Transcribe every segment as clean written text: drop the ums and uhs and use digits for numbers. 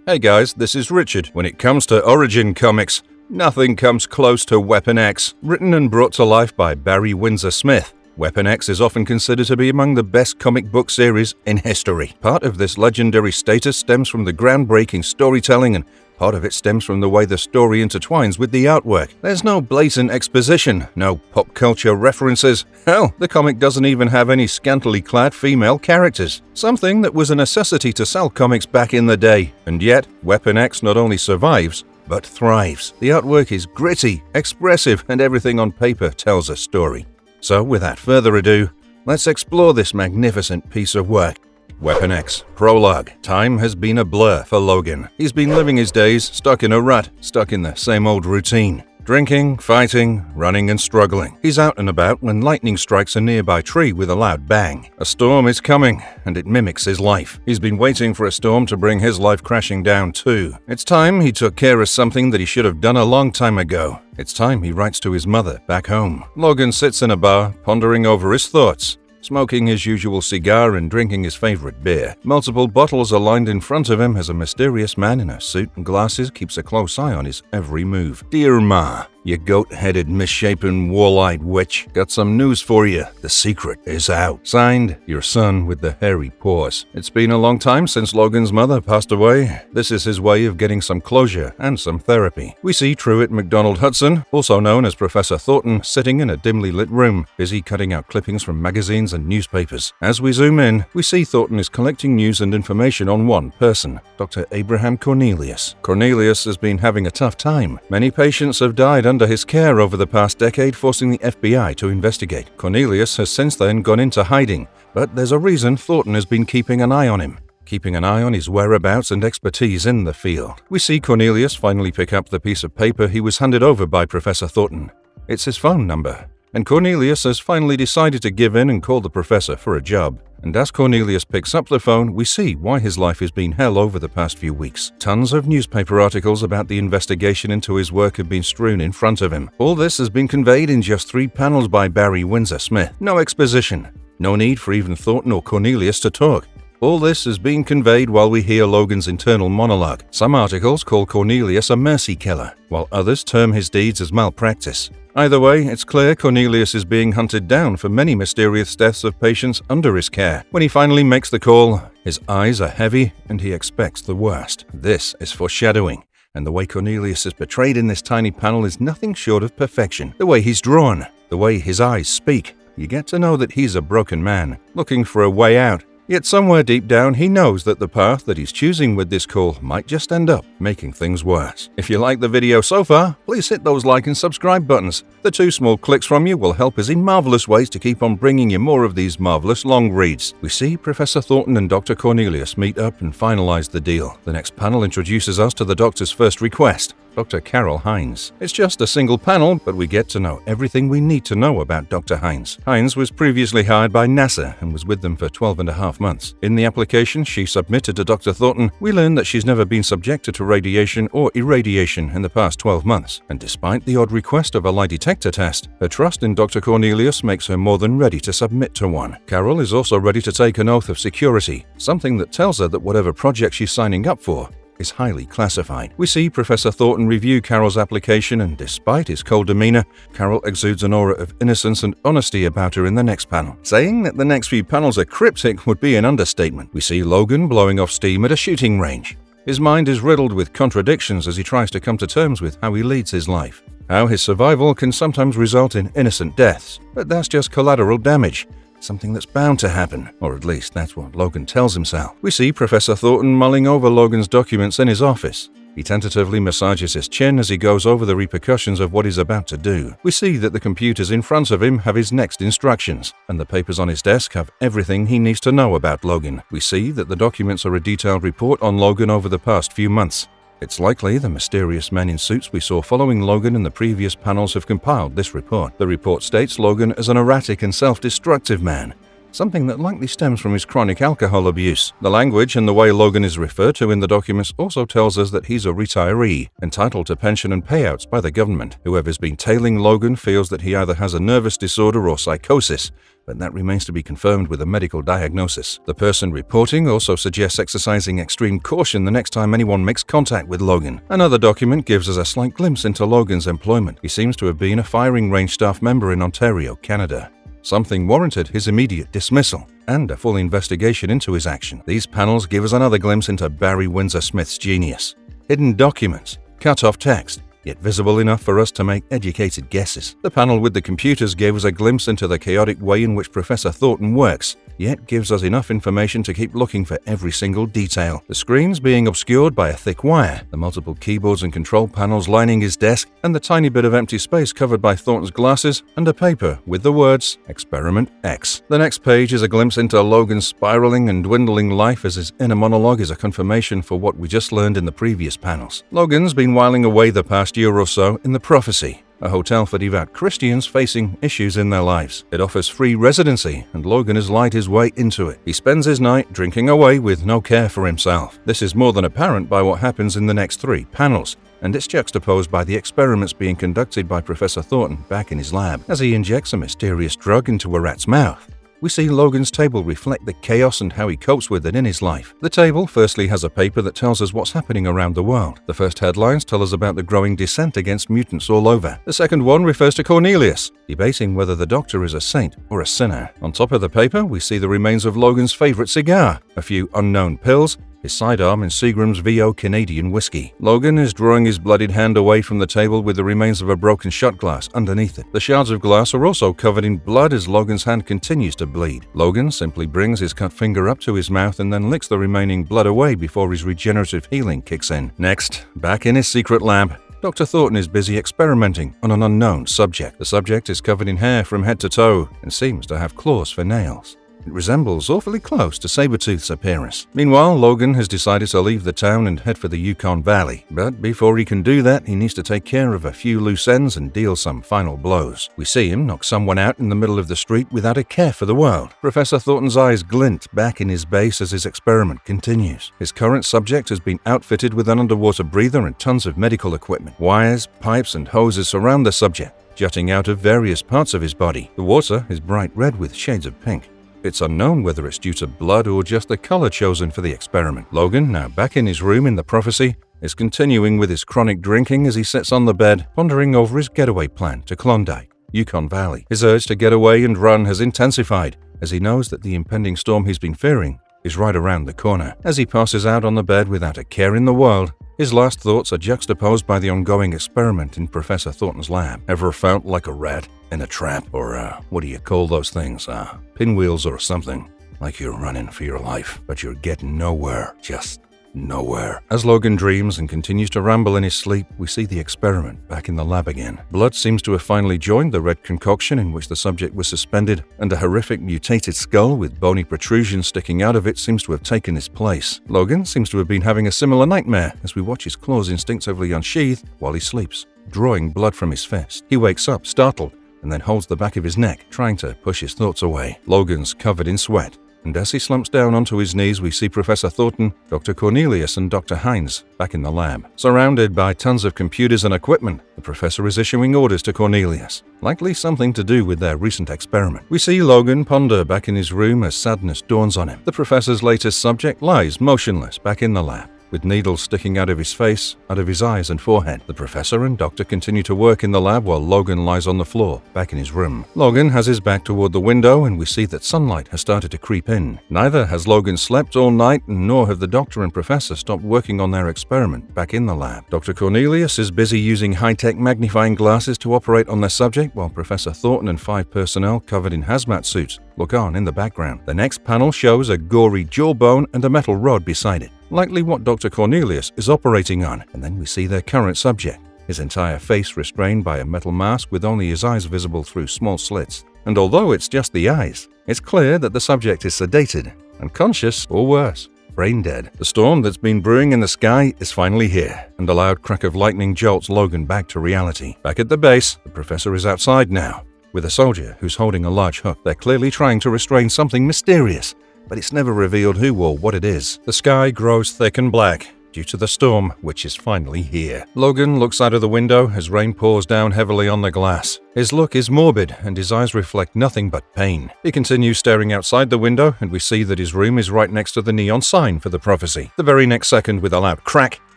Hey guys, this is Richard. When it comes to Origin comics, nothing comes close to Weapon X, written and brought to life by Barry Windsor-Smith. Weapon X is often considered to be among the best comic book series in history. Part of this legendary status stems from the groundbreaking storytelling, and part of it stems from the way the story intertwines with the artwork. There's no blatant exposition, no pop culture references. Hell, the comic doesn't even have any scantily clad female characters. Something that was a necessity to sell comics back in the day. And yet, Weapon X not only survives, but thrives. The artwork is gritty, expressive, and everything on paper tells a story. So, without further ado, let's explore this magnificent piece of work. Weapon X. Prologue. Time has been a blur for Logan. He's been living his days stuck in a rut, stuck in the same old routine. Drinking, fighting, running and struggling. He's out and about when lightning strikes a nearby tree with a loud bang. A storm is coming, and it mimics his life. He's been waiting for a storm to bring his life crashing down too. It's time he took care of something that he should have done a long time ago. It's time he writes to his mother back home. Logan sits in a bar, pondering over his thoughts, smoking his usual cigar and drinking his favorite beer. Multiple bottles are lined in front of him as a mysterious man in a suit and glasses keeps a close eye on his every move. Dear Ma, you goat-headed, misshapen, wall-eyed witch, got some news for you. The secret is out. Signed, your son with the hairy paws. It's been a long time since Logan's mother passed away. This is his way of getting some closure and some therapy. We see Truett McDonald Hudson, also known as Professor Thornton, sitting in a dimly lit room, busy cutting out clippings from magazines and newspapers. As we zoom in, we see Thornton is collecting news and information on one person, Dr. Abraham Cornelius. Cornelius has been having a tough time. Many patients have died under his care over the past decade, forcing the FBI to investigate. Cornelius has since then gone into hiding, but there's a reason Thornton has been keeping an eye on him. Keeping an eye on his whereabouts and expertise in the field. We see Cornelius finally pick up the piece of paper he was handed over by Professor Thornton. It's his phone number. And Cornelius has finally decided to give in and call the professor for a job. And as Cornelius picks up the phone, we see why his life has been hell over the past few weeks. Tons of newspaper articles about the investigation into his work have been strewn in front of him. All this has been conveyed in just 3 panels by Barry Windsor-Smith. No exposition. No need for even Thornton or Cornelius to talk. All this is being conveyed while we hear Logan's internal monologue. Some articles call Cornelius a mercy killer, while others term his deeds as malpractice. Either way, it's clear Cornelius is being hunted down for many mysterious deaths of patients under his care. When he finally makes the call, his eyes are heavy and he expects the worst. This is foreshadowing, and the way Cornelius is portrayed in this tiny panel is nothing short of perfection. The way he's drawn, the way his eyes speak, you get to know that he's a broken man, looking for a way out. Yet somewhere deep down, he knows that the path that he's choosing with this call might just end up making things worse. If you like the video so far, please hit those like and subscribe buttons. The 2 small clicks from you will help us in marvelous ways to keep on bringing you more of these marvelous long reads. We see Professor Thornton and Dr. Cornelius meet up and finalize the deal. The next panel introduces us to the doctor's first request, Dr. Carol Hines. It's just a single panel, but we get to know everything we need to know about Dr. Hines. Hines was previously hired by NASA and was with them for 12.5 months. In the application she submitted to Dr. Thornton, we learn that she's never been subjected to radiation or irradiation in the past 12 months. And despite the odd request of a lie detector test, her trust in Dr. Cornelius makes her more than ready to submit to one. Carol is also ready to take an oath of security, something that tells her that whatever project she's signing up for is highly classified. We see Professor Thornton review Carol's application, and despite his cold demeanor, Carol exudes an aura of innocence and honesty about her in the next panel. Saying that the next few panels are cryptic would be an understatement. We see Logan blowing off steam at a shooting range. His mind is riddled with contradictions as he tries to come to terms with how he leads his life. How his survival can sometimes result in innocent deaths, but that's just collateral damage. Something that's bound to happen, or at least that's what Logan tells himself. We see Professor Thornton mulling over Logan's documents in his office. He tentatively massages his chin as he goes over the repercussions of what he's about to do. We see that the computers in front of him have his next instructions, and the papers on his desk have everything he needs to know about Logan. We see that the documents are a detailed report on Logan over the past few months. It's likely the mysterious men in suits we saw following Logan in the previous panels have compiled this report. The report states Logan is an erratic and self-destructive man, something that likely stems from his chronic alcohol abuse. The language and the way Logan is referred to in the documents also tells us that he's a retiree, entitled to pension and payouts by the government. Whoever's been tailing Logan feels that he either has a nervous disorder or psychosis, but that remains to be confirmed with a medical diagnosis. The person reporting also suggests exercising extreme caution the next time anyone makes contact with Logan. Another document gives us a slight glimpse into Logan's employment. He seems to have been a firing range staff member in Ontario, Canada. Something warranted his immediate dismissal and a full investigation into his action. These panels give us another glimpse into Barry Windsor-Smith's genius. Hidden documents, cut-off text, yet visible enough for us to make educated guesses. The panel with the computers gave us a glimpse into the chaotic way in which Professor Thornton works, yet gives us enough information to keep looking for every single detail. The screens being obscured by a thick wire, the multiple keyboards and control panels lining his desk, and the tiny bit of empty space covered by Thornton's glasses, and a paper with the words, Experiment X. The next page is a glimpse into Logan's spiraling and dwindling life, as his inner monologue is a confirmation for what we just learned in the previous panels. Logan's been whiling away the past year or so in the Prophecy, a hotel for devout Christians facing issues in their lives. It offers free residency, and Logan has lied his way into it. He spends his night drinking away with no care for himself. This is more than apparent by what happens in the next 3 panels, and it's juxtaposed by the experiments being conducted by Professor Thornton back in his lab. As he injects a mysterious drug into a rat's mouth, we see Logan's table reflect the chaos and how he copes with it in his life. The table firstly has a paper that tells us what's happening around the world. The first headlines tell us about the growing dissent against mutants all over. The second one refers to Cornelius, debating whether the Doctor is a saint or a sinner. On top of the paper, we see the remains of Logan's favorite cigar, a few unknown pills, his sidearm and Seagram's VO Canadian whiskey. Logan is drawing his bloodied hand away from the table with the remains of a broken shot glass underneath it. The shards of glass are also covered in blood as Logan's hand continues to bleed. Logan simply brings his cut finger up to his mouth and then licks the remaining blood away before his regenerative healing kicks in. Next, back in his secret lab, Dr. Thornton is busy experimenting on an unknown subject. The subject is covered in hair from head to toe and seems to have claws for nails. It resembles awfully close to Sabretooth's appearance. Meanwhile, Logan has decided to leave the town and head for the Yukon Valley. But before he can do that, he needs to take care of a few loose ends and deal some final blows. We see him knock someone out in the middle of the street without a care for the world. Professor Thornton's eyes glint back in his base as his experiment continues. His current subject has been outfitted with an underwater breather and tons of medical equipment. Wires, pipes, and hoses surround the subject, jutting out of various parts of his body. The water is bright red with shades of pink. It's unknown whether it's due to blood or just the color chosen for the experiment. Logan, now back in his room in the Prophecy, is continuing with his chronic drinking as he sits on the bed, pondering over his getaway plan to Klondike, Yukon Valley. His urge to get away and run has intensified as he knows that the impending storm he's been fearing is right around the corner. As he passes out on the bed without a care in the world, his last thoughts are juxtaposed by the ongoing experiment in Professor Thornton's lab. Ever felt like a rat in a trap? Or, what do you call those things? Pinwheels or something? Like you're running for your life, but you're getting nowhere. Just nowhere. As Logan dreams and continues to ramble in his sleep, we see the experiment back in the lab again. Blood seems to have finally joined the red concoction in which the subject was suspended, and a horrific mutated skull with bony protrusions sticking out of it seems to have taken its place. Logan seems to have been having a similar nightmare as we watch his claws instinctively unsheathed while he sleeps, drawing blood from his fist. He wakes up, startled, and then holds the back of his neck, trying to push his thoughts away. Logan's covered in sweat, and as he slumps down onto his knees, we see Professor Thornton, Dr. Cornelius, and Dr. Hines back in the lab. Surrounded by tons of computers and equipment, the professor is issuing orders to Cornelius, likely something to do with their recent experiment. We see Logan ponder back in his room as sadness dawns on him. The professor's latest subject lies motionless back in the lab, with needles sticking out of his face, out of his eyes and forehead. The professor and doctor continue to work in the lab while Logan lies on the floor, back in his room. Logan has his back toward the window and we see that sunlight has started to creep in. Neither has Logan slept all night, nor have the doctor and professor stopped working on their experiment back in the lab. Dr. Cornelius is busy using high-tech magnifying glasses to operate on their subject, while Professor Thornton and 5 personnel covered in hazmat suits look on in the background. The next panel shows a gory jawbone and a metal rod beside it, likely what Dr. Cornelius is operating on, and then we see their current subject, his entire face restrained by a metal mask with only his eyes visible through small slits. And although it's just the eyes, it's clear that the subject is sedated, unconscious, or worse, brain dead. The storm that's been brewing in the sky is finally here, and a loud crack of lightning jolts Logan back to reality. Back at the base, the professor is outside now, with a soldier who's holding a large hook. They're clearly trying to restrain something mysterious, but it's never revealed who or what it is. The sky grows thick and black due to the storm, which is finally here. Logan looks out of the window as rain pours down heavily on the glass. His look is morbid, and his eyes reflect nothing but pain. He continues staring outside the window, and we see that his room is right next to the neon sign for the prophecy. The very next second, with a loud crack,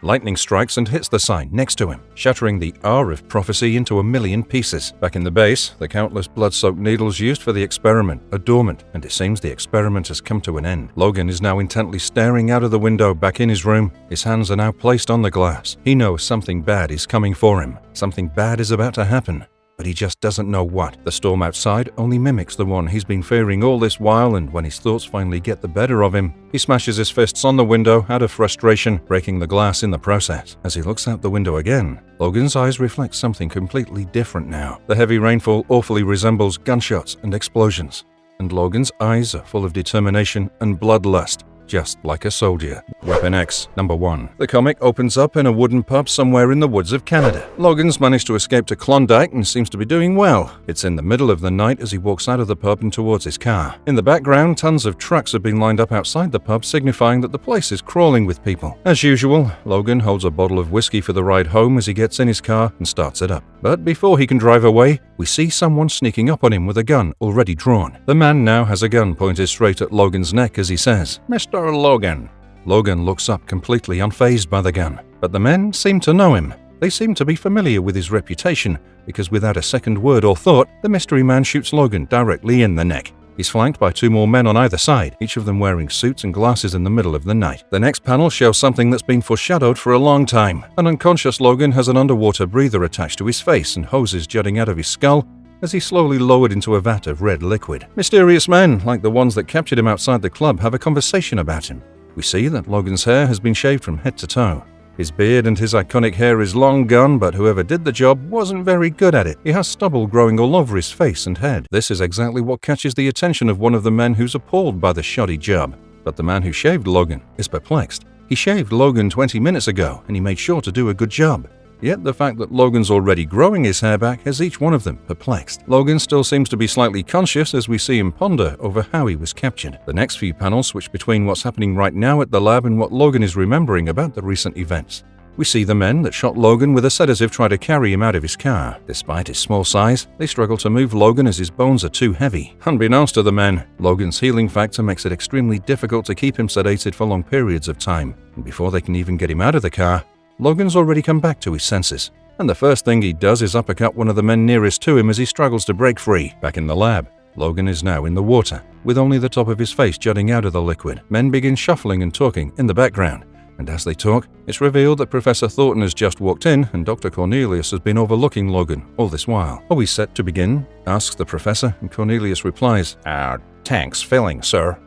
lightning strikes and hits the sign next to him, shattering the R of prophecy into a million pieces. Back in the base, the countless blood-soaked needles used for the experiment are dormant, and it seems the experiment has come to an end. Logan is now intently staring out of the window back in his room. His hands are now placed on the glass. He knows something bad is coming for him. Something bad is about to happen, but he just doesn't know what. The storm outside only mimics the one he's been fearing all this while, and when his thoughts finally get the better of him, he smashes his fists on the window out of frustration, breaking the glass in the process. As he looks out the window again, Logan's eyes reflect something completely different now. The heavy rainfall awfully resembles gunshots and explosions, and Logan's eyes are full of determination and bloodlust, just like a soldier. Weapon X, number 1. The comic opens up in a wooden pub somewhere in the woods of Canada. Logan's managed to escape to Klondike and seems to be doing well. It's in the middle of the night as he walks out of the pub and towards his car. In the background, tons of trucks have been lined up outside the pub, signifying that the place is crawling with people. As usual, Logan holds a bottle of whiskey for the ride home as he gets in his car and starts it up. But before he can drive away, we see someone sneaking up on him with a gun already drawn. The man now has a gun pointed straight at Logan's neck as he says, "Mr. Logan." Logan looks up completely unfazed by the gun, but the men seem to know him. They seem to be familiar with his reputation, because without a second word or thought, the mystery man shoots Logan directly in the neck. He's flanked by 2 more men on either side, each of them wearing suits and glasses in the middle of the night. The next panel shows something that's been foreshadowed for a long time. An unconscious Logan has an underwater breather attached to his face and hoses jutting out of his skull as he's slowly lowered into a vat of red liquid. Mysterious men, like the ones that captured him outside the club, have a conversation about him. We see that Logan's hair has been shaved from head to toe. His beard and his iconic hair is long gone, but whoever did the job wasn't very good at it. He has stubble growing all over his face and head. This is exactly what catches the attention of one of the men who's appalled by the shoddy job. But the man who shaved Logan is perplexed. He shaved Logan 20 minutes ago, and he made sure to do a good job. Yet the fact that Logan's already growing his hair back has each one of them perplexed. Logan still seems to be slightly conscious as we see him ponder over how he was captured. The next few panels switch between what's happening right now at the lab and what Logan is remembering about the recent events. We see the men that shot Logan with a sedative try to carry him out of his car. Despite his small size, they struggle to move Logan as his bones are too heavy. Unbeknownst to the men, Logan's healing factor makes it extremely difficult to keep him sedated for long periods of time. And before they can even get him out of the car, Logan's already come back to his senses. And the first thing he does is uppercut one of the men nearest to him as he struggles to break free. Back in the lab, Logan is now in the water, with only the top of his face jutting out of the liquid. Men begin shuffling and talking in the background. And as they talk, it's revealed that Professor Thornton has just walked in and Dr. Cornelius has been overlooking Logan all this while. "Are we set to begin?" asks the professor, and Cornelius replies, "Tank's filling, sir.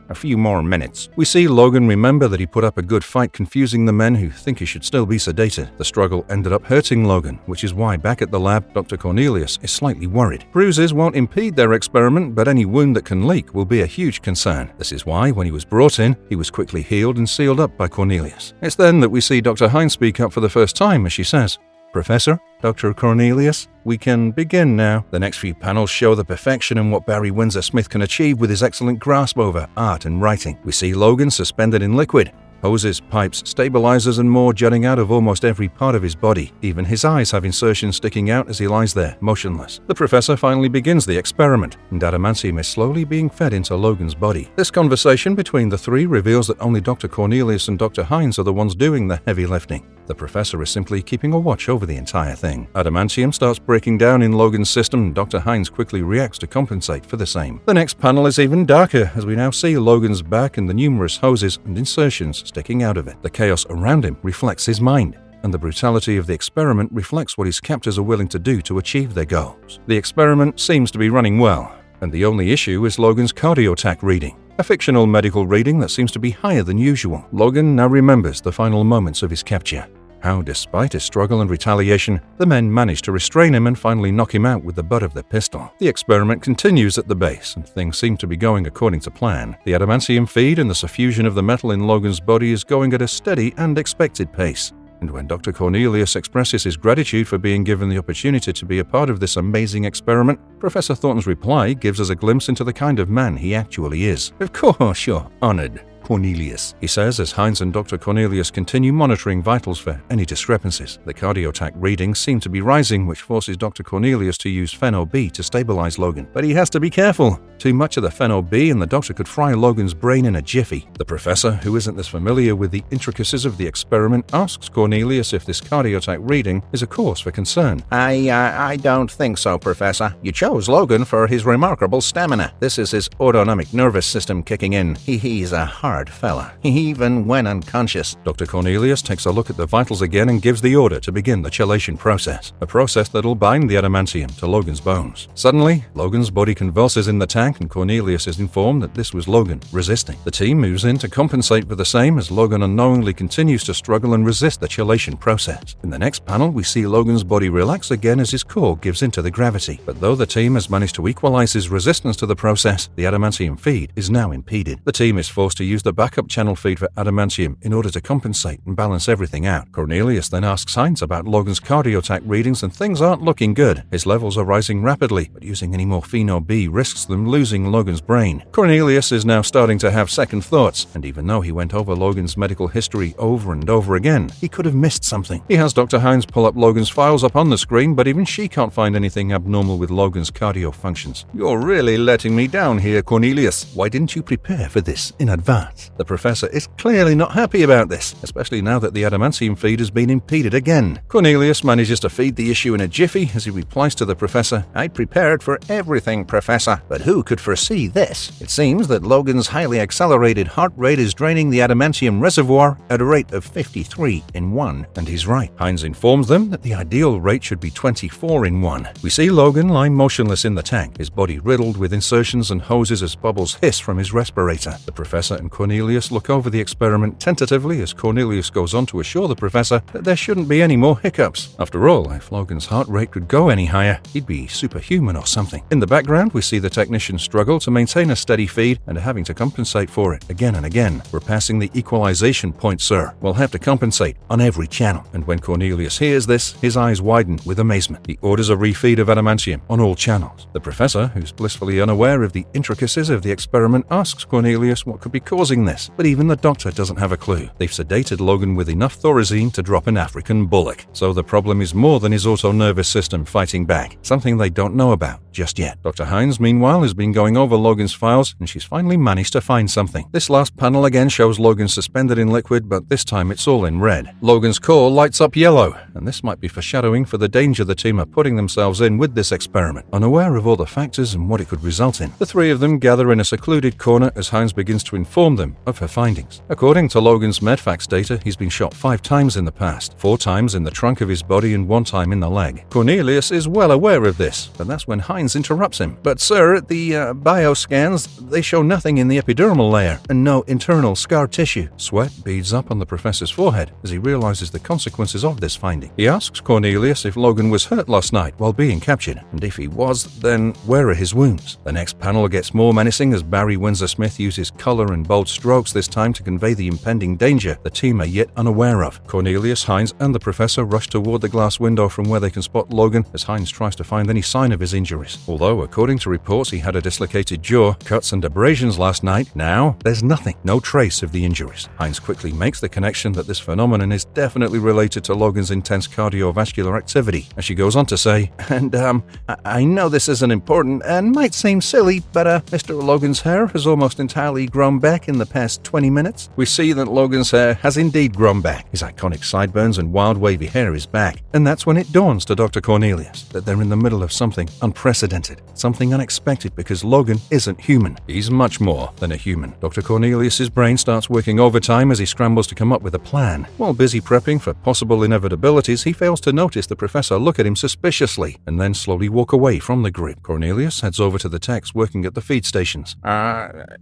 A few more minutes." We see Logan remember that he put up a good fight confusing the men who think he should still be sedated. The struggle ended up hurting Logan, which is why back at the lab, Dr. Cornelius is slightly worried. Bruises won't impede their experiment, but any wound that can leak will be a huge concern. This is why, when he was brought in, he was quickly healed and sealed up by Cornelius. It's then that we see Dr. Hines speak up for the first time as she says, "Professor, Dr. Cornelius, we can begin now." The next few panels show the perfection in what Barry Windsor-Smith can achieve with his excellent grasp over art and writing. We see Logan suspended in liquid, hoses, pipes, stabilizers, and more jutting out of almost every part of his body. Even his eyes have insertions sticking out as he lies there, motionless. The professor finally begins the experiment, and adamantium is slowly being fed into Logan's body. This conversation between the three reveals that only Dr. Cornelius and Dr. Hines are the ones doing the heavy lifting. The professor is simply keeping a watch over the entire thing. Adamantium starts breaking down in Logan's system, and Dr. Hines quickly reacts to compensate for the same. The next panel is even darker, as we now see Logan's back and the numerous hoses and insertions sticking out of it. The chaos around him reflects his mind, and the brutality of the experiment reflects what his captors are willing to do to achieve their goals. The experiment seems to be running well, and the only issue is Logan's cardiotac reading, a fictional medical reading that seems to be higher than usual. Logan now remembers the final moments of his capture, how despite his struggle and retaliation, the men managed to restrain him and finally knock him out with the butt of their pistol. The experiment continues at the base, and things seem to be going according to plan. The adamantium feed and the suffusion of the metal in Logan's body is going at a steady and expected pace. And when Dr. Cornelius expresses his gratitude for being given the opportunity to be a part of this amazing experiment, Professor Thornton's reply gives us a glimpse into the kind of man he actually is. "Of course you're honored, Cornelius," he says as Hines and Dr. Cornelius continue monitoring vitals for any discrepancies. The cardiotac readings seem to be rising, which forces Dr. Cornelius to use Phen-O-B to stabilize Logan. But he has to be careful. Too much of the Phen-O-B and the doctor could fry Logan's brain in a jiffy. The professor, who isn't as familiar with the intricacies of the experiment, asks Cornelius if this cardiotac reading is a cause for concern. I don't think so, Professor. You chose Logan for his remarkable stamina. This is his autonomic nervous system kicking in. He's a hard fella, even when unconscious. Dr. Cornelius takes a look at the vitals again and gives the order to begin the chelation process, a process that'll bind the adamantium to Logan's bones. Suddenly, Logan's body convulses in the tank and Cornelius is informed that this was Logan resisting. The team moves in to compensate for the same as Logan unknowingly continues to struggle and resist the chelation process. In the next panel, we see Logan's body relax again as his core gives into the gravity. But though the team has managed to equalize his resistance to the process, the adamantium feed is now impeded. The team is forced to use the backup channel feed for adamantium in order to compensate and balance everything out. Cornelius then asks Hines about Logan's cardiotac readings and things aren't looking good. His levels are rising rapidly, but using any more Phen-O-B risks them losing Logan's brain. Cornelius is now starting to have second thoughts, and even though he went over Logan's medical history over and over again, he could have missed something. He has Dr. Hines pull up Logan's files up on the screen, but even she can't find anything abnormal with Logan's cardio functions. "You're really letting me down here, Cornelius. Why didn't you prepare for this in advance?" The professor is clearly not happy about this, especially now that the adamantium feed has been impeded again. Cornelius manages to feed the issue in a jiffy as he replies to the professor, "I'd prepared for everything, Professor, but who could foresee this? It seems that Logan's highly accelerated heart rate is draining the adamantium reservoir at a rate of 53 in 1. And he's right. Hines informs them that the ideal rate should be 24 in 1. We see Logan lie motionless in the tank, his body riddled with insertions and hoses as bubbles hiss from his respirator. The professor and Cornelius look over the experiment tentatively as Cornelius goes on to assure the professor that there shouldn't be any more hiccups. After all, if Logan's heart rate could go any higher, he'd be superhuman or something. In the background, we see the technician struggle to maintain a steady feed and are having to compensate for it again and again. "We're passing the equalization point, sir. We'll have to compensate on every channel." And when Cornelius hears this, his eyes widen with amazement. He orders a refeed of adamantium on all channels. The professor, who's blissfully unaware of the intricacies of the experiment, asks Cornelius what could be causing this, but even the doctor doesn't have a clue. They've sedated Logan with enough Thorazine to drop an African bullock. So the problem is more than his auto-nervous system fighting back, something they don't know about just yet. Dr. Hines, meanwhile, has been going over Logan's files, and she's finally managed to find something. This last panel again shows Logan suspended in liquid, but this time it's all in red. Logan's core lights up yellow, and this might be foreshadowing for the danger the team are putting themselves in with this experiment. Unaware of all the factors and what it could result in, the three of them gather in a secluded corner as Hines begins to inform them of her findings. According to Logan's Medfax data, he's been shot 5 times in the past, 4 times in the trunk of his body and 1 time in the leg. Cornelius is well aware of this, but that's when Hines interrupts him. "But sir, the bioscans, they show nothing in the epidermal layer and no internal scar tissue." Sweat beads up on the professor's forehead as he realizes the consequences of this finding. He asks Cornelius if Logan was hurt last night while being captured, and if he was, then where are his wounds? The next panel gets more menacing as Barry Windsor-Smith uses color and bold strokes this time to convey the impending danger the team are yet unaware of. Cornelius, Hines, and the professor rush toward the glass window from where they can spot Logan as Hines tries to find any sign of his injuries. Although, according to reports, he had a dislocated jaw, cuts and abrasions last night, now there's nothing, no trace of the injuries. Hines quickly makes the connection that this phenomenon is definitely related to Logan's intense cardiovascular activity, as she goes on to say, "And, I know this isn't important and might seem silly, but, Mr. Logan's hair has almost entirely grown back in the past 20 minutes. We see that Logan's hair has indeed grown back. His iconic sideburns and wild wavy hair is back. And that's when it dawns to Dr. Cornelius that they're in the middle of something unprecedented, something unexpected, because Logan isn't human. He's much more than a human. Dr. Cornelius's brain starts working overtime as he scrambles to come up with a plan. While busy prepping for possible inevitabilities, he fails to notice the professor look at him suspiciously and then slowly walk away from the group. Cornelius heads over to the techs working at the feed stations.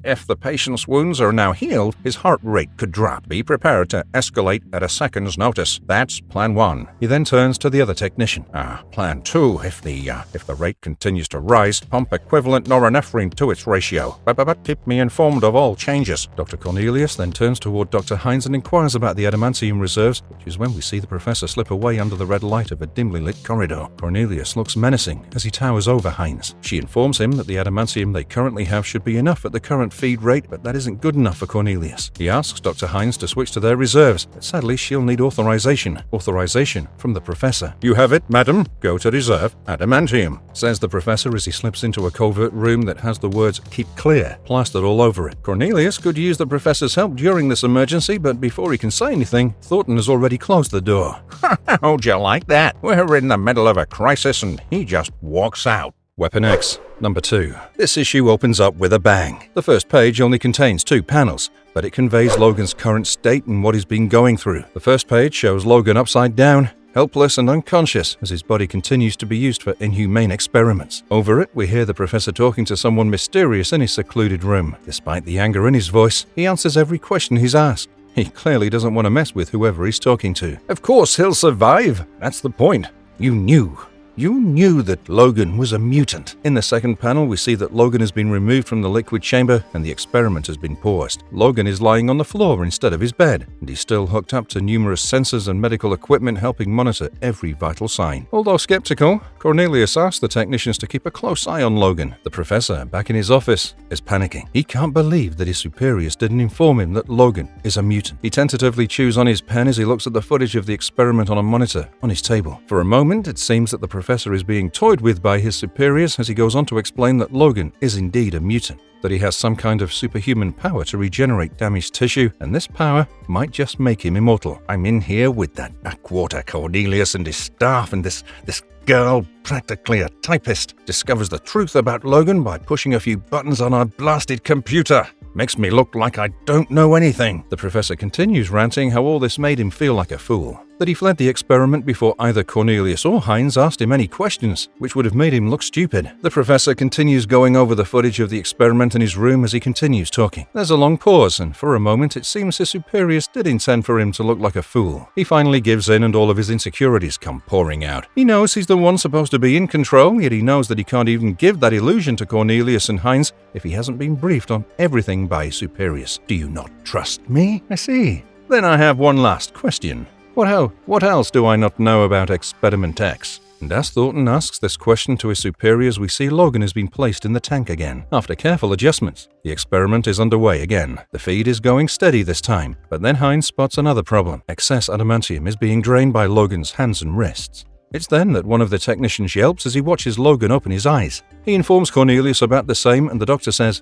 If the patient's wounds are now healed, his heart rate could drop. Be prepared to escalate at a second's notice. That's plan 1. He then turns to the other technician. Plan 2, if the rate continues continues to rise, pump equivalent norepinephrine to its ratio. But keep me informed of all changes. Dr. Cornelius then turns toward Dr. Hines and inquires about the adamantium reserves, which is when we see the professor slip away under the red light of a dimly lit corridor. Cornelius looks menacing as he towers over Hines. She informs him that the adamantium they currently have should be enough at the current feed rate, but that isn't good enough for Cornelius. He asks Dr. Hines to switch to their reserves, but sadly she'll need authorization from the professor. "You have it, madam. Go to reserve adamantium," says the professor as he slips into a covert room that has the words "keep clear" plastered all over it. Cornelius could use the professor's help during this emergency, but before he can say anything, Thornton has already closed the door. "How'd you like that? We're in the middle of a crisis and he just walks out." Weapon X, number 2. This issue opens up with a bang. The first page only contains 2 panels, but it conveys Logan's current state and what he's been going through. The first page shows Logan upside down, helpless and unconscious as his body continues to be used for inhumane experiments. Over it, we hear the professor talking to someone mysterious in his secluded room. Despite the anger in his voice, he answers every question he's asked. He clearly doesn't want to mess with whoever he's talking to. Of course he'll survive. That's the point. You knew that Logan was a mutant. In the second panel, we see that Logan has been removed from the liquid chamber and the experiment has been paused. Logan is lying on the floor instead of his bed, and he's still hooked up to numerous sensors and medical equipment helping monitor every vital sign. Although skeptical, Cornelius asks the technicians to keep a close eye on Logan. The professor, back in his office, is panicking. He can't believe that his superiors didn't inform him that Logan is a mutant. He tentatively chews on his pen as he looks at the footage of the experiment on a monitor on his table. For a moment, it seems that the professor is being toyed with by his superiors as he goes on to explain that Logan is indeed a mutant, that he has some kind of superhuman power to regenerate damaged tissue, and this power might just make him immortal. "I'm in here with that backwater Cornelius and his staff, and this girl, practically a typist, discovers the truth about Logan by pushing a few buttons on our blasted computer. Makes me look like I don't know anything." The professor continues ranting how all this made him feel like a fool, that he fled the experiment before either Cornelius or Hines asked him any questions, which would have made him look stupid. The professor continues going over the footage of the experiment in his room as he continues talking. There's a long pause, and for a moment it seems his superiors did intend for him to look like a fool. He finally gives in and all of his insecurities come pouring out. He knows he's the one supposed to be in control, yet he knows that he can't even give that illusion to Cornelius and Hines if he hasn't been briefed on everything by his superiors. "Do you not trust me? I see. Then I have one last question. What else do I not know about Experiment X?" And as Thornton asks this question to his superiors, we see Logan has been placed in the tank again. After careful adjustments, the experiment is underway again. The feed is going steady this time, but then Hines spots another problem. Excess adamantium is being drained by Logan's hands and wrists. It's then that one of the technicians yelps as he watches Logan open his eyes. He informs Cornelius about the same, and the doctor says,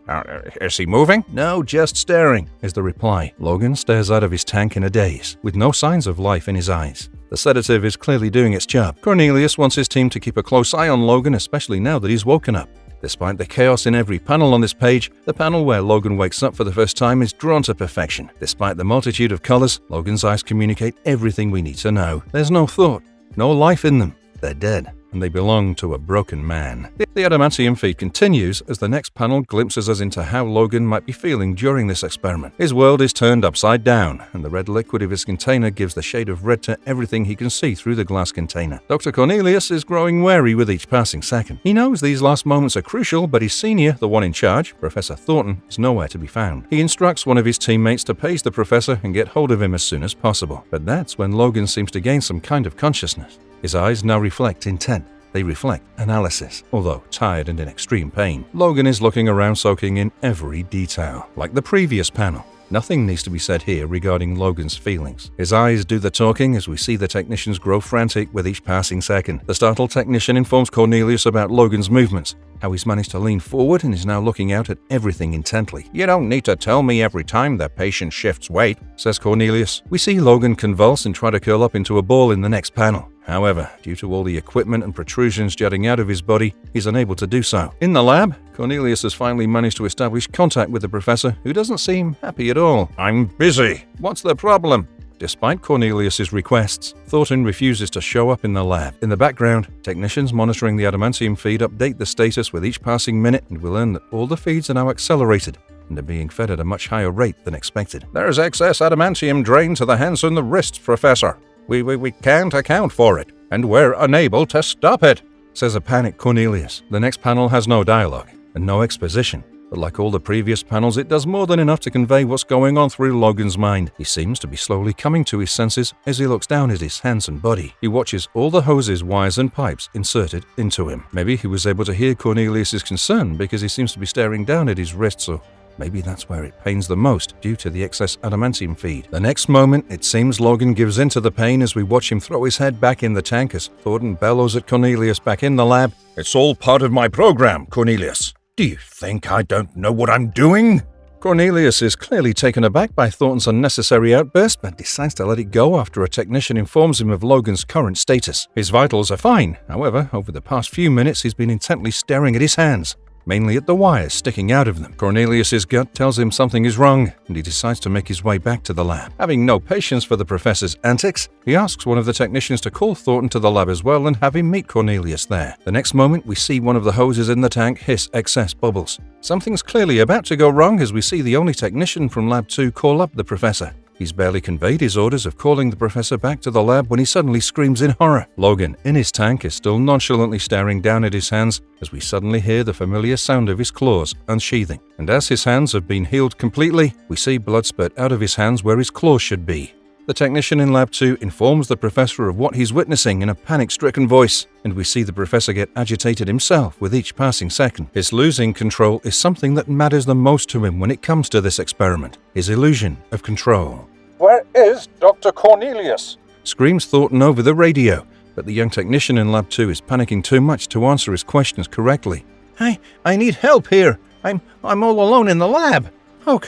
"Is he moving?" "No, just staring," is the reply. Logan stares out of his tank in a daze, with no signs of life in his eyes. The sedative is clearly doing its job. Cornelius wants his team to keep a close eye on Logan, especially now that he's woken up. Despite the chaos in every panel on this page, the panel where Logan wakes up for the first time is drawn to perfection. Despite the multitude of colors, Logan's eyes communicate everything we need to know. There's no thought, no life in them. They're dead, and they belong to a broken man. The adamantium feed continues as the next panel glimpses us into how Logan might be feeling during this experiment. His world is turned upside down, and the red liquid of his container gives the shade of red to everything he can see through the glass container. Dr. Cornelius is growing wary with each passing second. He knows these last moments are crucial, but his senior, the one in charge, Professor Thornton, is nowhere to be found. He instructs one of his teammates to page the professor and get hold of him as soon as possible. But that's when Logan seems to gain some kind of consciousness. His eyes now reflect intent. They reflect analysis. Although tired and in extreme pain, Logan is looking around, soaking in every detail. Like the previous panel, nothing needs to be said here regarding Logan's feelings. His eyes do the talking as we see the technicians grow frantic with each passing second. The startled technician informs Cornelius about Logan's movements, how he's managed to lean forward and is now looking out at everything intently. "You don't need to tell me every time the patient shifts weight," says Cornelius. We see Logan convulse and try to curl up into a ball in the next panel. However, due to all the equipment and protrusions jutting out of his body, he's unable to do so. In the lab, Cornelius has finally managed to establish contact with the professor, who doesn't seem happy at all. "I'm busy. What's the problem?" Despite Cornelius's requests, Thornton refuses to show up in the lab. In the background, technicians monitoring the adamantium feed update the status with each passing minute, and we learn that all the feeds are now accelerated and are being fed at a much higher rate than expected. "There's excess adamantium drained to the hands and the wrists, Professor. We can't account for it, and we're unable to stop it," says a panicked Cornelius. The next panel has no dialogue and no exposition. But like all the previous panels, it does more than enough to convey what's going on through Logan's mind. He seems to be slowly coming to his senses as he looks down at his hands and body. He watches all the hoses, wires, and pipes inserted into him. Maybe he was able to hear Cornelius' concern because he seems to be staring down at his wrists, or maybe that's where it pains the most due to the excess adamantium feed. The next moment, it seems Logan gives in to the pain as we watch him throw his head back in the tank as Thornton bellows at Cornelius back in the lab. "It's all part of my program, Cornelius. Do you think I don't know what I'm doing?" Cornelius is clearly taken aback by Thornton's unnecessary outburst, but decides to let it go after a technician informs him of Logan's current status. His vitals are fine. However, over the past few minutes, he's been intently staring at his hands, mainly at the wires sticking out of them. Cornelius' gut tells him something is wrong, and he decides to make his way back to the lab. Having no patience for the professor's antics, he asks one of the technicians to call Thornton to the lab as well and have him meet Cornelius there. The next moment, we see one of the hoses in the tank hiss excess bubbles. Something's clearly about to go wrong as we see the only technician from Lab 2 call up the professor. He's barely conveyed his orders of calling the professor back to the lab when he suddenly screams in horror. Logan, in his tank, is still nonchalantly staring down at his hands as we suddenly hear the familiar sound of his claws unsheathing. And as his hands have been healed completely, we see blood spurt out of his hands where his claws should be. The technician in Lab 2 informs the professor of what he's witnessing in a panic-stricken voice, and we see the professor get agitated himself with each passing second. His losing control is something that matters the most to him when it comes to this experiment, his illusion of control. "Where is Dr. Cornelius?" screams Thornton over the radio, but the young technician in Lab 2 is panicking too much to answer his questions correctly. I need help here. I'm all alone in the lab. Oh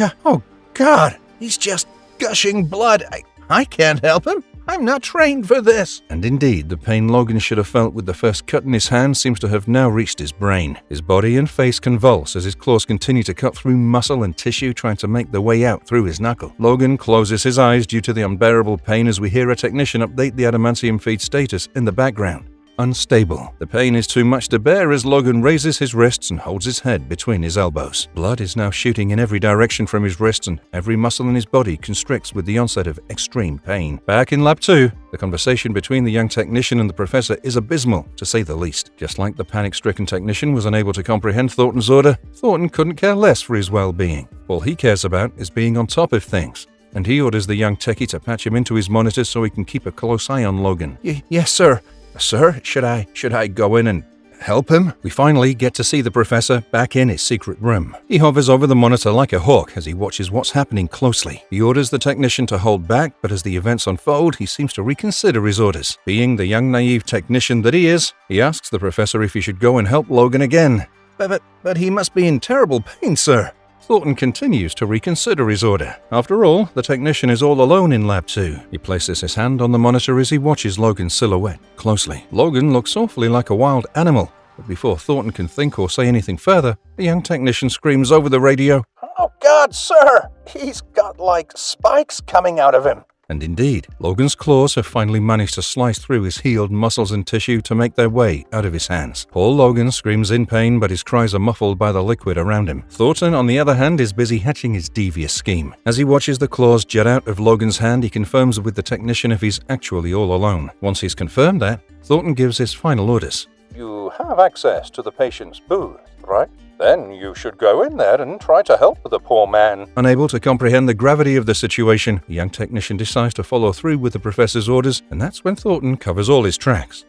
God, he's just gushing blood. I can't help him. I'm not trained for this." And indeed, the pain Logan should have felt with the first cut in his hand seems to have now reached his brain. His body and face convulse as his claws continue to cut through muscle and tissue, trying to make their way out through his knuckle. Logan closes his eyes due to the unbearable pain as we hear a technician update the adamantium feed status in the background. Unstable. The pain is too much to bear as Logan raises his wrists and holds his head between his elbows. Blood is now shooting in every direction from his wrists, and every muscle in his body constricts with the onset of extreme pain. Back in Lab 2, the conversation between the young technician and the professor is abysmal, to say the least. Just like the panic-stricken technician was unable to comprehend Thornton's order, Thornton couldn't care less for his well-being. All he cares about is being on top of things, and he orders the young techie to patch him into his monitors so he can keep a close eye on Logan. Yes, sir. Sir, should I go in and help him? We finally get to see the professor back in his secret room. He hovers over the monitor like a hawk as he watches what's happening closely. He orders the technician to hold back, but as the events unfold, he seems to reconsider his orders. Being the young naive technician that he is, he asks the professor if he should go and help Logan again. But he must be in terrible pain, sir. Thornton continues to reconsider his order. After all, the technician is all alone in Lab 2. He places his hand on the monitor as he watches Logan's silhouette closely. Logan looks awfully like a wild animal, but before Thornton can think or say anything further, the young technician screams over the radio, "Oh God, sir! He's got like spikes coming out of him." And indeed, Logan's claws have finally managed to slice through his healed muscles and tissue to make their way out of his hands. Poor Logan screams in pain, but his cries are muffled by the liquid around him. Thornton, on the other hand, is busy hatching his devious scheme. As he watches the claws jet out of Logan's hand, he confirms with the technician if he's actually all alone. Once he's confirmed that, Thornton gives his final orders. "You have access to the patient's booth, right? Then you should go in there and try to help the poor man." Unable to comprehend the gravity of the situation, the young technician decides to follow through with the professor's orders, and that's when Thornton covers all his tracks.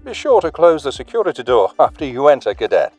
Be sure to close the security door after you enter, cadet.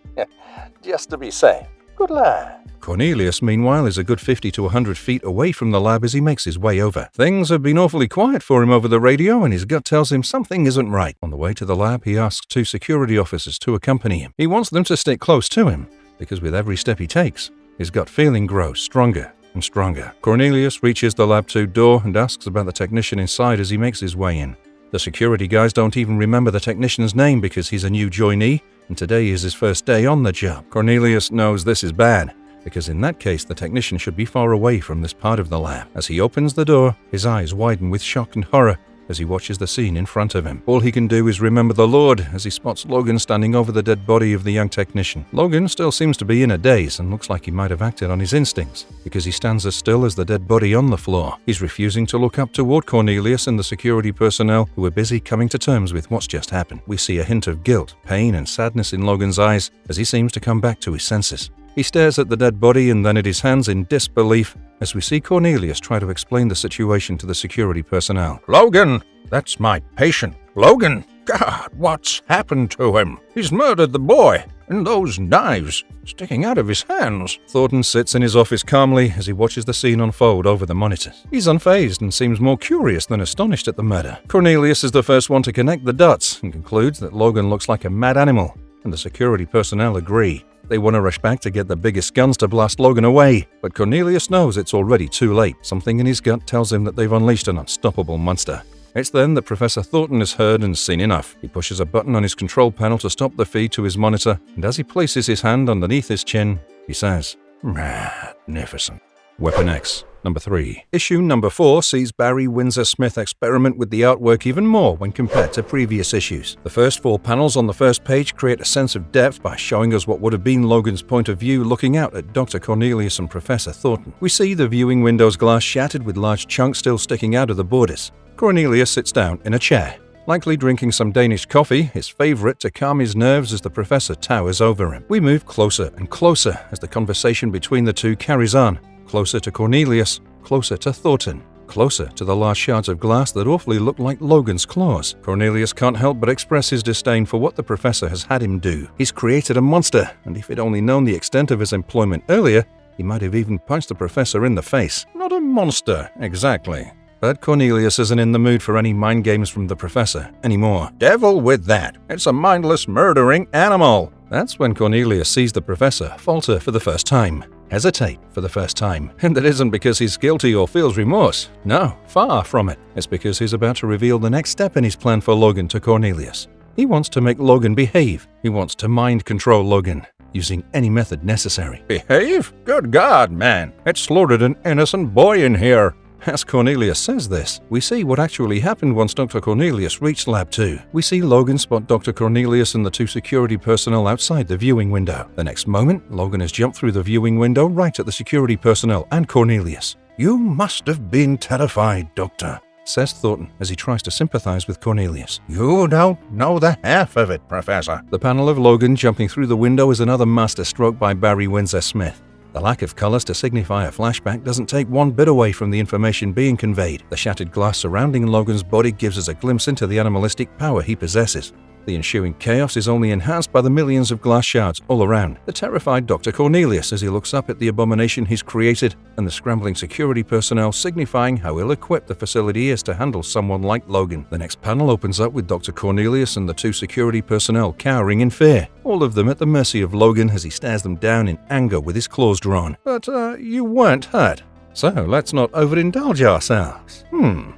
Just to be safe. Good lad." Cornelius, meanwhile, is a good 50 to 100 feet away from the lab as he makes his way over. Things have been awfully quiet for him over the radio, and his gut tells him something isn't right. On the way to the lab, he asks 2 security officers to accompany him. He wants them to stick close to him, because with every step he takes, his gut feeling grows stronger and stronger. Cornelius reaches the Lab 2 door and asks about the technician inside as he makes his way in. The security guys don't even remember the technician's name because he's a new joinee, and today is his first day on the job. Cornelius knows this is bad, because in that case the technician should be far away from this part of the lab. As he opens the door, his eyes widen with shock and horror as he watches the scene in front of him. All he can do is remember the Lord as he spots Logan standing over the dead body of the young technician. Logan still seems to be in a daze and looks like he might have acted on his instincts, because he stands as still as the dead body on the floor. He's refusing to look up toward Cornelius and the security personnel who are busy coming to terms with what's just happened. We see a hint of guilt, pain, and sadness in Logan's eyes as he seems to come back to his senses. He stares at the dead body and then at his hands in disbelief as we see Cornelius try to explain the situation to the security personnel. Logan! That's my patient. Logan! God, what's happened to him? He's murdered the boy, and those knives sticking out of his hands. Thornton sits in his office calmly as he watches the scene unfold over the monitors. He's unfazed and seems more curious than astonished at the murder. Cornelius is the first one to connect the dots and concludes that Logan looks like a mad animal, and the security personnel agree. They want to rush back to get the biggest guns to blast Logan away, but Cornelius knows it's already too late. Something in his gut tells him that they've unleashed an unstoppable monster. It's then that Professor Thornton has heard and seen enough. He pushes a button on his control panel to stop the feed to his monitor, and as he places his hand underneath his chin, he says, "Magnificent." Weapon X, number 3. Issue number 4 sees Barry Windsor-Smith experiment with the artwork even more when compared to previous issues. The first 4 panels on the first page create a sense of depth by showing us what would have been Logan's point of view looking out at Dr. Cornelius and Professor Thornton. We see the viewing window's glass shattered with large chunks still sticking out of the borders. Cornelius sits down in a chair, likely drinking some Danish coffee, his favorite, to calm his nerves as the professor towers over him. We move closer and closer as the conversation between the two carries on. Closer to Cornelius, closer to Thornton, closer to the large shards of glass that awfully look like Logan's claws. Cornelius can't help but express his disdain for what the professor has had him do. He's created a monster, and if he'd only known the extent of his employment earlier, he might have even punched the professor in the face. Not a monster, exactly. But Cornelius isn't in the mood for any mind games from the professor anymore. Devil with that. It's a mindless, murdering animal. That's when Cornelius sees the professor falter for the first time, hesitate for the first time. And that isn't because he's guilty or feels remorse. No, far from it. It's because he's about to reveal the next step in his plan for Logan to Cornelius. He wants to make Logan behave. He wants to mind control Logan, using any method necessary. Behave? Good God, man. It slaughtered an innocent boy in here. As Cornelius says this, we see what actually happened once Dr. Cornelius reached Lab 2. We see Logan spot Dr. Cornelius and the 2 security personnel outside the viewing window. The next moment, Logan has jumped through the viewing window right at the security personnel and Cornelius. "You must have been terrified, Doctor," says Thornton as he tries to sympathize with Cornelius. "You don't know the half of it, Professor." The panel of Logan jumping through the window is another masterstroke by Barry Windsor-Smith. The lack of colors to signify a flashback doesn't take one bit away from the information being conveyed. The shattered glass surrounding Logan's body gives us a glimpse into the animalistic power he possesses. The ensuing chaos is only enhanced by the millions of glass shards all around. The terrified Dr. Cornelius as he looks up at the abomination he's created, and the scrambling security personnel signifying how ill-equipped the facility is to handle someone like Logan. The next panel opens up with Dr. Cornelius and the 2 security personnel cowering in fear, all of them at the mercy of Logan as he stares them down in anger with his claws drawn. But, you weren't hurt. So, let's not overindulge ourselves.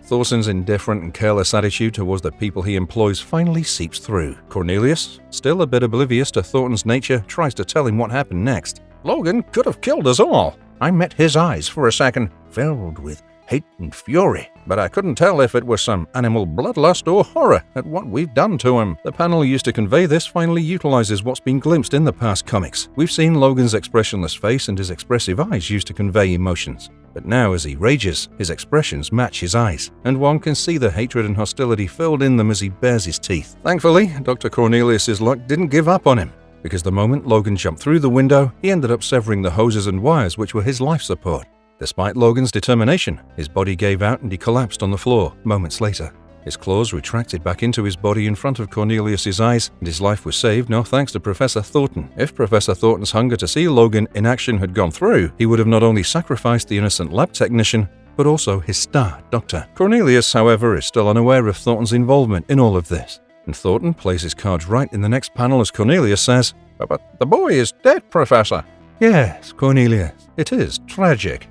Thornton's indifferent and careless attitude towards the people he employs finally seeps through. Cornelius, still a bit oblivious to Thornton's nature, tries to tell him what happened next. "Logan could have killed us all. I met his eyes for a second, filled with hate and fury, but I couldn't tell if it was some animal bloodlust or horror at what we've done to him." The panel used to convey this finally utilizes what's been glimpsed in the past comics. We've seen Logan's expressionless face and his expressive eyes used to convey emotions. But now, as he rages, his expressions match his eyes, and one can see the hatred and hostility filled in them as he bares his teeth. Thankfully, Dr. Cornelius' luck didn't give up on him, because the moment Logan jumped through the window, he ended up severing the hoses and wires which were his life support. Despite Logan's determination, his body gave out and he collapsed on the floor moments later. His claws retracted back into his body in front of Cornelius' eyes, and his life was saved, no thanks to Professor Thornton. If Professor Thornton's hunger to see Logan in action had gone through, he would have not only sacrificed the innocent lab technician, but also his star doctor. Cornelius, however, is still unaware of Thornton's involvement in all of this, and Thornton plays his cards right in the next panel as Cornelius says, But the boy is dead, Professor." "Yes, Cornelius, it is tragic.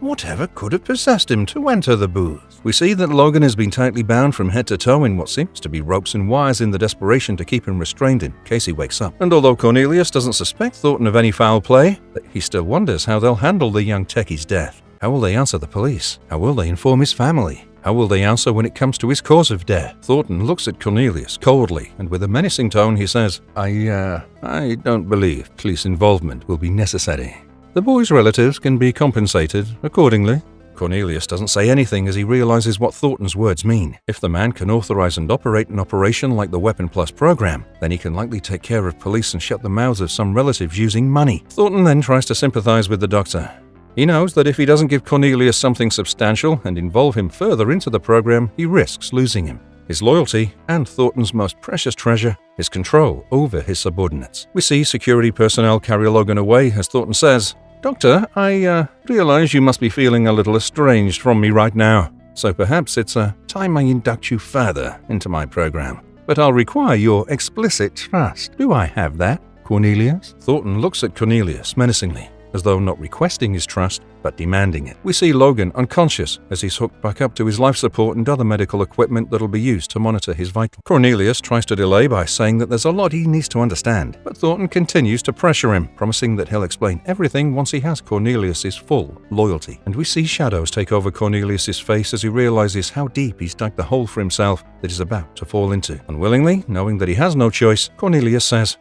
Whatever could have possessed him to enter the booth?" We see that Logan has been tightly bound from head to toe in what seems to be ropes and wires in the desperation to keep him restrained in case he wakes up. And although Cornelius doesn't suspect Thornton of any foul play, he still wonders how they'll handle the young techie's death. How will they answer the police? How will they inform his family? How will they answer when it comes to his cause of death? Thornton looks at Cornelius coldly, and with a menacing tone he says, I don't believe police involvement will be necessary. The boy's relatives can be compensated accordingly. Cornelius doesn't say anything as he realizes what Thornton's words mean. If the man can authorize and operate an operation like the Weapon Plus program, then he can likely take care of police and shut the mouths of some relatives using money. Thornton then tries to sympathize with the doctor. He knows that if he doesn't give Cornelius something substantial and involve him further into the program, he risks losing him. His loyalty, and Thornton's most precious treasure, his control over his subordinates. We see security personnel carry Logan away as Thornton says, "Doctor, I realize you must be feeling a little estranged from me right now, so perhaps it's time I induct you further into my program. But I'll require your explicit trust. Do I have that, Cornelius?" Thornton looks at Cornelius menacingly, as though not requesting his trust, but demanding it. We see Logan unconscious as he's hooked back up to his life support and other medical equipment that'll be used to monitor his vitals. Cornelius tries to delay by saying that there's a lot he needs to understand, but Thornton continues to pressure him, promising that he'll explain everything once he has Cornelius's full loyalty. And we see shadows take over Cornelius's face as he realizes how deep he's dug the hole for himself that he's about to fall into. Unwillingly, knowing that he has no choice, Cornelius says,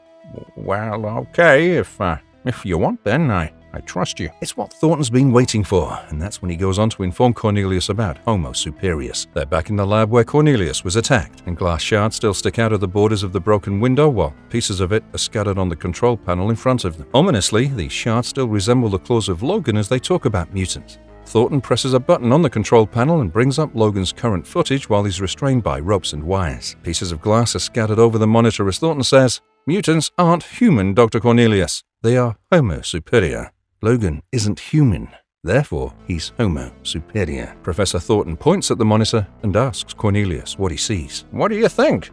"Well, okay, if you want, then I trust you." It's what Thornton's been waiting for, and that's when he goes on to inform Cornelius about Homo Superius. They're back in the lab where Cornelius was attacked, and glass shards still stick out of the borders of the broken window while pieces of it are scattered on the control panel in front of them. Ominously, these shards still resemble the claws of Logan as they talk about mutants. Thornton presses a button on the control panel and brings up Logan's current footage while he's restrained by ropes and wires. Pieces of glass are scattered over the monitor as Thornton says, "Mutants aren't human, Dr. Cornelius. They are Homo Superior. Logan isn't human. Therefore, he's Homo Superior." Professor Thornton points at the monitor and asks Cornelius what he sees. "What do you think?"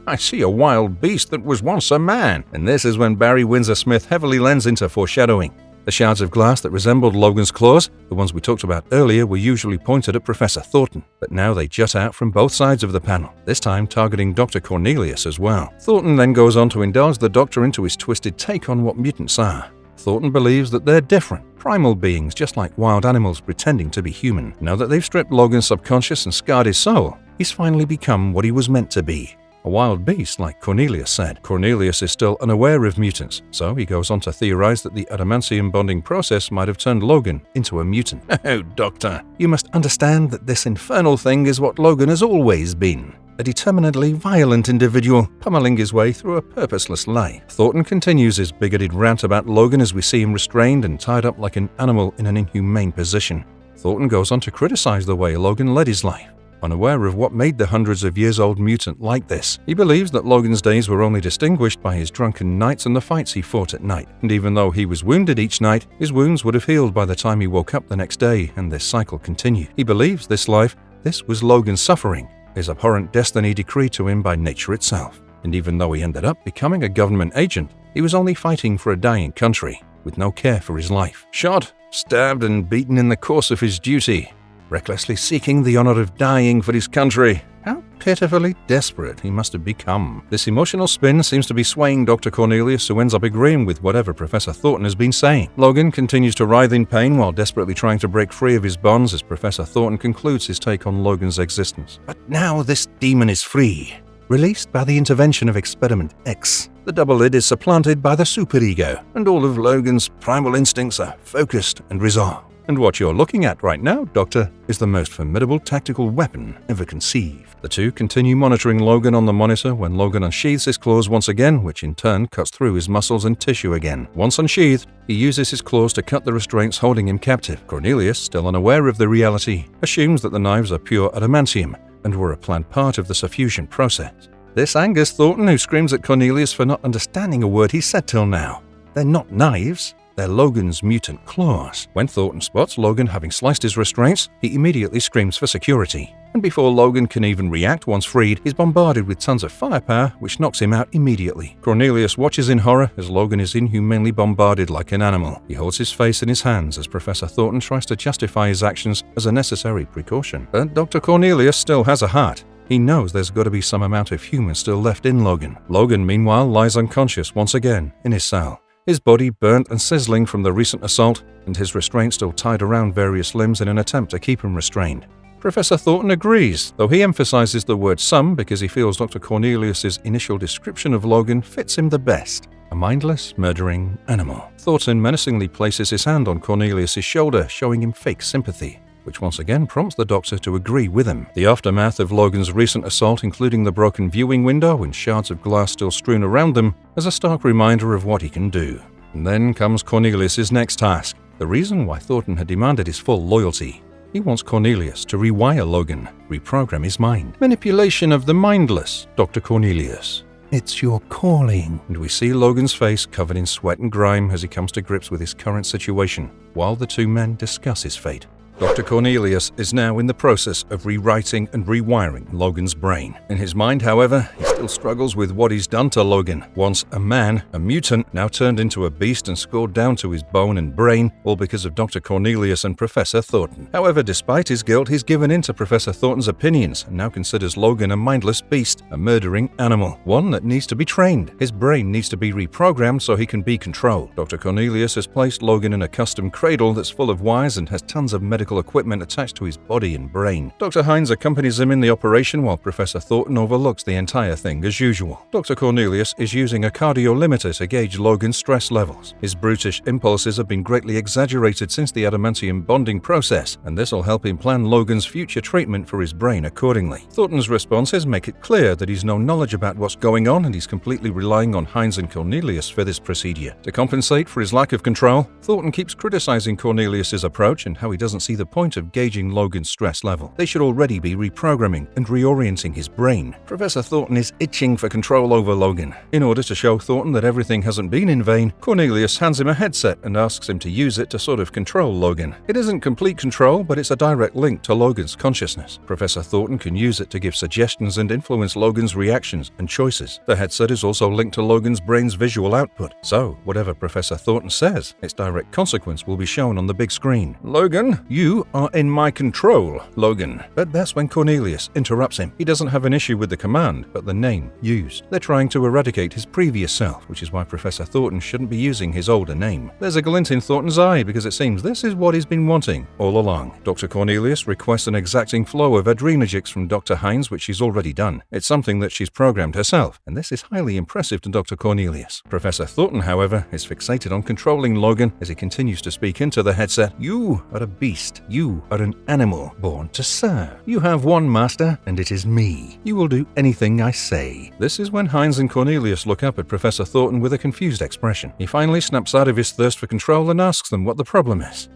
"I see a wild beast that was once a man." And this is when Barry Windsor-Smith heavily lends into foreshadowing. The shards of glass that resembled Logan's claws, the ones we talked about earlier, were usually pointed at Professor Thornton, but now they jut out from both sides of the panel, this time targeting Dr. Cornelius as well. Thornton then goes on to indulge the doctor into his twisted take on what mutants are. Thornton believes that they're different, primal beings just like wild animals pretending to be human. Now that they've stripped Logan's subconscious and scarred his soul, he's finally become what he was meant to be. A wild beast, like Cornelius said. Cornelius is still unaware of mutants, so he goes on to theorize that the adamantium bonding process might have turned Logan into a mutant. "Oh, Doctor, you must understand that this infernal thing is what Logan has always been. A determinedly violent individual, pummeling his way through a purposeless life." Thornton continues his bigoted rant about Logan as we see him restrained and tied up like an animal in an inhumane position. Thornton goes on to criticize the way Logan led his life. Unaware of what made the hundreds of years old mutant like this, he believes that Logan's days were only distinguished by his drunken nights and the fights he fought at night. And even though he was wounded each night, his wounds would have healed by the time he woke up the next day, and this cycle continued. He believes this life, this was Logan's suffering, his abhorrent destiny decreed to him by nature itself. And even though he ended up becoming a government agent, he was only fighting for a dying country, with no care for his life. Shot, stabbed, and beaten in the course of his duty, recklessly seeking the honor of dying for his country. How pitifully desperate he must have become. This emotional spin seems to be swaying Dr. Cornelius, who ends up agreeing with whatever Professor Thornton has been saying. Logan continues to writhe in pain while desperately trying to break free of his bonds as Professor Thornton concludes his take on Logan's existence. But now this demon is free, released by the intervention of Experiment X. The double lid is supplanted by the superego, and all of Logan's primal instincts are focused and resolved. And what you're looking at right now, Doctor, is the most formidable tactical weapon ever conceived. The two continue monitoring Logan on the monitor when Logan unsheathes his claws once again, which in turn cuts through his muscles and tissue again. Once unsheathed, he uses his claws to cut the restraints holding him captive. Cornelius, still unaware of the reality, assumes that the knives are pure adamantium and were a planned part of the suffusion process. This angers Thornton, who screams at Cornelius for not understanding a word he said till now. They're not knives. They're Logan's mutant claws. When Thornton spots Logan having sliced his restraints, he immediately screams for security. And before Logan can even react once freed, he's bombarded with tons of firepower, which knocks him out immediately. Cornelius watches in horror as Logan is inhumanely bombarded like an animal. He holds his face in his hands as Professor Thornton tries to justify his actions as a necessary precaution. But Dr. Cornelius still has a heart. He knows there's got to be some amount of human still left in Logan. Logan, meanwhile, lies unconscious once again in his cell. His body burnt and sizzling from the recent assault, and his restraint still tied around various limbs in an attempt to keep him restrained. Professor Thornton agrees, though he emphasizes the word some because he feels Dr. Cornelius's initial description of Logan fits him the best. A mindless, murdering animal. Thornton menacingly places his hand on Cornelius's shoulder, showing him fake sympathy, which once again prompts the Doctor to agree with him. The aftermath of Logan's recent assault, including the broken viewing window and shards of glass still strewn around them, is a stark reminder of what he can do. And then comes Cornelius's next task, the reason why Thornton had demanded his full loyalty. He wants Cornelius to rewire Logan, reprogram his mind. Manipulation of the mindless, Dr. Cornelius. It's your calling. And we see Logan's face covered in sweat and grime as he comes to grips with his current situation, while the two men discuss his fate. Dr. Cornelius is now in the process of rewriting and rewiring Logan's brain. In his mind, however, he still struggles with what he's done to Logan. Once a man, a mutant, now turned into a beast and scored down to his bone and brain, all because of Dr. Cornelius and Professor Thornton. However, despite his guilt, he's given in to Professor Thornton's opinions and now considers Logan a mindless beast, a murdering animal, one that needs to be trained. His brain needs to be reprogrammed so he can be controlled. Dr. Cornelius has placed Logan in a custom cradle that's full of wires and has tons of medical equipment attached to his body and brain. Dr. Hines accompanies him in the operation while Professor Thornton overlooks the entire thing as usual. Dr. Cornelius is using a cardiolimiter to gauge Logan's stress levels. His brutish impulses have been greatly exaggerated since the adamantium bonding process, and this will help him plan Logan's future treatment for his brain accordingly. Thornton's responses make it clear that he's no knowledge about what's going on and he's completely relying on Hines and Cornelius for this procedure. To compensate for his lack of control, Thornton keeps criticizing Cornelius's approach and how he doesn't see the point of gauging Logan's stress level. They should already be reprogramming and reorienting his brain. Professor Thornton is itching for control over Logan. In order to show Thornton that everything hasn't been in vain, Cornelius hands him a headset and asks him to use it to sort of control Logan. It isn't complete control, but it's a direct link to Logan's consciousness. Professor Thornton can use it to give suggestions and influence Logan's reactions and choices. The headset is also linked to Logan's brain's visual output, so whatever Professor Thornton says, its direct consequence will be shown on the big screen. Logan, you are in my control, Logan. But that's when Cornelius interrupts him. He doesn't have an issue with the command, but the name used. They're trying to eradicate his previous self, which is why Professor Thornton shouldn't be using his older name. There's a glint in Thornton's eye because it seems this is what he's been wanting all along. Dr. Cornelius requests an exacting flow of adrenogics from Dr. Hines, which she's already done. It's something that she's programmed herself, and this is highly impressive to Dr. Cornelius. Professor Thornton, however, is fixated on controlling Logan as he continues to speak into the headset. You are a beast. You are an animal born to serve. You have one master, and it is me. You will do anything I say. This is when Hines and Cornelius look up at Professor Thornton with a confused expression. He finally snaps out of his thirst for control and asks them what the problem is.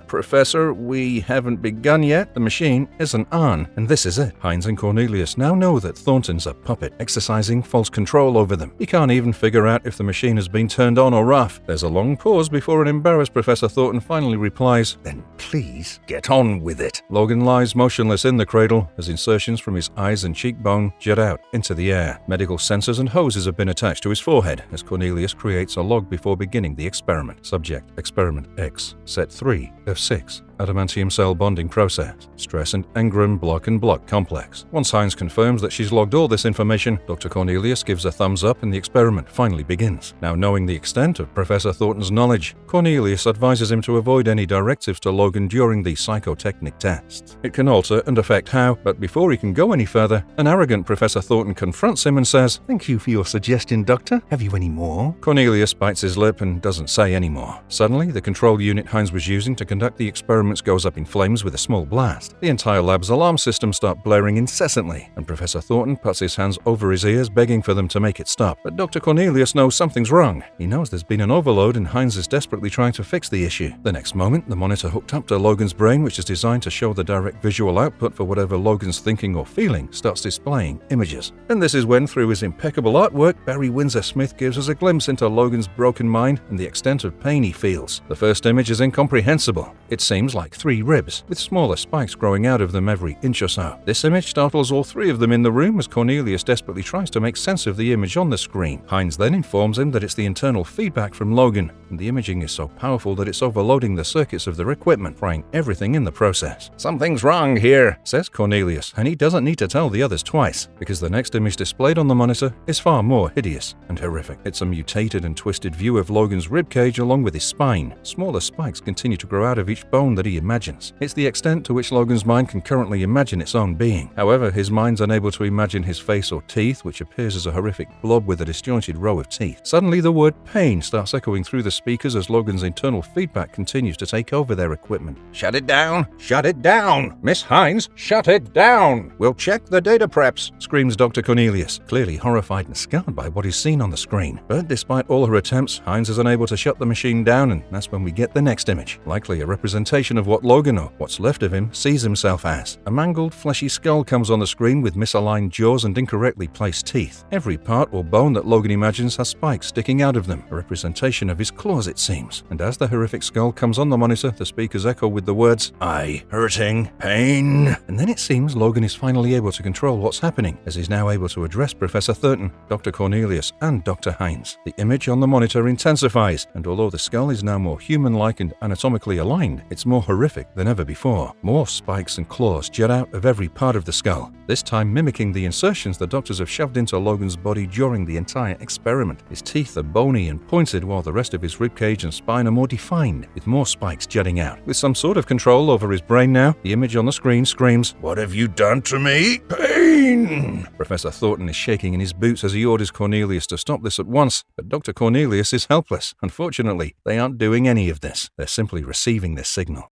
Professor, we haven't begun yet. The machine isn't on, and this is it. Hines and Cornelius now know that Thornton's a puppet, exercising false control over them. He can't even figure out if the machine has been turned on or off. There's a long pause before an embarrassed Professor Thornton finally replies, "Then please get on with it." Logan lies motionless in the cradle as insertions from his eyes and cheekbone jet out into the air. Medical sensors and hoses have been attached to his forehead as Cornelius creates a log before beginning the experiment. Subject: Experiment X, Set 3 of 6. Adamantium cell bonding process, stress and engram block and block complex. Once Hines confirms that she's logged all this information, Dr. Cornelius gives a thumbs up and the experiment finally begins. Now knowing the extent of Professor Thornton's knowledge, Cornelius advises him to avoid any directives to Logan during the psychotechnic tests. It can alter and affect how, but before he can go any further, an arrogant Professor Thornton confronts him and says, "Thank you for your suggestion, Doctor. Have you any more?" Cornelius bites his lip and doesn't say any more. Suddenly, the control unit Hines was using to conduct the experiment goes up in flames with a small blast. The entire lab's alarm systems start blaring incessantly, and Professor Thornton puts his hands over his ears begging for them to make it stop. But Dr. Cornelius knows something's wrong. He knows there's been an overload and Hines is desperately trying to fix the issue. The next moment, the monitor hooked up to Logan's brain, which is designed to show the direct visual output for whatever Logan's thinking or feeling, starts displaying images. And this is when, through his impeccable artwork, Barry Windsor-Smith gives us a glimpse into Logan's broken mind and the extent of pain he feels. The first image is incomprehensible. It seems like 3 ribs, with smaller spikes growing out of them every inch or so. This image startles all 3 of them in the room as Cornelius desperately tries to make sense of the image on the screen. Hines then informs him that it's the internal feedback from Logan, and the imaging is so powerful that it's overloading the circuits of their equipment, frying everything in the process. "Something's wrong here," says Cornelius, and he doesn't need to tell the others twice, because the next image displayed on the monitor is far more hideous and horrific. It's a mutated and twisted view of Logan's ribcage along with his spine. Smaller spikes continue to grow out of each bone that word he imagines. It's the extent to which Logan's mind can currently imagine its own being. However, his mind's unable to imagine his face or teeth, which appears as a horrific blob with a disjointed row of teeth. Suddenly, the word pain starts echoing through the speakers as Logan's internal feedback continues to take over their equipment. Shut it down! Shut it down! Miss Hines, shut it down! We'll check the data preps, screams Dr. Cornelius, clearly horrified and scarred by what he's seen on the screen. But despite all her attempts, Hines is unable to shut the machine down, and that's when we get the next image, likely a representation of what Logan, or what's left of him, sees himself as. A mangled, fleshy skull comes on the screen with misaligned jaws and incorrectly placed teeth. Every part or bone that Logan imagines has spikes sticking out of them, a representation of his claws it seems. And as the horrific skull comes on the monitor, the speakers echo with the words, "Eye, hurting, pain." And then it seems Logan is finally able to control what's happening, as he's now able to address Professor Thornton, Dr. Cornelius, and Dr. Hines. The image on the monitor intensifies, and although the skull is now more human-like and anatomically aligned, it's more horrific than ever before. More spikes and claws jet out of every part of the skull, this time mimicking the insertions the doctors have shoved into Logan's body during the entire experiment. His teeth are bony and pointed, while the rest of his ribcage and spine are more defined, with more spikes jutting out. With some sort of control over his brain now, the image on the screen screams, "What have you done to me? Pain!" Professor Thornton is shaking in his boots as he orders Cornelius to stop this at once, but Dr. Cornelius is helpless. Unfortunately, they aren't doing any of this. They're simply receiving this signal.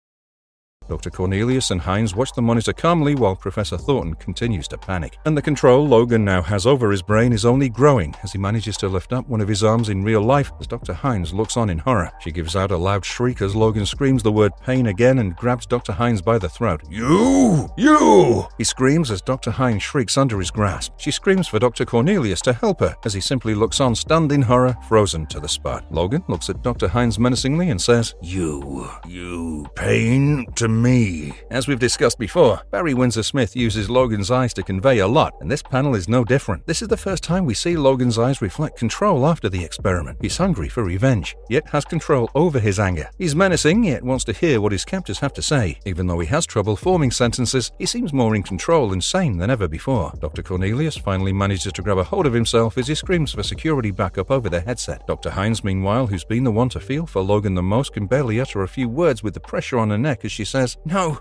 Dr. Cornelius and Hines watch the monitor calmly while Professor Thornton continues to panic. And the control Logan now has over his brain is only growing as he manages to lift up one of his arms in real life as Dr. Hines looks on in horror. She gives out a loud shriek as Logan screams the word pain again and grabs Dr. Hines by the throat. You! He screams as Dr. Hines shrieks under his grasp. She screams for Dr. Cornelius to help her as he simply looks on, stunned in horror, frozen to the spot. Logan looks at Dr. Hines menacingly and says, You pain to me. As we've discussed before, Barry Windsor-Smith uses Logan's eyes to convey a lot, and this panel is no different. This is the first time we see Logan's eyes reflect control after the experiment. He's hungry for revenge, yet has control over his anger. He's menacing, yet wants to hear what his captors have to say. Even though he has trouble forming sentences, he seems more in control and sane than ever before. Dr. Cornelius finally manages to grab a hold of himself as he screams for security backup over the headset. Dr. Hines, meanwhile, who's been the one to feel for Logan the most, can barely utter a few words with the pressure on her neck as she says, No,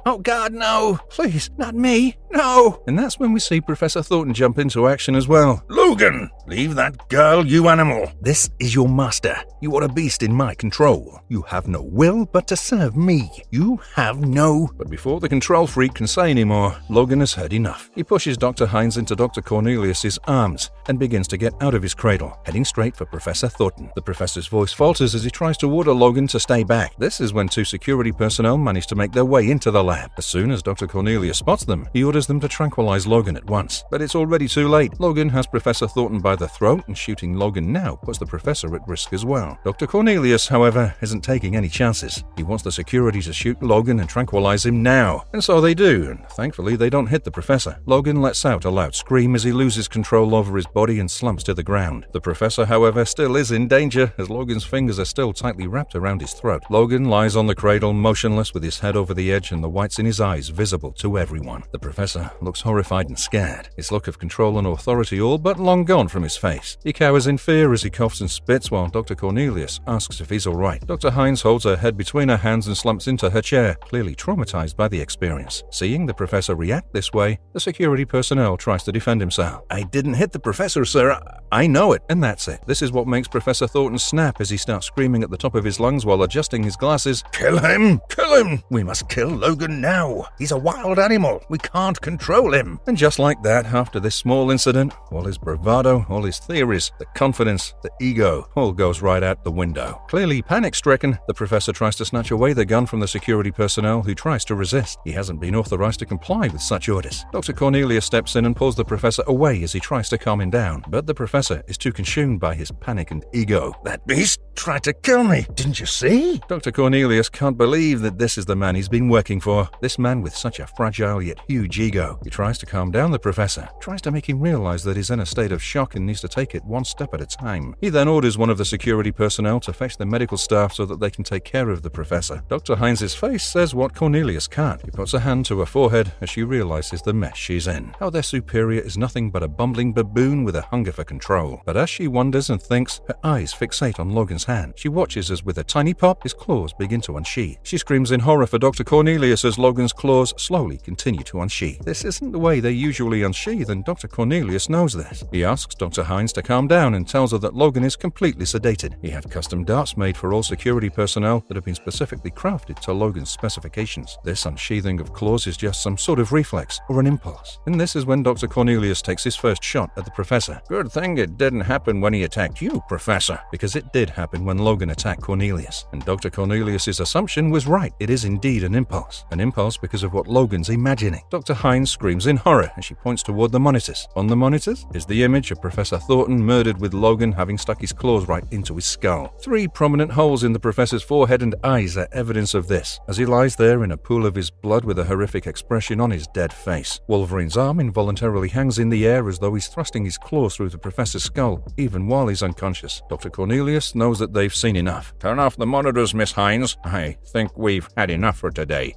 oh God, no, please, not me, no. And that's when we see Professor Thornton jump into action as well. Logan, leave that girl, you animal. This is your master. You are a beast in my control. You have no will but to serve me. You have no... But before the control freak can say anymore, Logan has heard enough. He pushes Dr. Hines into Dr. Cornelius's arms and begins to get out of his cradle, heading straight for Professor Thornton. The professor's voice falters as he tries to order Logan to stay back. This is when two security personnel manage to make their way into the lab. As soon as Dr. Cornelius spots them, he orders them to tranquilize Logan at once. But it's already too late. Logan has Professor Thornton by the throat, and shooting Logan now puts the professor at risk as well. Dr. Cornelius, however, isn't taking any chances. He wants the security to shoot Logan and tranquilize him now. And so they do, and thankfully they don't hit the professor. Logan lets out a loud scream as he loses control over his body and slumps to the ground. The professor, however, still is in danger as Logan's fingers are still tightly wrapped around his throat. Logan lies on the cradle, motionless, with his head over the edge and the whites in his eyes visible to everyone. The professor looks horrified and scared, his look of control and authority all but long gone from his face. He cowers in fear as he coughs and spits while Dr. Cornelius asks if he's alright. Dr. Hines holds her head between her hands and slumps into her chair, clearly traumatized by the experience. Seeing the professor react this way, the security personnel tries to defend himself. I didn't hit the professor, sir. I know it. And that's it. This is what makes Professor Thornton snap as he starts screaming at the top of his lungs while adjusting his glasses. Kill him! Kill him! We must kill Logan now. He's a wild animal. We can't control him. And just like that, after this small incident, all his bravado, all his theories, the confidence, the ego, all goes right out the window. Clearly panic-stricken, the professor tries to snatch away the gun from the security personnel who tries to resist. He hasn't been authorized to comply with such orders. Dr. Cornelius steps in and pulls the professor away as he tries to calm him down, but the professor is too consumed by his panic and ego. That beast tried to kill me, didn't you see? Dr. Cornelius can't believe that this is the man he's been working for, this man with such a fragile yet huge ego. He tries to calm down the professor, tries to make him realize that he's in a state of shock and needs to take it one step at a time. He then orders one of the security personnel to fetch the medical staff so that they can take care of the professor. Dr. Hines' face says what Cornelius can't. He puts a hand to her forehead as she realizes the mess she's in. How their superior is nothing but a bumbling baboon with a hunger for control. But as she wonders and thinks, her eyes fixate on Logan's hand. She watches as with a tiny pop, his claws begin to unsheath. She screams in horror horror for Dr. Cornelius as Logan's claws slowly continue to unsheath. This isn't the way they usually unsheath, and Dr. Cornelius knows this. He asks Dr. Hines to calm down and tells her that Logan is completely sedated. He had custom darts made for all security personnel that have been specifically crafted to Logan's specifications. This unsheathing of claws is just some sort of reflex or an impulse. And this is when Dr. Cornelius takes his first shot at the professor. Good thing it didn't happen when he attacked you, Professor. Because it did happen when Logan attacked Cornelius. And Dr. Cornelius's assumption was right. It is indeed an impulse. An impulse because of what Logan's imagining. Dr. Hines screams in horror as she points toward the monitors. On the monitors is the image of Professor Thornton murdered with Logan having stuck his claws right into his skull. 3 prominent holes in the professor's forehead and eyes are evidence of this, as he lies there in a pool of his blood with a horrific expression on his dead face. Wolverine's arm involuntarily hangs in the air as though he's thrusting his claws through the professor's skull, even while he's unconscious. Dr. Cornelius knows that they've seen enough. Turn off the monitors, Miss Hines. I think we've had enough for today.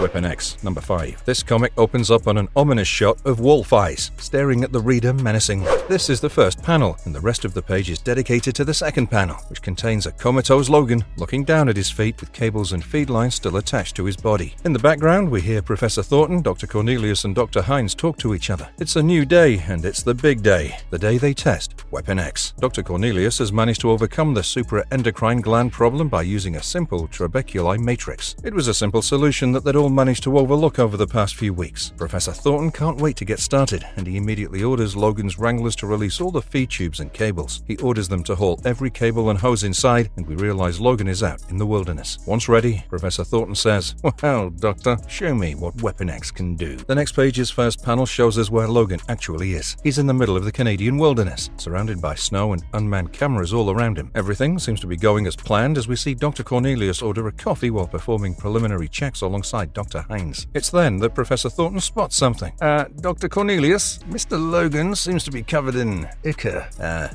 Weapon X, number 5. This comic opens up on an ominous shot of wolf eyes, staring at the reader menacingly. This is the first panel, and the rest of the page is dedicated to the second panel, which contains a comatose Logan looking down at his feet with cables and feed lines still attached to his body. In the background, we hear Professor Thornton, Dr. Cornelius, and Dr. Hines talk to each other. It's a new day, and it's the big day, the day they test Weapon X. Dr. Cornelius has managed to overcome the supraendocrine gland problem by using a simple trabeculi matrix. It was a simple solution that they'd all managed to overlook over the past few weeks. Professor Thornton can't wait to get started, and he immediately orders Logan's wranglers to release all the feed tubes and cables. He orders them to haul every cable and hose inside, and we realize Logan is out in the wilderness. Once ready, Professor Thornton says, "Well, Doctor, show me what Weapon X can do." The next page's first panel shows us where Logan actually is. He's in the middle of the Canadian wilderness, surrounded by snow and unmanned cameras all around him. Everything seems to be going as planned as we see Dr. Cornelius order a coffee while performing preliminary checks alongside Dr. Hines. It's then that Professor Thornton spots something. Dr. Cornelius, Mr. Logan seems to be covered in ichor.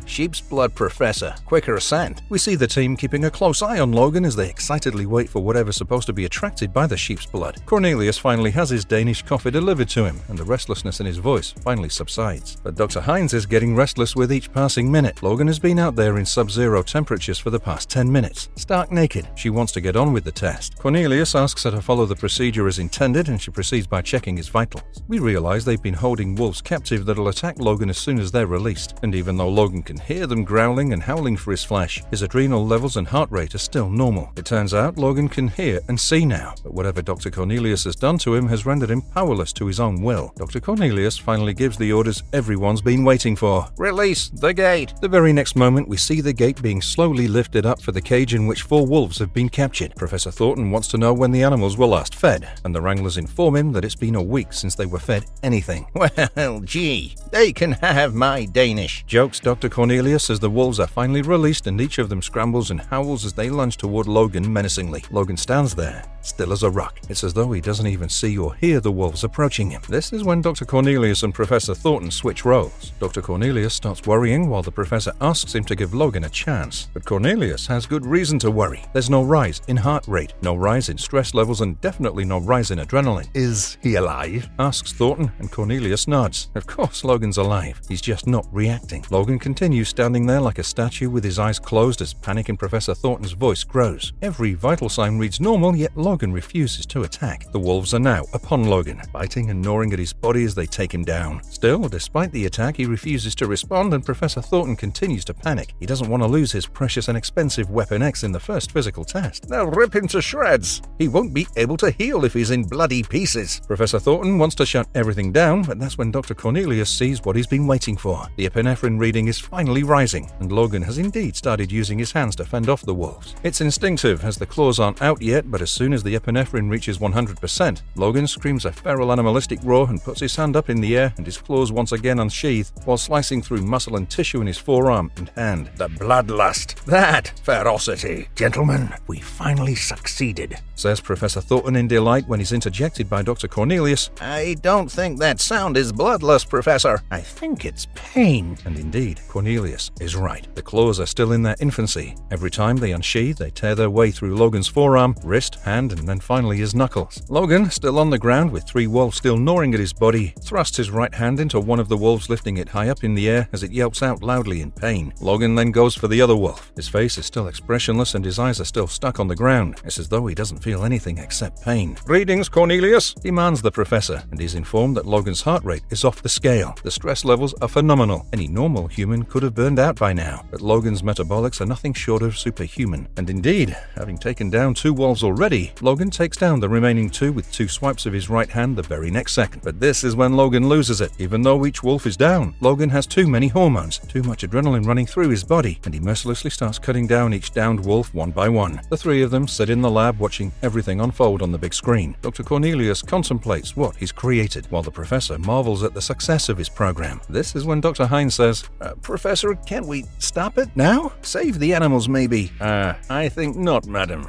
Sheep's blood, Professor. Quicker ascent. We see the team keeping a close eye on Logan as they excitedly wait for whatever's supposed to be attracted by the sheep's blood. Cornelius finally has his Danish coffee delivered to him, and the restlessness in his voice finally subsides. But Dr. Hines is getting restless with each passing minute. Logan has been out there in sub-zero temperatures for the past 10 minutes. Stark naked. She wants to get on with the test. Cornelius asks her to follow the procedure as intended, and she proceeds by checking his vitals. We realize they've been holding wolves captive that'll attack Logan as soon as they're released, and even though Logan can hear them growling and howling for his flesh, his adrenal levels and heart rate are still normal. It turns out Logan can hear and see now, but whatever Dr. Cornelius has done to him has rendered him powerless to his own will. Dr. Cornelius finally gives the orders everyone's been waiting for. Release the gate! The very next moment, we see the gate being slowly lifted up for the cage in which 4 wolves have been captured. Professor Thornton wants to know when the animals were last fed, and the wranglers inform him that it's been a week since they were fed anything. Well, gee, they can have my Danish, jokes Dr. Cornelius as the wolves are finally released and each of them scrambles and howls as they lunge toward Logan menacingly. Logan stands there, still as a rock. It's as though he doesn't even see or hear the wolves approaching him. This is when Dr. Cornelius and Professor Thornton switch roles. Dr. Cornelius starts worrying while the professor asks him to give Logan a chance. But Cornelius has good reason to worry. There's no rise in heart rate, no rise in stress levels, and definitely no rise in adrenaline. Is he alive? Asks Thornton, and Cornelius nods. Of course Logan's alive. He's just not reacting. Logan continues standing there like a statue with his eyes closed as panic in Professor Thornton's voice grows. Every vital sign reads normal, yet Logan refuses to attack. The wolves are now upon Logan, biting and gnawing at his body as they take him down. Still, despite the attack, he refuses to respond, and Professor Thornton continues to panic. He doesn't want to lose his precious and expensive Weapon X in the first physical test. They'll rip him to shreds. He won't be able to heal if he's in bloody pieces. Professor Thornton wants to shut everything down, but that's when Dr. Cornelius sees what he's been waiting for. The epinephrine reading is finally rising, and Logan has indeed started using his hands to fend off the wolves. It's instinctive, as the claws aren't out yet, but as soon as the epinephrine reaches 100%, Logan screams a feral animalistic roar and puts his hand up in the air and his claws once again unsheathe, while slicing through muscle and tissue in his forearm and hand. The bloodlust! That ferocity! Gentlemen, we finally succeeded, says Professor Thornton in delight delight when he's interjected by Dr. Cornelius. I don't think that sound is bloodlust, Professor. I think it's pain. And indeed, Cornelius is right. The claws are still in their infancy. Every time they unsheathe, they tear their way through Logan's forearm, wrist, hand, and then finally his knuckles. Logan, still on the ground with 3 wolves still gnawing at his body, thrusts his right hand into one of the wolves, lifting it high up in the air as it yelps out loudly in pain. Logan then goes for the other wolf. His face is still expressionless and his eyes are still stuck on the ground. It's as though he doesn't feel anything except pain. "Greetings, Cornelius," demands the professor, and he's informed that Logan's heart rate is off the scale. The stress levels are phenomenal. Any normal human could have burned out by now, but Logan's metabolics are nothing short of superhuman. And indeed, having taken down 2 wolves already, Logan takes down the remaining 2 with 2 swipes of his right hand the very next second. But this is when Logan loses it. Even though each wolf is down, Logan has too many hormones, too much adrenaline running through his body, and he mercilessly starts cutting down each downed wolf one by one. The 3 of them sit in the lab watching everything unfold on the big screen. Dr. Cornelius contemplates what he's created, while the professor marvels at the success of his program. This is when Dr. Hines says, Professor, can't we stop it now? Save the animals, maybe. I think not, madam.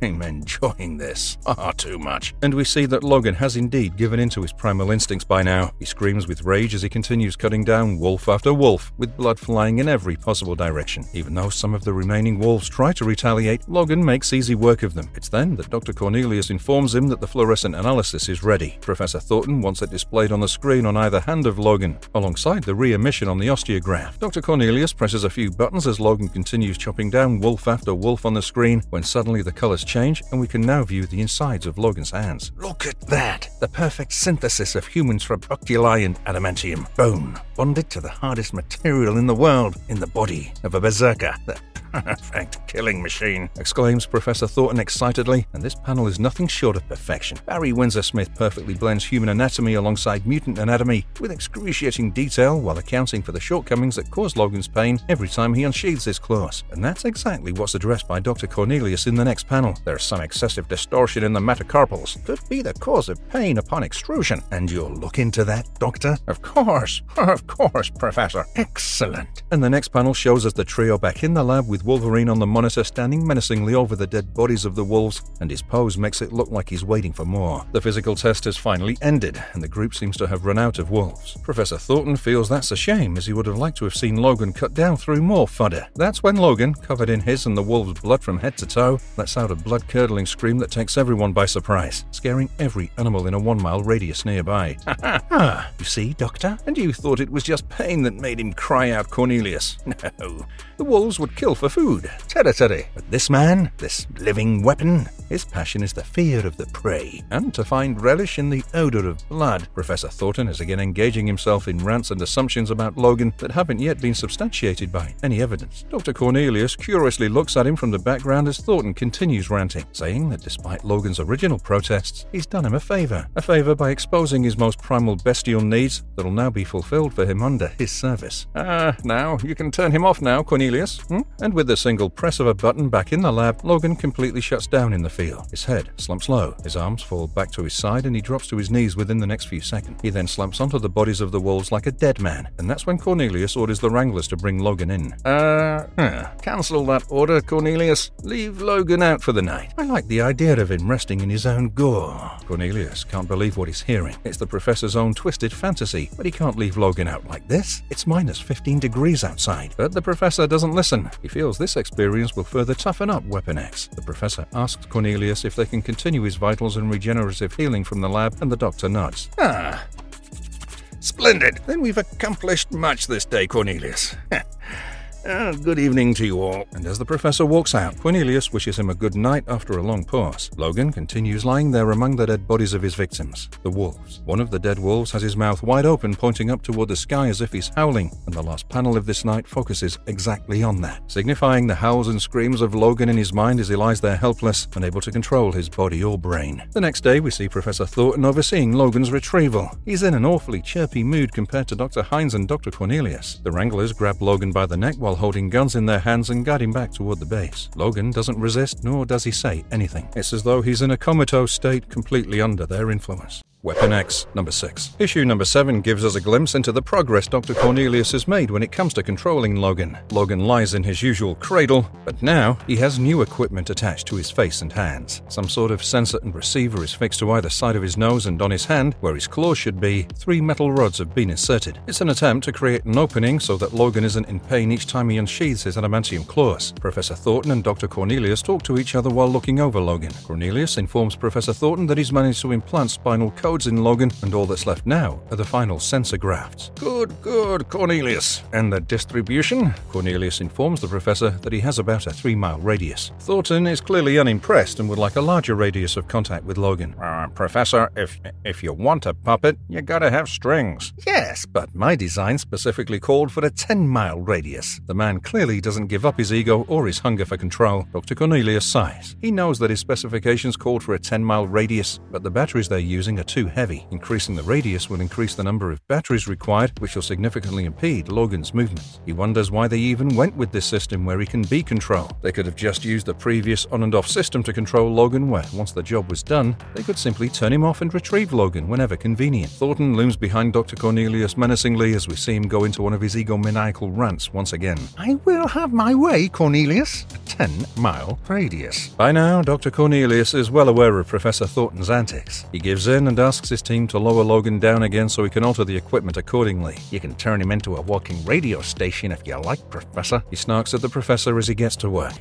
I'm enjoying this far too much. And we see that Logan has indeed given in to his primal instincts by now. He screams with rage as he continues cutting down wolf after wolf, with blood flying in every possible direction. Even though some of the remaining wolves try to retaliate, Logan makes easy work of them. It's then that Dr. Cornelius informs him that the fluorescent analysis is ready. Professor Thornton wants it displayed on the screen on either hand of Logan, alongside the re-emission on the osteograph. Dr. Cornelius presses a few buttons as Logan continues chopping down wolf after wolf on the screen, when suddenly the colors change and we can now view the insides of Logan's hands. Look at that! The perfect synthesis of human traboculi and adamantium. Bone, bonded to the hardest material in the world, in the body of a berserker. The perfect killing machine, exclaims Professor Thornton excitedly, and this panel is nothing short of perfection. Barry Windsor-Smith perfectly blends human anatomy alongside mutant anatomy with excruciating detail while accounting for the shortcomings that cause Logan's pain every time he unsheathes his claws. And that's exactly what's addressed by Dr. Cornelius in the next panel. There's some excessive distortion in the metacarpals. Could be the cause of pain upon extrusion. And you'll look into that, Doctor? Of course, Professor. Excellent. And the next panel shows us the trio back in the lab with Wolverine on the monitor standing menacingly over the dead bodies of the wolves, and his pose makes it look like he's waiting for more. The physical test has finally ended, and the group seems to have run out of wolves. Professor Thornton feels that's a shame, as he would have liked to have seen Logan cut down through more fodder. That's when Logan, covered in his and the wolves' blood from head to toe, lets out a blood-curdling scream that takes everyone by surprise, scaring every animal in a 1-mile radius nearby. You see, Doctor? And you thought it was just pain that made him cry out, Cornelius. No, the wolves would kill for food. Teddy. But this man, this living weapon, his passion is the fear of the prey, and to find relish in the odor of blood. Professor Thornton is again engaging himself in rants and assumptions about Logan that haven't yet been substantiated by any evidence. Dr. Cornelius curiously looks at him from the background as Thornton continues ranting, saying that despite Logan's original protests, he's done him a favor by exposing his most primal bestial needs that'll now be fulfilled for him under his service. Now you can turn him off now, Cornelius. And with the single press of a button back in the lab, Logan completely shuts down in the field. His head slumps low, his arms fall back to his side, and he drops to his knees within the next few seconds. He then slumps onto the bodies of the wolves like a dead man, and that's when Cornelius orders the wranglers to bring Logan in. Cancel that order, Cornelius. Leave Logan out for the night. I like the idea of him resting in his own gore. Cornelius can't believe what he's hearing. It's the professor's own twisted fantasy, but he can't leave Logan out like this. It's minus 15 degrees outside. But the professor doesn't listen. He feels this experience will further toughen up Weapon X. The professor asks Cornelius if they can continue his vitals and regenerative healing from the lab, and the doctor nods. Splendid. Then we've accomplished much this day, Cornelius. Good evening to you all. And as the professor walks out, Cornelius wishes him a good night after a long pause. Logan continues lying there among the dead bodies of his victims, the wolves. One of the dead wolves has his mouth wide open, pointing up toward the sky as if he's howling, and the last panel of this night focuses exactly on that, signifying the howls and screams of Logan in his mind as he lies there helpless, unable to control his body or brain. The next day, we see Professor Thornton overseeing Logan's retrieval. He's in an awfully chirpy mood compared to Dr. Hines and Dr. Cornelius. The wranglers grab Logan by the neck while holding guns in their hands and guide him back toward the base. Logan doesn't resist, nor does he say anything. It's as though he's in a comatose state, completely under their influence. Weapon X, number 6. Issue number 7 gives us a glimpse into the progress Dr. Cornelius has made when it comes to controlling Logan. Logan lies in his usual cradle, but now he has new equipment attached to his face and hands. Some sort of sensor and receiver is fixed to either side of his nose, and on his hand, where his claws should be, 3 metal rods have been inserted. It's an attempt to create an opening so that Logan isn't in pain each time he unsheathes his adamantium claws. Professor Thornton and Dr. Cornelius talk to each other while looking over Logan. Cornelius informs Professor Thornton that he's managed to implant spinal codes in Logan, and all that's left now are the final sensor grafts. Good, Cornelius. And the distribution? Cornelius informs the professor that he has about a 3-mile radius. Thornton is clearly unimpressed and would like a larger radius of contact with Logan. Professor, if you want a puppet, you gotta have strings. Yes, but my design specifically called for a 10-mile radius. The man clearly doesn't give up his ego or his hunger for control. Dr. Cornelius sighs. He knows that his specifications called for a 10-mile radius, but the batteries they're using are too heavy. Increasing the radius will increase the number of batteries required, which will significantly impede Logan's movements. He wonders why they even went with this system where he can be controlled. They could have just used the previous on and off system to control Logan, where once the job was done, they could simply turn him off and retrieve Logan whenever convenient. Thornton looms behind Dr. Cornelius menacingly as we see him go into one of his egomaniacal rants once again. I will have my way, Cornelius. A 10-mile radius. By now, Dr. Cornelius is well aware of Professor Thornton's antics. He gives in and asks his team to lower Logan down again so he can alter the equipment accordingly. You can turn him into a walking radio station if you like, Professor. He snarks at the professor as he gets to work.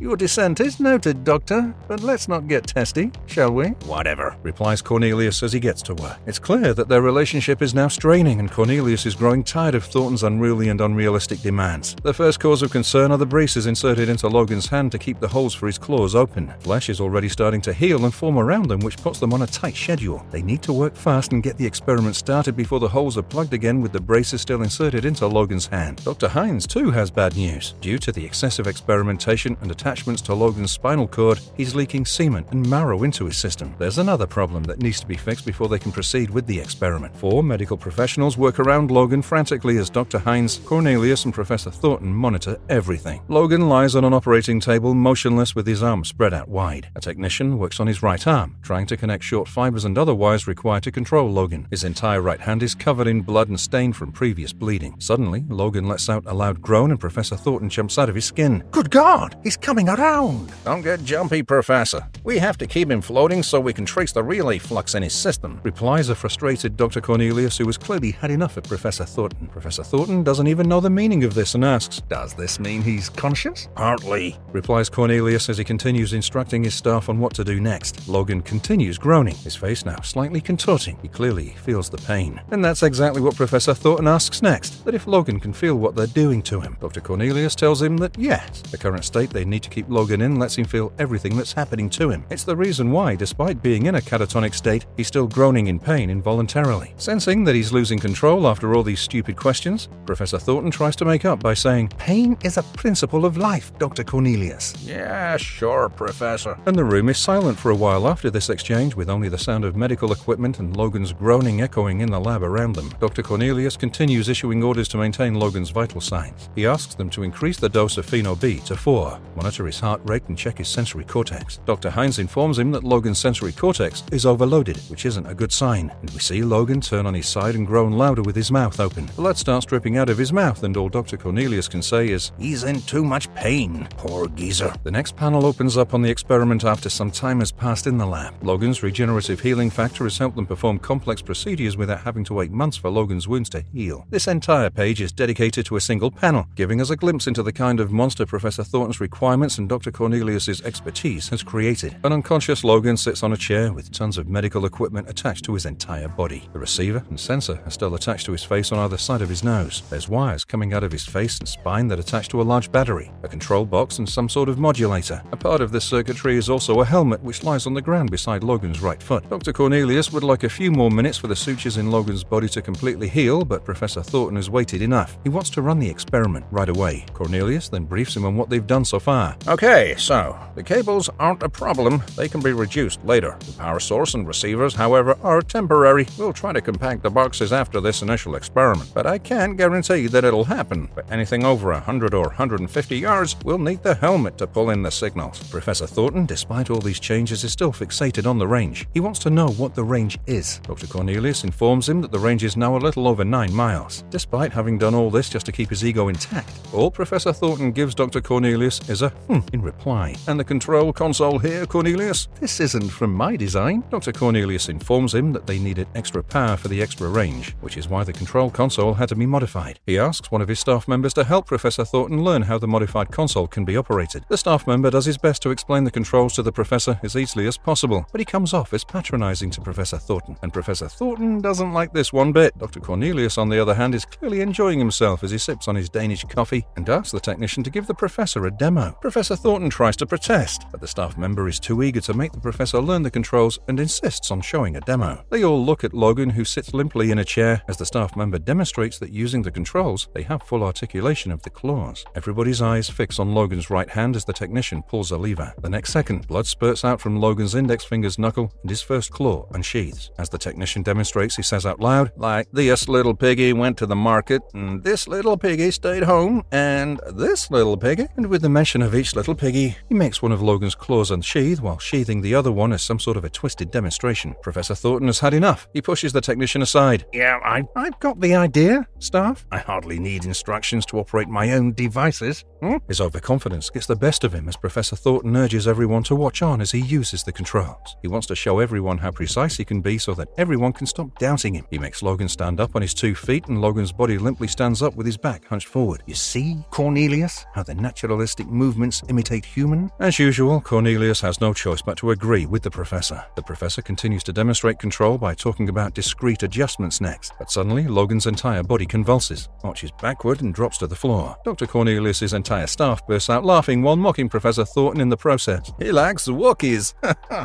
Your dissent is noted, Doctor, but let's not get testy, shall we? Whatever, replies Cornelius as he gets to work. It's clear that their relationship is now straining, and Cornelius is growing tired of Thornton's unruly and unrealistic demands. The first cause of concern are the braces inserted into Logan's hand to keep the holes for his claws open. Flesh is already starting to heal and form around them, which puts them on a tight schedule. They need to work fast and get the experiment started before the holes are plugged again with the braces still inserted into Logan's hand. Dr. Hines too has bad news. Due to the excessive experimentation and attachments to Logan's spinal cord, he's leaking semen and marrow into his system. There's another problem that needs to be fixed before they can proceed with the experiment. 4 medical professionals work around Logan frantically as Dr. Hines, Cornelius, and Professor Thornton monitor everything. Logan lies on an operating table motionless with his arms spread out wide. A technician works on his right arm, trying to connect short fibers and other wires required to control Logan. His entire right hand is covered in blood and stained from previous bleeding. Suddenly, Logan lets out a loud groan and Professor Thornton jumps out of his skin. Good God, he's coming around! Don't get jumpy, Professor. We have to keep him floating so we can trace the relay flux in his system, replies a frustrated Dr. Cornelius, who has clearly had enough of Professor Thornton. Professor Thornton doesn't even know the meaning of this and asks, does this mean he's conscious? Partly, replies Cornelius as he continues instructing his staff on what to do next. Logan continues groaning, his face now slightly contorting. He clearly feels the pain. And that's exactly what Professor Thornton asks next, that if Logan can feel what they're doing to him. Dr. Cornelius tells him that yes, the current state they need to keep Logan in lets him feel everything that's happening to him. It's the reason why, despite being in a catatonic state, he's still groaning in pain involuntarily. Sensing that he's losing control after all these stupid questions, Professor Thornton tries to make up by saying, pain is a principle of life, Dr. Cornelius. Yeah, sure, Professor. And the room is silent for a while after this exchange, with only the sound of medical equipment and Logan's groaning echoing in the lab around them. Dr. Cornelius continues issuing orders to maintain Logan's vital signs. He asks them to increase the dose of Pheno B to 4, monitor his heart rate and check his sensory cortex. Dr. Hines informs him that Logan's sensory cortex is overloaded, which isn't a good sign, and we see Logan turn on his side and groan louder with his mouth open. Blood starts dripping out of his mouth, and all Dr. Cornelius can say is, he's in too much pain, poor geezer. The next panel opens up on the experiment after some time has passed in the lab. Logan's regenerative healing factor has helped them perform complex procedures without having to wait months for Logan's wounds to heal. This entire page is dedicated to a single panel, giving us a glimpse into the kind of monster Professor Thornton's requirements and Dr. Cornelius's expertise has created. An unconscious Logan sits on a chair with tons of medical equipment attached to his entire body. The receiver and sensor are still attached to his face on either side of his nose. There's wires coming out of his face and spine that attach to a large battery, a control box, and some sort of modulator. A part of this circuitry is also a helmet which lies on the ground beside Logan's right foot. Dr. Cornelius would like a few more minutes for the sutures in Logan's body to completely heal, but Professor Thornton has waited enough. He wants to run the experiment right away. Cornelius then briefs him on what they've done so far. Okay, so the cables aren't a problem. They can be reduced later. The power source and receivers, however, are temporary. We'll try to compact the boxes after this initial experiment, but I can't guarantee that it'll happen. For anything over 100 or 150 yards, we'll need the helmet to pull in the signals. Professor Thornton, despite all these changes, is still fixated on the range. He wants to know what the range is. Dr. Cornelius informs him that the range is now a little over 9 miles. Despite having done all this just to keep his ego intact, all Professor Thornton gives Dr. Cornelius is a in reply. And the control console here, Cornelius? This isn't from my design. Dr. Cornelius informs him that they needed extra power for the extra range, which is why the control console had to be modified. He asks one of his staff members to help Professor Thornton learn how the modified console can be operated. The staff member does his best to explain the controls to the professor as easily as possible, but he comes off as patronizing to Professor Thornton, and Professor Thornton doesn't like this one bit. Dr. Cornelius, on the other hand, is clearly enjoying himself as he sips on his Danish coffee and asks the technician to give the professor a demo. Professor Thornton tries to protest, but the staff member is too eager to make the professor learn the controls and insists on showing a demo. They all look at Logan, who sits limply in a chair, as the staff member demonstrates that using the controls, they have full articulation of the claws. Everybody's eyes fix on Logan's right hand as the technician pulls a lever. The next second, blood spurts out from Logan's index finger's knuckle and his first claw unsheathes. As the technician demonstrates, he says out loud, like, this little piggy went to the market, and this little piggy stayed home, and this little piggy. And with the mention of each little piggy, he makes one of Logan's claws unsheathe while sheathing the other one as some sort of a twisted demonstration. Professor Thornton has had enough. He pushes the technician aside. Yeah, I've got the idea, staff. I hardly need instructions to operate my own devices. His overconfidence gets the best of him as Professor Thornton urges everyone to watch on as he uses the controls. He wants to show everyone how precise he can be so that everyone can stop doubting him. He makes Logan stand up on his 2 feet, and Logan's body limply stands up with his back hunched forward. You see, Cornelius, how the naturalistic movements imitate human? As usual, Cornelius has no choice but to agree with the professor. The professor continues to demonstrate control by talking about discrete adjustments next, but suddenly Logan's entire body convulses, arches backward and drops to the floor. Dr. Cornelius's entire staff bursts out laughing while mocking Professor Thornton in the process. He likes Wookiees,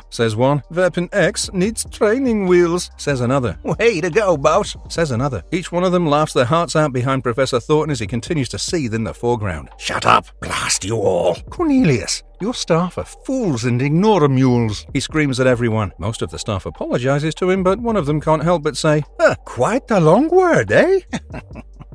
says one. Weapon X needs training wheels, says another. Way to go, boss, says another. Each one of them laughs their hearts out behind Professor Thornton as he continues to seethe in the foreground. Shut up, blast you all. Cornelius, your staff are fools and ignoramules, he screams at everyone. Most of the staff apologizes to him, but one of them can't help but say, quite a long word, eh?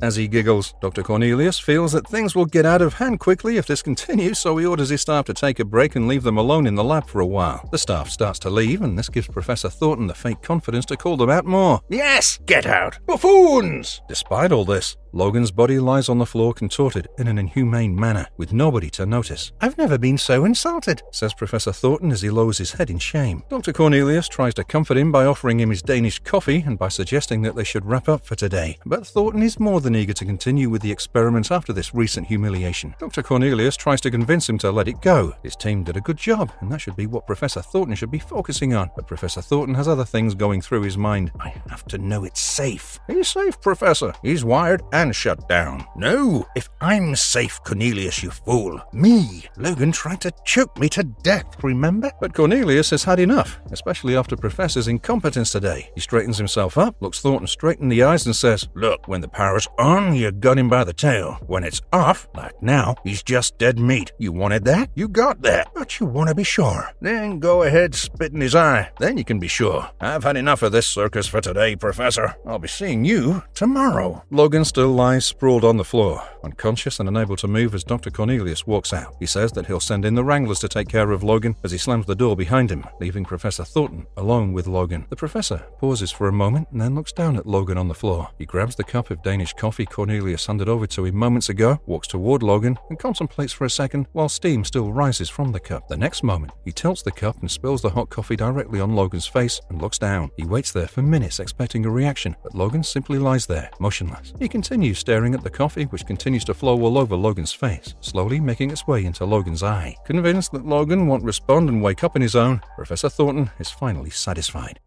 As he giggles, Dr. Cornelius feels that things will get out of hand quickly if this continues, so he orders his staff to take a break and leave them alone in the lab for a while. The staff starts to leave, and this gives Professor Thornton the fake confidence to call them out more. Yes, get out! Buffoons! Despite all this, Logan's body lies on the floor contorted in an inhumane manner, with nobody to notice. I've never been so insulted, says Professor Thornton as he lowers his head in shame. Dr. Cornelius tries to comfort him by offering him his Danish coffee and by suggesting that they should wrap up for today. But Thornton is more than eager to continue with the experiment after this recent humiliation. Dr. Cornelius tries to convince him to let it go. His team did a good job, and that should be what Professor Thornton should be focusing on. But Professor Thornton has other things going through his mind. I have to know it's safe. He's safe, Professor. He's wired and shut down. No, if I'm safe, Cornelius, you fool. Me, Logan tried to choke me to death, remember? But Cornelius has had enough, especially after Professor's incompetence today. He straightens himself up, looks Thornton straight in the eyes and says, look, when the power's on, you got him by the tail. When it's off, like now, he's just dead meat. You wanted that? You got that. But you want to be sure. Then go ahead, spit in his eye. Then you can be sure. I've had enough of this circus for today, Professor. I'll be seeing you tomorrow. Logan still lies sprawled on the floor, unconscious and unable to move as Dr. Cornelius walks out. He says that he'll send in the Wranglers to take care of Logan as he slams the door behind him, leaving Professor Thornton alone with Logan. The professor pauses for a moment and then looks down at Logan on the floor. He grabs the cup of Danish coffee Cornelius handed over to him moments ago, walks toward Logan, and contemplates for a second while steam still rises from the cup. The next moment, he tilts the cup and spills the hot coffee directly on Logan's face and looks down. He waits there for minutes expecting a reaction, but Logan simply lies there, motionless. He continues staring at the coffee, which continues to flow all over Logan's face, slowly making its way into Logan's eye. Convinced that Logan won't respond and wake up on his own, Professor Thornton is finally satisfied.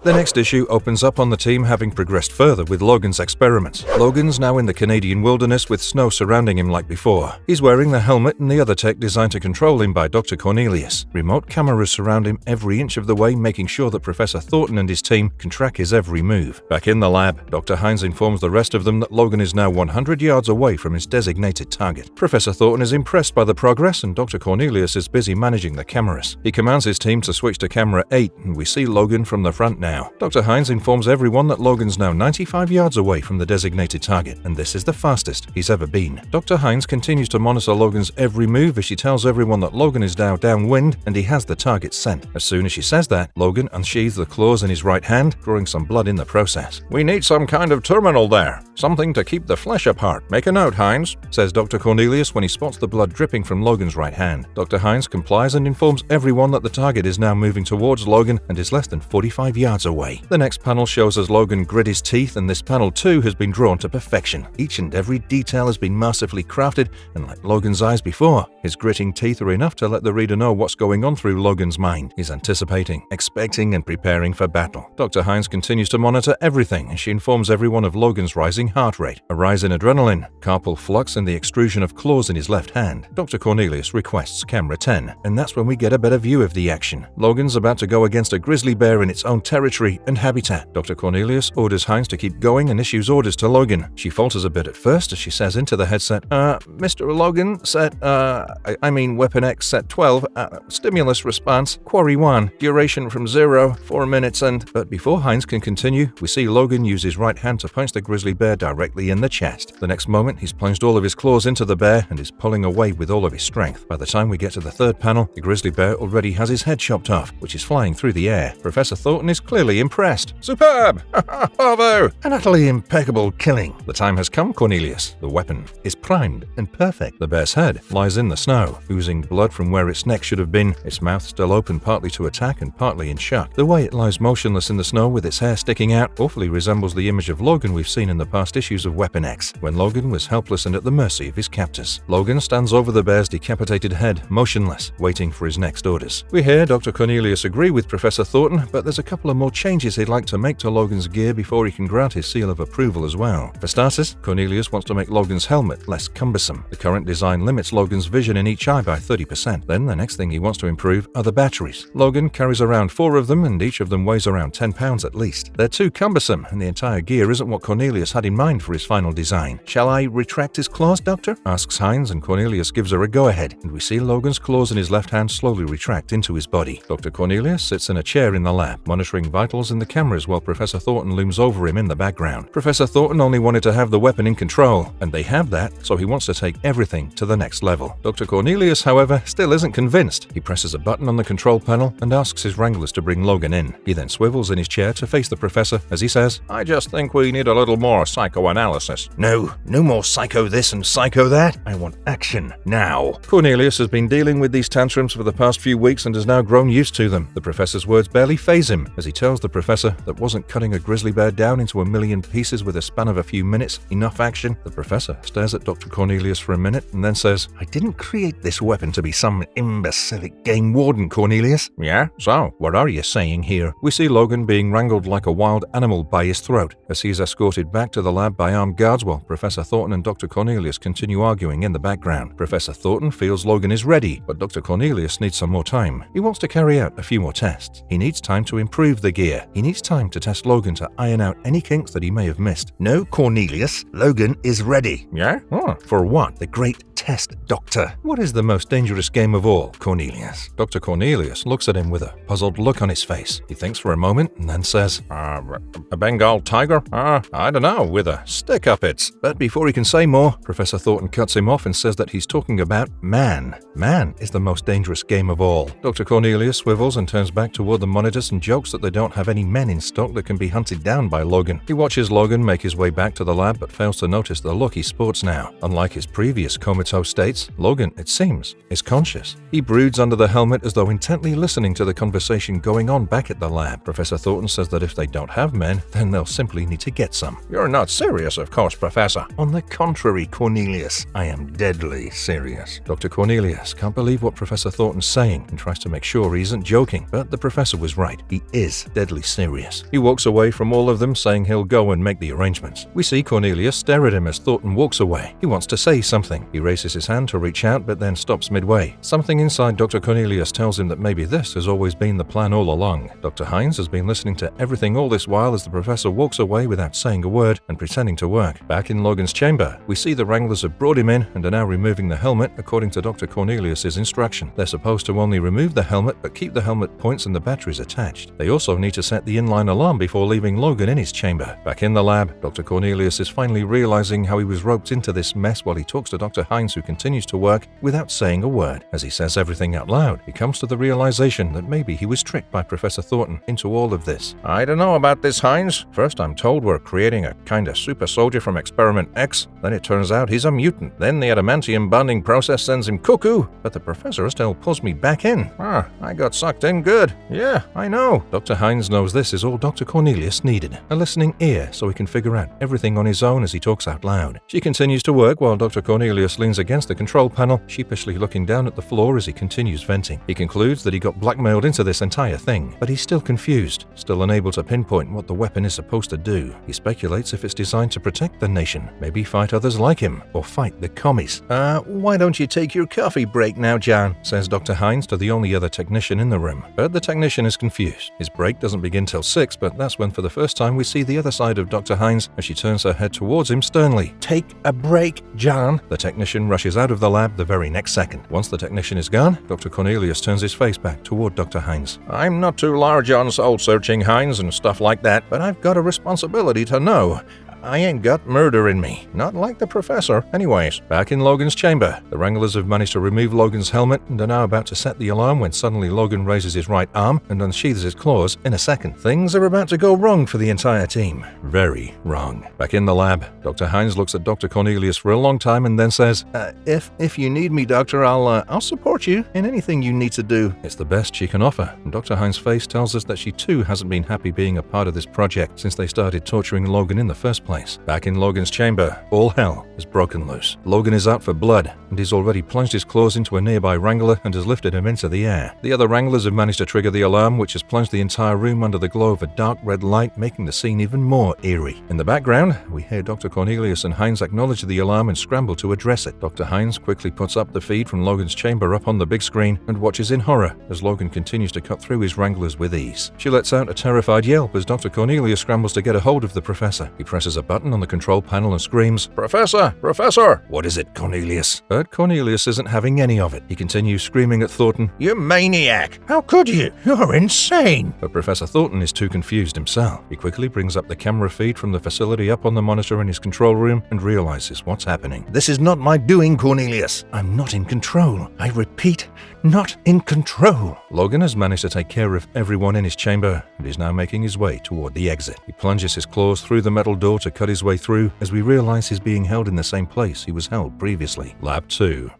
The next issue opens up on the team having progressed further with Logan's experiments. Logan's now in the Canadian wilderness with snow surrounding him like before. He's wearing the helmet and the other tech designed to control him by Dr. Cornelius. Remote cameras surround him every inch of the way, making sure that Professor Thornton and his team can track his every move. Back in the lab, Dr. Hines informs the rest of them that Logan is now 100 yards away from his designated target. Professor Thornton is impressed by the progress, and Dr. Cornelius is busy managing the cameras. He commands his team to switch to camera 8, and we see Logan from the front now. Dr. Hines informs everyone that Logan's now 95 yards away from the designated target, and this is the fastest he's ever been. Dr. Hines continues to monitor Logan's every move as she tells everyone that Logan is now downwind and he has the target scent. As soon as she says that, Logan unsheathes the claws in his right hand, drawing some blood in the process. "We need some kind of terminal there. Something to keep the flesh apart. Make a note, Hines," says Dr. Cornelius when he spots the blood dripping from Logan's right hand. Dr. Hines complies and informs everyone that the target is now moving towards Logan and is less than 45 yards away. The next panel shows us Logan grit his teeth, and this panel too has been drawn to perfection. Each and every detail has been masterfully crafted, and like Logan's eyes before, his gritting teeth are enough to let the reader know what's going on through Logan's mind. He's anticipating, expecting, and preparing for battle. Dr. Hines continues to monitor everything as she informs everyone of Logan's rising heart rate, a rise in adrenaline, carpal flux, and the extrusion of claws in his left hand. Dr. Cornelius requests camera 10, and that's when we get a better view of the action. Logan's about to go against a grizzly bear in its own territory and habitat. Dr. Cornelius orders Hines to keep going and issues orders to Logan. She falters a bit at first as she says into the headset, Mr. Logan, Weapon X, set 12, stimulus response, Quarry 1, duration from 0, 4 minutes and... But before Hines can continue, we see Logan use his right hand to punch the grizzly bear directly in the chest. The next moment, he's plunged all of his claws into the bear and is pulling away with all of his strength. By the time we get to the third panel, the grizzly bear already has his head chopped off, which is flying through the air. Professor Thornton is clearly impressed. "Superb! Bravo! An utterly impeccable killing. The time has come, Cornelius. The weapon is primed and perfect." The bear's head lies in the snow, oozing blood from where its neck should have been, its mouth still open partly to attack and partly in shock. The way it lies motionless in the snow with its hair sticking out awfully resembles the image of Logan we've seen in the past issues of Weapon X, when Logan was helpless and at the mercy of his captors. Logan stands over the bear's decapitated head, motionless, waiting for his next orders. We hear Dr. Cornelius agree with Professor Thornton, but there's a couple of more changes he'd like to make to Logan's gear before he can grant his seal of approval as well. For starters, Cornelius wants to make Logan's helmet less cumbersome. The current design limits Logan's vision in each eye by 30%. Then the next thing he wants to improve are the batteries. Logan carries around 4 of them, and each of them weighs around 10 pounds at least. They're too cumbersome, and the entire gear isn't what Cornelius had in mind for his final design. "Shall I retract his claws, Doctor?" asks Hines, and Cornelius gives her a go-ahead, and we see Logan's claws in his left hand slowly retract into his body. Dr. Cornelius sits in a chair in the lab, monitoring vitals and the cameras while Professor Thornton looms over him in the background. Professor Thornton only wanted to have the weapon in control, and they have that, so he wants to take everything to the next level. Dr. Cornelius, however, still isn't convinced. He presses a button on the control panel and asks his wranglers to bring Logan in. He then swivels in his chair to face the professor as he says, "I just think we need a little more psychoanalysis." No more psycho this and psycho that. I want action now." Cornelius has been dealing with these tantrums for the past few weeks and has now grown used to them. The professor's words barely faze him as he tells the professor that wasn't cutting a grizzly bear down into a million pieces with a span of a few minutes enough action. The professor stares at Dr. Cornelius for a minute and then says, "I didn't create this weapon to be some imbecilic game warden, Cornelius." "Yeah? So, What are you saying here?" We see Logan being wrangled like a wild animal by his throat as he is escorted back to the lab by armed guards while Professor Thornton and Dr. Cornelius continue arguing in the background. Professor Thornton feels Logan is ready, but Dr. Cornelius needs some more time. He wants to carry out a few more tests. He needs time to improve the gear. He needs time to test Logan to iron out any kinks that he may have missed. "No, Cornelius, Logan is ready." "Yeah? For what? The great test, Doctor. What is the most dangerous game of all, Cornelius?" Dr. Cornelius looks at him with a puzzled look on his face. He thinks for a moment and then says, A Bengal tiger? I don't know, with a stick up its..." But before he can say more, Professor Thornton cuts him off and says that he's talking about man. Man is the most dangerous game of all. Dr. Cornelius swivels and turns back toward the monitors and jokes that they don't have any men in stock that can be hunted down by Logan. He watches Logan make his way back to the lab but fails to notice the look he sports now. Unlike his previous comatose states, Logan, it seems, is conscious. He broods under the helmet as though intently listening to the conversation going on back at the lab. Professor Thornton says that if they don't have men, then they'll simply need to get some. "You're not serious, of course, Professor." "On the contrary, Cornelius, I am deadly serious." Dr. Cornelius can't believe what Professor Thornton's saying and tries to make sure he isn't joking, but the professor was right. He is deadly serious. He walks away from all of them, saying he'll go and make the arrangements. We see Cornelius stare at him as Thornton walks away. He wants to say something. He raises his hand to reach out, but then stops midway. Something inside Dr. Cornelius tells him that maybe this has always been the plan all along. Dr. Hines has been listening to everything all this while as the professor walks away without saying a word and pretending to work. Back in Logan's chamber, we see the Wranglers have brought him in and are now removing the helmet according to Dr. Cornelius's instruction. They're supposed to only remove the helmet but keep the helmet points and the batteries attached. They also need to set the inline alarm before leaving Logan in his chamber. Back in the lab, Dr. Cornelius is finally realizing how he was roped into this mess while he talks to Dr. Hines, who continues to work without saying a word. As he says everything out loud, he comes to the realization that maybe he was tricked by Professor Thornton into all of this. I don't know about this, Hines. First I'm told we're creating a kind of super soldier from Experiment X, then it turns out he's a mutant. Then the adamantium bonding process sends him cuckoo, but the professor still pulls me back in. I got sucked in good. Yeah, I know. Dr. Hines knows this is all Dr. Cornelius needed, a listening ear so he can figure out everything on his own as he talks out loud. She continues to work while Dr. Cornelius leans against the control panel, sheepishly looking down at the floor as he continues venting. He concludes that he got blackmailed into this entire thing, but he's still confused, still unable to pinpoint what the weapon is supposed to do. He speculates if it's designed to protect the nation, maybe fight others like him, or fight the commies. Why don't you take your coffee break now, John? Says Dr. Hines to the only other technician in the room. But the technician is confused. His break doesn't begin till 6, but that's when for the first time we see the other side of Dr. Hines as she turns her head towards him sternly. Take a break, John. The technician rushes out of the lab the very next second. Once the technician is gone, Dr. Cornelius turns his face back toward Dr. Hines. I'm not too large on soul-searching, Hines, and stuff like that, but I've got a responsibility to know. I ain't got murder in me. Not like the professor. Anyways. Back in Logan's chamber, the Wranglers have managed to remove Logan's helmet and are now about to set the alarm when suddenly Logan raises his right arm and unsheathes his claws in a second. Things are about to go wrong for the entire team. Very wrong. Back in the lab, Dr. Hines looks at Dr. Cornelius for a long time and then says, If you need me, Doctor, I'll support you in anything you need to do. It's the best she can offer, and Dr. Hines' face tells us that she too hasn't been happy being a part of this project since they started torturing Logan in the first place. Back in Logan's chamber, all hell is broken loose. Logan is out for blood, and he's already plunged his claws into a nearby Wrangler and has lifted him into the air. The other Wranglers have managed to trigger the alarm, which has plunged the entire room under the glow of a dark red light, making the scene even more eerie. In the background, we hear Dr. Cornelius and Hines acknowledge the alarm and scramble to address it. Dr. Hines quickly puts up the feed from Logan's chamber up on the big screen and watches in horror as Logan continues to cut through his Wranglers with ease. She lets out a terrified yelp as Dr. Cornelius scrambles to get a hold of the professor. He presses a button on the control panel and screams, Professor! Professor! What is it, Cornelius? But Cornelius isn't having any of it. He continues screaming at Thornton, You maniac! How could you? You're insane! But Professor Thornton is too confused himself. He quickly brings up the camera feed from the facility up on the monitor in his control room and realizes what's happening. This is not my doing, Cornelius. I'm not in control. I repeat, not in control. Logan has managed to take care of everyone in his chamber and is now making his way toward the exit. He plunges his claws through the metal door to cut his way through as we realize he's being held in the same place he was held previously. Lab 2.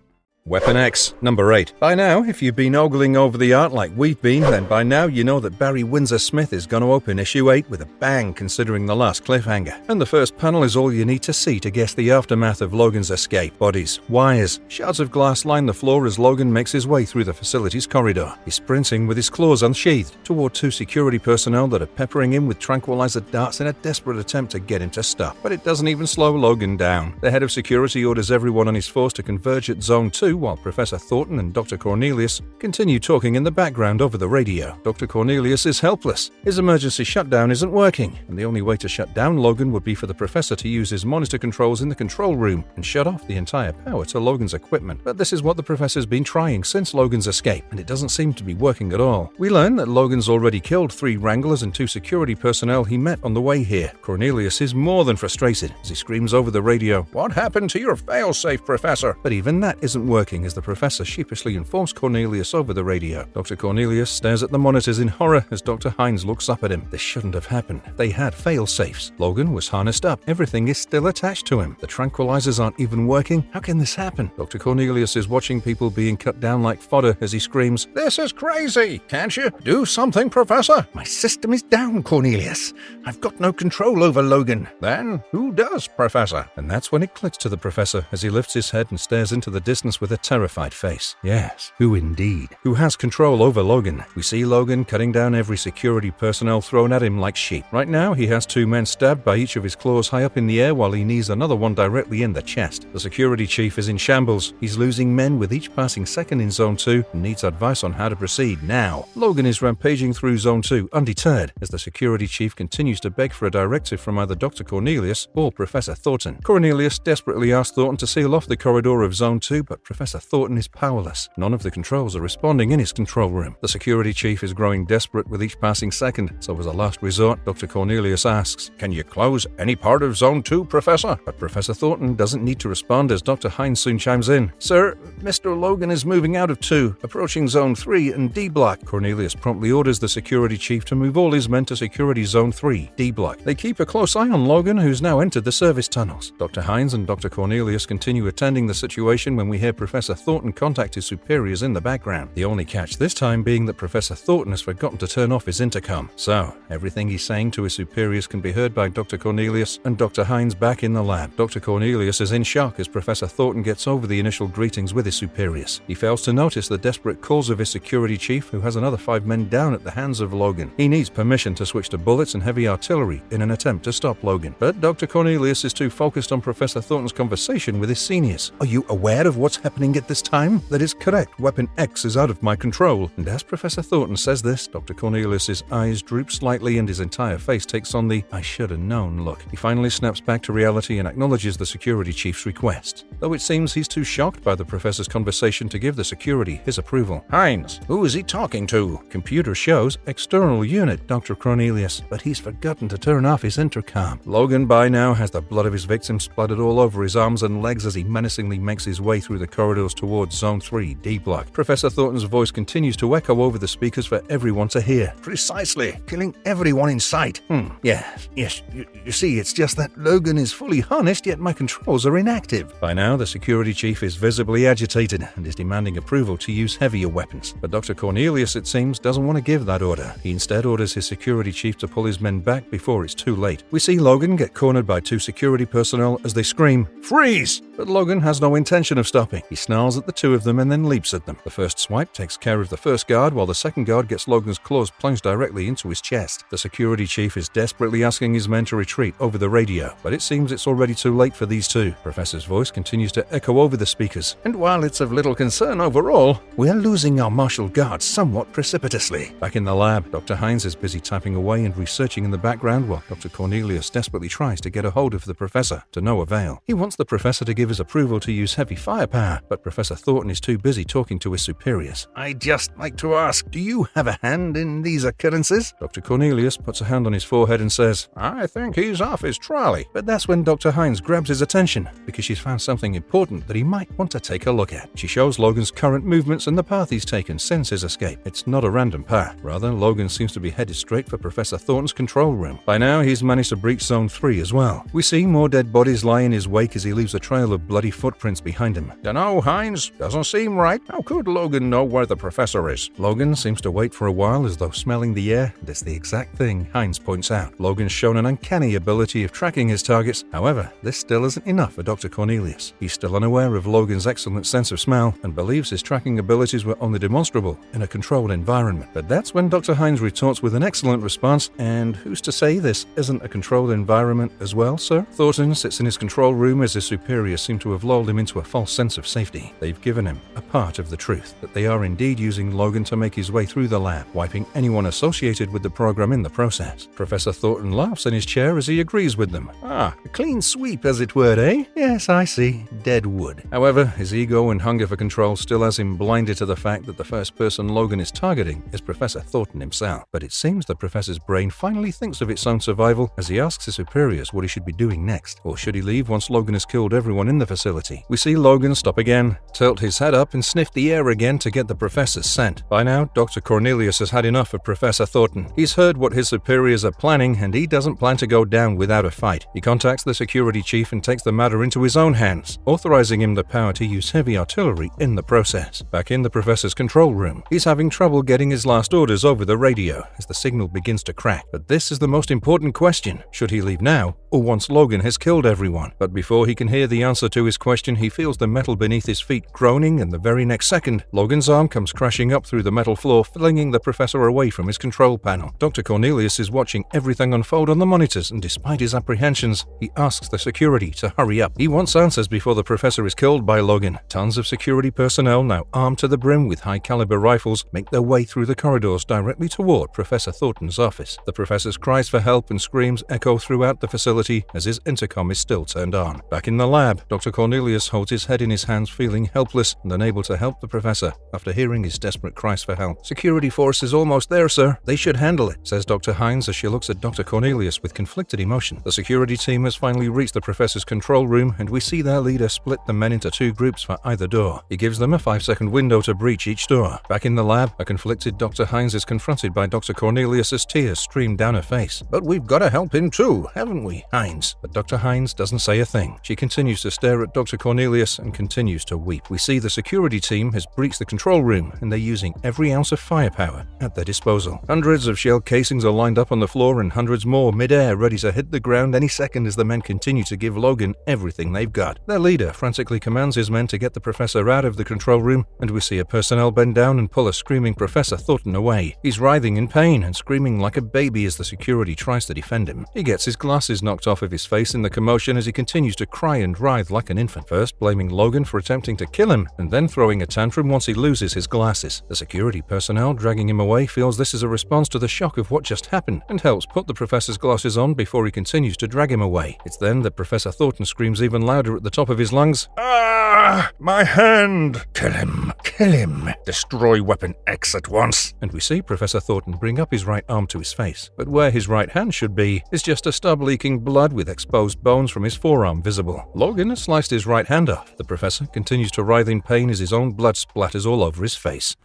Weapon X, number 8. By now, if you've been ogling over the art like we've been, then by now you know that Barry Windsor-Smith is going to open issue 8 with a bang considering the last cliffhanger. And the first panel is all you need to see to guess the aftermath of Logan's escape. Bodies, wires, shards of glass line the floor as Logan makes his way through the facility's corridor. He's sprinting with his claws unsheathed toward 2 security personnel that are peppering him with tranquilizer darts in a desperate attempt to get him to stop. But it doesn't even slow Logan down. The head of security orders everyone on his force to converge at Zone 2 while Professor Thornton and Dr. Cornelius continue talking in the background over the radio. Dr. Cornelius is helpless. His emergency shutdown isn't working, and the only way to shut down Logan would be for the professor to use his monitor controls in the control room and shut off the entire power to Logan's equipment. But this is what the professor's been trying since Logan's escape, and it doesn't seem to be working at all. We learn that Logan's already killed 3 Wranglers and 2 security personnel he met on the way here. Cornelius is more than frustrated as he screams over the radio, What happened to your failsafe, Professor? But even that isn't working as the professor sheepishly informs Cornelius over the radio. Dr. Cornelius stares at the monitors in horror as Dr. Hines looks up at him. This shouldn't have happened. They had fail-safes. Logan was harnessed up. Everything is still attached to him. The tranquilizers aren't even working. How can this happen? Dr. Cornelius is watching people being cut down like fodder as he screams, This is crazy! Can't you do something, Professor? My system is down, Cornelius. I've got no control over Logan. Then who does, Professor? And that's when it clicks to the professor as he lifts his head and stares into the distance with a a terrified face. Yes, who indeed? Who has control over Logan? We see Logan cutting down every security personnel thrown at him like sheep. Right now, he has 2 men stabbed by each of his claws high up in the air while he knees another one directly in the chest. The security chief is in shambles. He's losing men with each passing second in Zone 2 and needs advice on how to proceed now. Logan is rampaging through Zone 2 undeterred as the security chief continues to beg for a directive from either Dr. Cornelius or Professor Thornton. Cornelius desperately asks Thornton to seal off the corridor of Zone 2, but Professor Thornton is powerless. None of the controls are responding in his control room. The security chief is growing desperate with each passing second, so as a last resort, Dr. Cornelius asks, "Can you close any part of Zone 2, Professor?" But Professor Thornton doesn't need to respond as Dr. Hines soon chimes in. "Sir, Mr. Logan is moving out of 2, approaching Zone 3 and D Block." Cornelius promptly orders the security chief to move all his men to Security Zone 3, D Block. They keep a close eye on Logan, who's now entered the service tunnels. Dr. Hines and Dr. Cornelius continue attending the situation when we hear Professor Thornton contact his superiors in the background. The only catch this time being that Professor Thornton has forgotten to turn off his intercom. So, everything he's saying to his superiors can be heard by Dr. Cornelius and Dr. Hines back in the lab. Dr. Cornelius is in shock as Professor Thornton gets over the initial greetings with his superiors. He fails to notice the desperate calls of his security chief, who has another 5 men down at the hands of Logan. He needs permission to switch to bullets and heavy artillery in an attempt to stop Logan. But Dr. Cornelius is too focused on Professor Thornton's conversation with his seniors. "Are you aware of what's happening at this time? That is correct. Weapon X is out of my control." And as Professor Thornton says this, Dr. Cornelius's eyes droop slightly and his entire face takes on the "I should have known" look. He finally snaps back to reality and acknowledges the security chief's request, though it seems he's too shocked by the professor's conversation to give the security his approval. "Hines, who is he talking to?" "Computer shows external unit, Dr. Cornelius, but he's forgotten to turn off his intercom." Logan by now has the blood of his victim splattered all over his arms and legs as he menacingly makes his way through the corridors towards Zone 3, D Block. Professor Thornton's voice continues to echo over the speakers for everyone to hear. Precisely. Killing everyone in sight. Yes. You see, it's just that Logan is fully harnessed, yet my controls are inactive. By now, the security chief is visibly agitated and is demanding approval to use heavier weapons. But Dr. Cornelius, it seems, doesn't want to give that order. He instead orders his security chief to pull his men back before it's too late. We see Logan get cornered by 2 security personnel as they scream, "Freeze!" But Logan has no intention of stopping. He snarls at the 2 of them and then leaps at them. The first swipe takes care of the first guard, while the second guard gets Logan's claws plunged directly into his chest. The security chief is desperately asking his men to retreat over the radio, but it seems it's already too late for these 2. Professor's voice continues to echo over the speakers. "And while it's of little concern overall, we're losing our martial guard somewhat precipitously." Back in the lab, Dr. Hines is busy typing away and researching in the background while Dr. Cornelius desperately tries to get a hold of the professor, to no avail. He wants the professor to give his approval to use heavy firepower, but Professor Thornton is too busy talking to his superiors. "I'd just like to ask, do you have a hand in these occurrences?" Dr. Cornelius puts a hand on his forehead and says, "I think he's off his trolley." But that's when Dr. Hines grabs his attention, because she's found something important that he might want to take a look at. She shows Logan's current movements and the path he's taken since his escape. It's not a random path. Rather, Logan seems to be headed straight for Professor Thornton's control room. By now, he's managed to breach Zone 3 as well. We see more dead bodies lie in his wake as he leaves a trail of bloody footprints behind him. "Dunno, Hines. Doesn't seem right. How could Logan know where the professor is?" Logan seems to wait for a while as though smelling the air, and it's the exact thing Hines points out. Logan's shown an uncanny ability of tracking his targets. However, this still isn't enough for Dr. Cornelius. He's still unaware of Logan's excellent sense of smell and believes his tracking abilities were only demonstrable in a controlled environment. But that's when Dr. Hines retorts with an excellent response, and who's to say this isn't a controlled environment as well, sir? Thornton sits in his control room as his superiors seem to have lulled him into a false sense of safety. They've given him a part of the truth, that they are indeed using Logan to make his way through the lab, wiping anyone associated with the program in the process. Professor Thornton laughs in his chair as he agrees with them. A clean sweep, as it were, eh? Yes, I see. Dead wood. However, his ego and hunger for control still has him blinded to the fact that the first person Logan is targeting is Professor Thornton himself. But it seems the professor's brain finally thinks of its own survival as he asks his superiors what he should be doing next. Or should he leave once Logan has killed everyone in the facility? We see Logan stop again, tilt his head up and sniff the air again to get the professor's scent. By now, Dr. Cornelius has had enough of Professor Thornton. He's heard what his superiors are planning, and he doesn't plan to go down without a fight. He contacts the security chief and takes the matter into his own hands, authorizing him the power to use heavy artillery in the process. Back in the professor's control room, he's having trouble getting his last orders over the radio as the signal begins to crack. But this is the most important question. Should he leave now, or once Logan has killed everyone? But before he can hear the answer to his question, he feels the metal beneath beneath his feet groaning, and the very next second, Logan's arm comes crashing up through the metal floor, flinging the professor away from his control panel. Dr. Cornelius is watching everything unfold on the monitors, and despite his apprehensions, he asks the security to hurry up. He wants answers before the professor is killed by Logan. Tons of security personnel, now armed to the brim with high-caliber rifles, make their way through the corridors directly toward Professor Thornton's office. The professor's cries for help and screams echo throughout the facility as his intercom is still turned on. Back in the lab, Dr. Cornelius holds his head in his hands, feeling helpless and unable to help the professor after hearing his desperate cries for help. "Security force is almost there, sir. They should handle it," says Dr. Hines as she looks at Dr. Cornelius with conflicted emotion. The security team has finally reached the professor's control room, and we see their leader split the men into 2 groups for either door. He gives them a 5-second window to breach each door. Back in the lab, a conflicted Dr. Hines is confronted by Dr. Cornelius as tears stream down her face. But we've got to help him too, haven't we, Hines? But Dr. Hines doesn't say a thing. She continues to stare at Dr. Cornelius and continues to weep. We see the security team has breached the control room, and they're using every ounce of firepower at their disposal. Hundreds of shell casings are lined up on the floor, and hundreds more mid-air, ready to hit the ground any second as the men continue to give Logan everything they've got. Their leader frantically commands his men to get the professor out of the control room, and we see a personnel bend down and pull a screaming Professor Thornton away. He's writhing in pain and screaming like a baby as the security tries to defend him. He gets his glasses knocked off of his face in the commotion as he continues to cry and writhe like an infant, first blaming Logan for attempting to kill him, and then throwing a tantrum once he loses his glasses. The security personnel dragging him away feels this is a response to the shock of what just happened, and helps put the professor's glasses on before he continues to drag him away. It's then that Professor Thornton screams even louder at the top of his lungs, "Ah! My hand! Kill him! Kill him! Destroy Weapon X at once!" And we see Professor Thornton bring up his right arm to his face. But where his right hand should be is just a stub leaking blood with exposed bones from his forearm visible. Logan has sliced his right hand off. The professor continues to writhe in pain as his own blood splatters all over his face.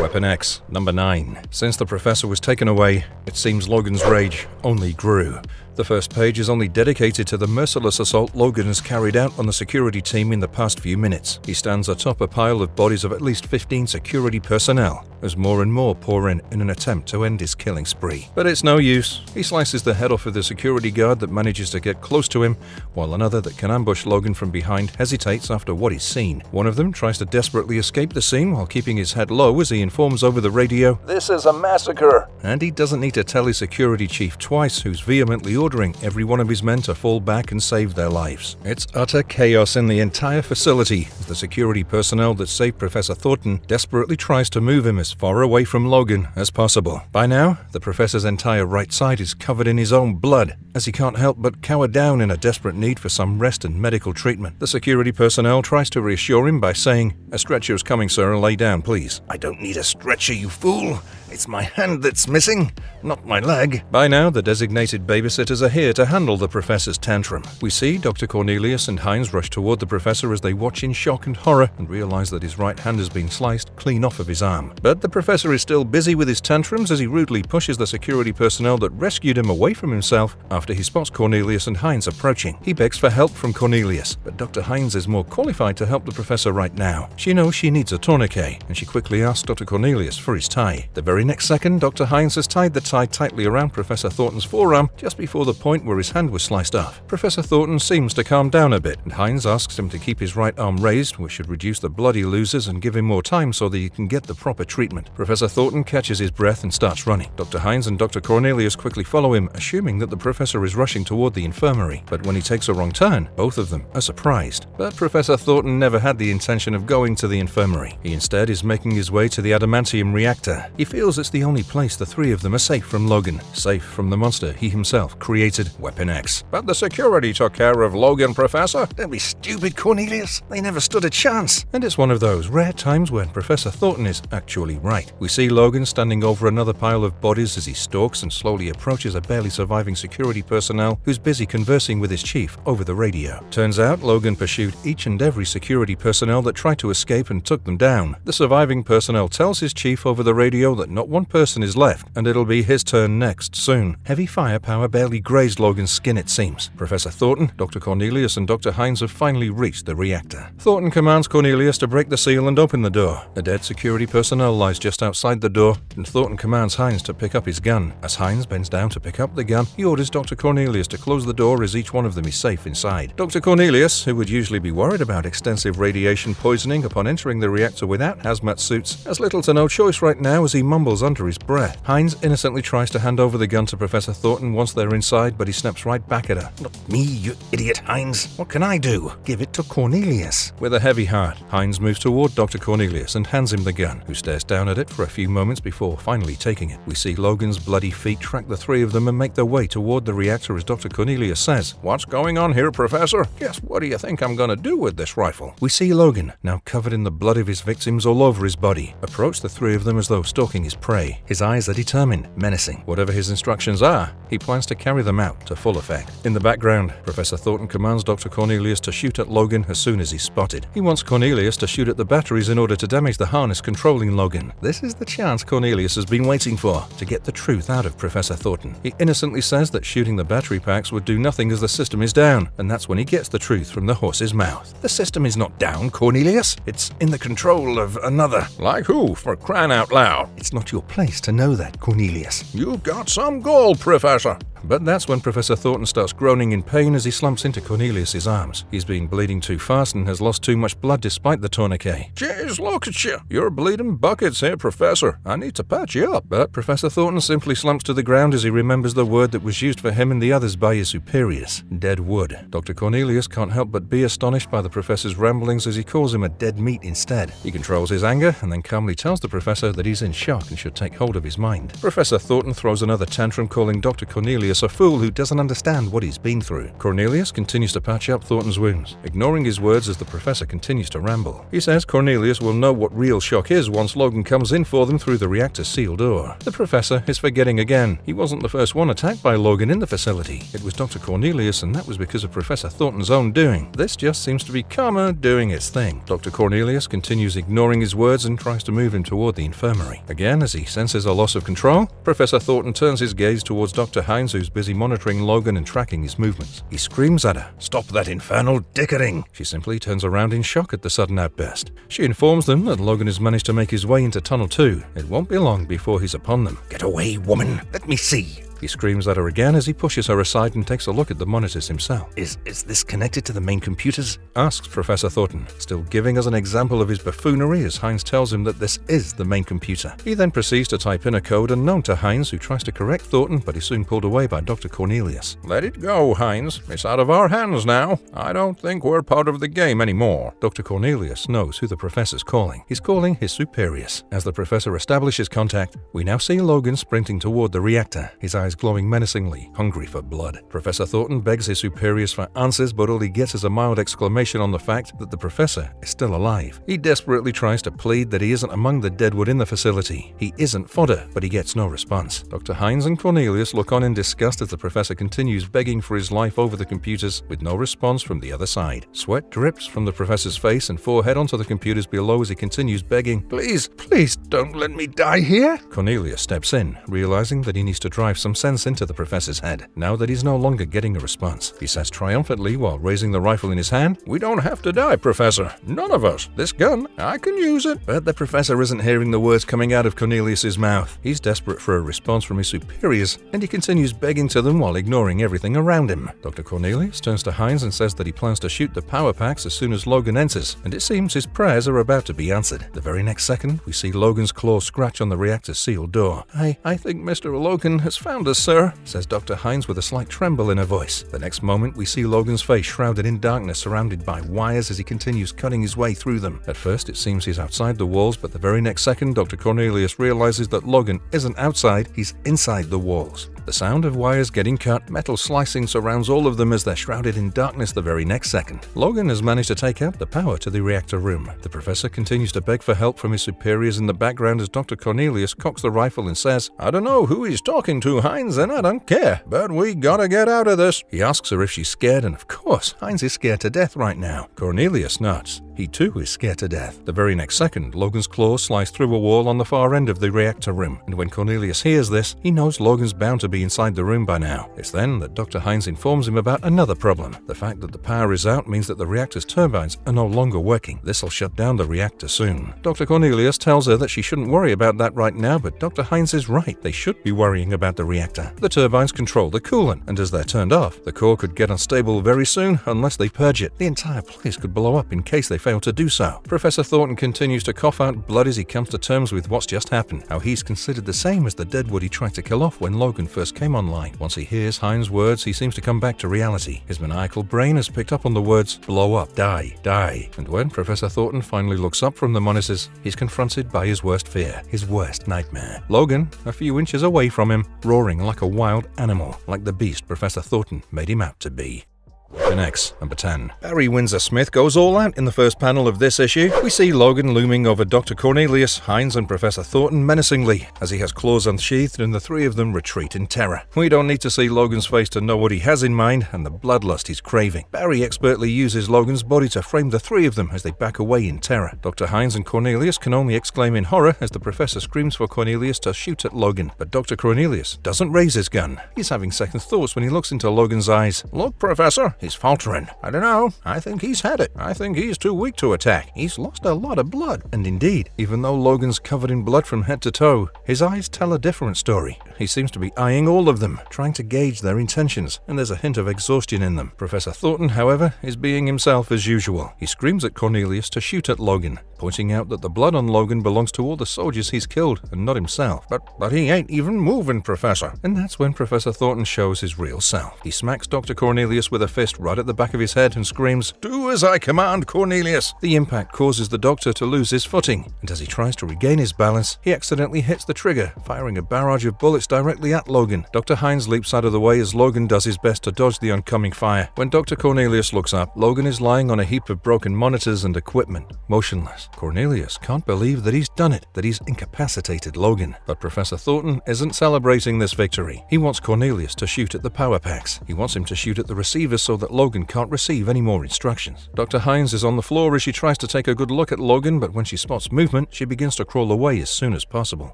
Weapon X, number 9. Since the professor was taken away, it seems Logan's rage only grew. The first page is only dedicated to the merciless assault Logan has carried out on the security team in the past few minutes. He stands atop a pile of bodies of at least 15 security personnel as more and more pour in an attempt to end his killing spree. But it's no use. He slices the head off of the security guard that manages to get close to him, while another that can ambush Logan from behind hesitates after what he's seen. One of them tries to desperately escape the scene while keeping his head low as he informs over the radio, "This is a massacre!" And he doesn't need to tell his security chief twice, who's vehemently ordering every one of his men to fall back and save their lives. It's utter chaos in the entire facility as the security personnel that saved Professor Thornton desperately tries to move him as far away from Logan as possible. By now, the professor's entire right side is covered in his own blood, as he can't help but cower down in a desperate need for some rest and medical treatment. The security personnel tries to reassure him by saying, "A stretcher's coming, sir, lay down, please." "I don't need a stretcher, you fool. It's my hand that's missing, not my leg." By now, the designated babysitters are here to handle the professor's tantrum. We see Dr. Cornelius and Hines rush toward the professor as they watch in shock and horror and realize that his right hand has been sliced clean off of his arm. But the professor is still busy with his tantrums as he rudely pushes the security personnel that rescued him away from himself after he spots Cornelius and Hines approaching. He begs for help from Cornelius, but Dr. Hines is more qualified to help the professor right now. She knows she needs a tourniquet, and she quickly asks Dr. Cornelius for his tie. The very next second, Dr. Hines has tied the tie tightly around Professor Thornton's forearm just before the point where his hand was sliced off. Professor Thornton seems to calm down a bit, and Hines asks him to keep his right arm raised, which should reduce the blood he loses and give him more time so that he can get the proper treatment. Professor Thornton catches his breath and starts running. Dr. Hines and Dr. Cornelius quickly follow him, assuming that the professor is rushing toward the infirmary. But when he takes a wrong turn, both of them are surprised. But Professor Thornton never had the intention of going to the infirmary. He instead is making his way to the adamantium reactor. He feels it's the only place the three of them are safe from Logan, safe from the monster he himself created, Weapon X. "But the security took care of Logan, Professor." Don't be stupid, Cornelius. They never stood a chance. And it's one of those rare times when Professor Thornton is actually right. We see Logan standing over another pile of bodies as he stalks and slowly approaches a barely surviving security personnel who's busy conversing with his chief over the radio. Turns out Logan pursued each and every security personnel that tried to escape and took them down. The surviving personnel tells his chief over the radio that not one person is left, and it'll be his turn next soon. Heavy firepower barely grazed Logan's skin, it seems. Professor Thornton, Dr. Cornelius, and Dr. Hines have finally reached the reactor. Thornton commands Cornelius to break the seal and open the door. A dead security personnel lies just outside the door, and Thornton commands Hines to pick up his gun. As Hines bends down to pick up the gun, he orders Dr. Dr. Cornelius to close the door as each one of them is safe inside. Dr. Cornelius, who would usually be worried about extensive radiation poisoning upon entering the reactor without hazmat suits, has little to no choice right now as he mumbles under his breath. Hines innocently tries to hand over the gun to Professor Thornton once they're inside, but he snaps right back at her. Not me, you idiot, Hines. What can I do? Give it to Cornelius. With a heavy heart, Hines moves toward Dr. Cornelius and hands him the gun, who stares down at it for a few moments before finally taking it. We see Logan's bloody feet track the three of them and make their way toward the reactor as Dr. Cornelius says, "What's going on here, Professor? Guess what do you think I'm gonna do with this rifle?" We see Logan, now covered in the blood of his victims all over his body, approach the three of them as though stalking his prey. His eyes are determined, menacing. Whatever his instructions are, he plans to carry them out to full effect. In the background, Professor Thornton commands Dr. Cornelius to shoot at Logan as soon as he's spotted. He wants Cornelius to shoot at the batteries in order to damage the harness controlling Logan. This is the chance Cornelius has been waiting for, to get the truth out of Professor Thornton. He innocently says that shooting the battery packs would do nothing as the system is down, and that's when he gets the truth from the horse's mouth. The system is not down, Cornelius. It's in the control of another. Like who, for crying out loud? It's not your place to know that, Cornelius. You've got some gold, Professor. But that's when Professor Thornton starts groaning in pain as he slumps into Cornelius' arms. He's been bleeding too fast and has lost too much blood despite the tourniquet. Jeez, look at you. You're bleeding buckets here, Professor. I need to patch you up. But Professor Thornton simply slumps to the ground as he remembers the word that was used for him and the others by his superiors, dead wood. Dr. Cornelius can't help but be astonished by the professor's ramblings as he calls him a dead meat instead. He controls his anger and then calmly tells the professor that he's in shock and should take hold of his mind. Professor Thornton throws another tantrum, calling Dr. Cornelius a fool who doesn't understand what he's been through. Cornelius continues to patch up Thornton's wounds, ignoring his words as the professor continues to ramble. He says Cornelius will know what real shock is once Logan comes in for them through the reactor's sealed door. The professor is forgetting again. He wasn't the first one attacked by Logan in the facility. It was Dr. Cornelius, and that was because of Professor Thornton's own doing. This just seems to be karma doing its thing. Dr. Cornelius continues ignoring his words and tries to move him toward the infirmary. Again, as he senses a loss of control, Professor Thornton turns his gaze towards Dr. Hines, who's busy monitoring Logan and tracking his movements. He screams at her, "Stop that infernal dickering!" She simply turns around in shock at the sudden outburst. She informs them that Logan has managed to make his way into Tunnel 2. It won't be long before he's upon them. Get away, woman. Let me see. He screams at her again as he pushes her aside and takes a look at the monitors himself. Is this connected to the main computers? Asks Professor Thornton, still giving us an example of his buffoonery as Hines tells him that this is the main computer. He then proceeds to type in a code unknown to Hines, who tries to correct Thornton but is soon pulled away by Dr. Cornelius. Let it go, Hines. It's out of our hands now. I don't think we're part of the game anymore. Dr. Cornelius knows who the professor's calling. He's calling his superiors. As the professor establishes contact, we now see Logan sprinting toward the reactor, his eyes glowing menacingly, hungry for blood. Professor Thornton begs his superiors for answers, but all he gets is a mild exclamation on the fact that the professor is still alive. He desperately tries to plead that he isn't among the deadwood in the facility. He isn't fodder, but he gets no response. Dr. Hines and Cornelius look on in disgust as the professor continues begging for his life over the computers with no response from the other side. Sweat drips from the professor's face and forehead onto the computers below as he continues begging, "Please, please don't let me die here." Cornelius steps in, realizing that he needs to drive some sense into the professor's head, now that he's no longer getting a response. He says triumphantly while raising the rifle in his hand, "We don't have to die, Professor. None of us. This gun, I can use it." But the professor isn't hearing the words coming out of Cornelius's mouth. He's desperate for a response from his superiors, and he continues begging to them while ignoring everything around him. Dr. Cornelius turns to Hines and says that he plans to shoot the power packs as soon as Logan enters, and it seems his prayers are about to be answered. The very next second, we see Logan's claw scratch on the reactor's sealed door. I think Mr. Logan has found us, sir," says Dr. Hines with a slight tremble in her voice. The next moment, we see Logan's face shrouded in darkness, surrounded by wires as he continues cutting his way through them. At first, it seems he's outside the walls, but the very next second, Dr. Cornelius realizes that Logan isn't outside, he's inside the walls. The sound of wires getting cut, metal slicing surrounds all of them as they're shrouded in darkness the very next second. Logan has managed to take out the power to the reactor room. The professor continues to beg for help from his superiors in the background as Dr. Cornelius cocks the rifle and says, "I don't know who he's talking to, Hines, and I don't care, but we gotta get out of this." He asks her if she's scared, and of course, Hines is scared to death right now. Cornelius nods. He too is scared to death. The very next second, Logan's claw slice through a wall on the far end of the reactor room, and when Cornelius hears this, he knows Logan's bound to be inside the room by now. It's then that Dr. Hines informs him about another problem. The fact that the power is out means that the reactor's turbines are no longer working. This'll shut down the reactor soon. Dr. Cornelius tells her that she shouldn't worry about that right now, but Dr. Hines is right. They should be worrying about the reactor. The turbines control the coolant, and as they're turned off, the core could get unstable very soon unless they purge it. The entire place could blow up in case they fail to do so. Professor Thornton continues to cough out blood as he comes to terms with what's just happened, how he's considered the same as the Deadwood he tried to kill off when Logan first came online. Once he hears Hines' words, he seems to come back to reality. His maniacal brain has picked up on the words, blow up, die, die. And when Professor Thornton finally looks up from the monitors, he's confronted by his worst fear, his worst nightmare. Logan, a few inches away from him, roaring like a wild animal, like the beast Professor Thornton made him out to be. Weapon X, number 10. Barry Windsor-Smith goes all out in the first panel of this issue. We see Logan looming over Dr. Cornelius, Hines and Professor Thornton menacingly as he has claws unsheathed and the three of them retreat in terror. We don't need to see Logan's face to know what he has in mind and the bloodlust he's craving. Barry expertly uses Logan's body to frame the three of them as they back away in terror. Dr. Hines and Cornelius can only exclaim in horror as the professor screams for Cornelius to shoot at Logan, but Dr. Cornelius doesn't raise his gun. He's having second thoughts when he looks into Logan's eyes. Look, Professor, he's faltering. I don't know. I think he's had it. I think he's too weak to attack. He's lost a lot of blood. And indeed, even though Logan's covered in blood from head to toe, his eyes tell a different story. He seems to be eyeing all of them, trying to gauge their intentions, and there's a hint of exhaustion in them. Professor Thornton, however, is being himself as usual. He screams at Cornelius to shoot at Logan, pointing out that the blood on Logan belongs to all the soldiers he's killed and not himself. But he ain't even moving, Professor. And that's when Professor Thornton shows his real self. He smacks Dr. Cornelius with a fist right at the back of his head and screams, "Do as I command, Cornelius!" The impact causes the doctor to lose his footing, and as he tries to regain his balance, he accidentally hits the trigger, firing a barrage of bullets directly at Logan. Dr. Hines leaps out of the way as Logan does his best to dodge the oncoming fire. When Dr. Cornelius looks up, Logan is lying on a heap of broken monitors and equipment, motionless. Cornelius can't believe that he's done it, that he's incapacitated Logan. But Professor Thornton isn't celebrating this victory. He wants Cornelius to shoot at the power packs. He wants him to shoot at the receivers so that Logan can't receive any more instructions. Dr. Hines is on the floor as she tries to take a good look at Logan, but when she spots movement, she begins to crawl away as soon as possible.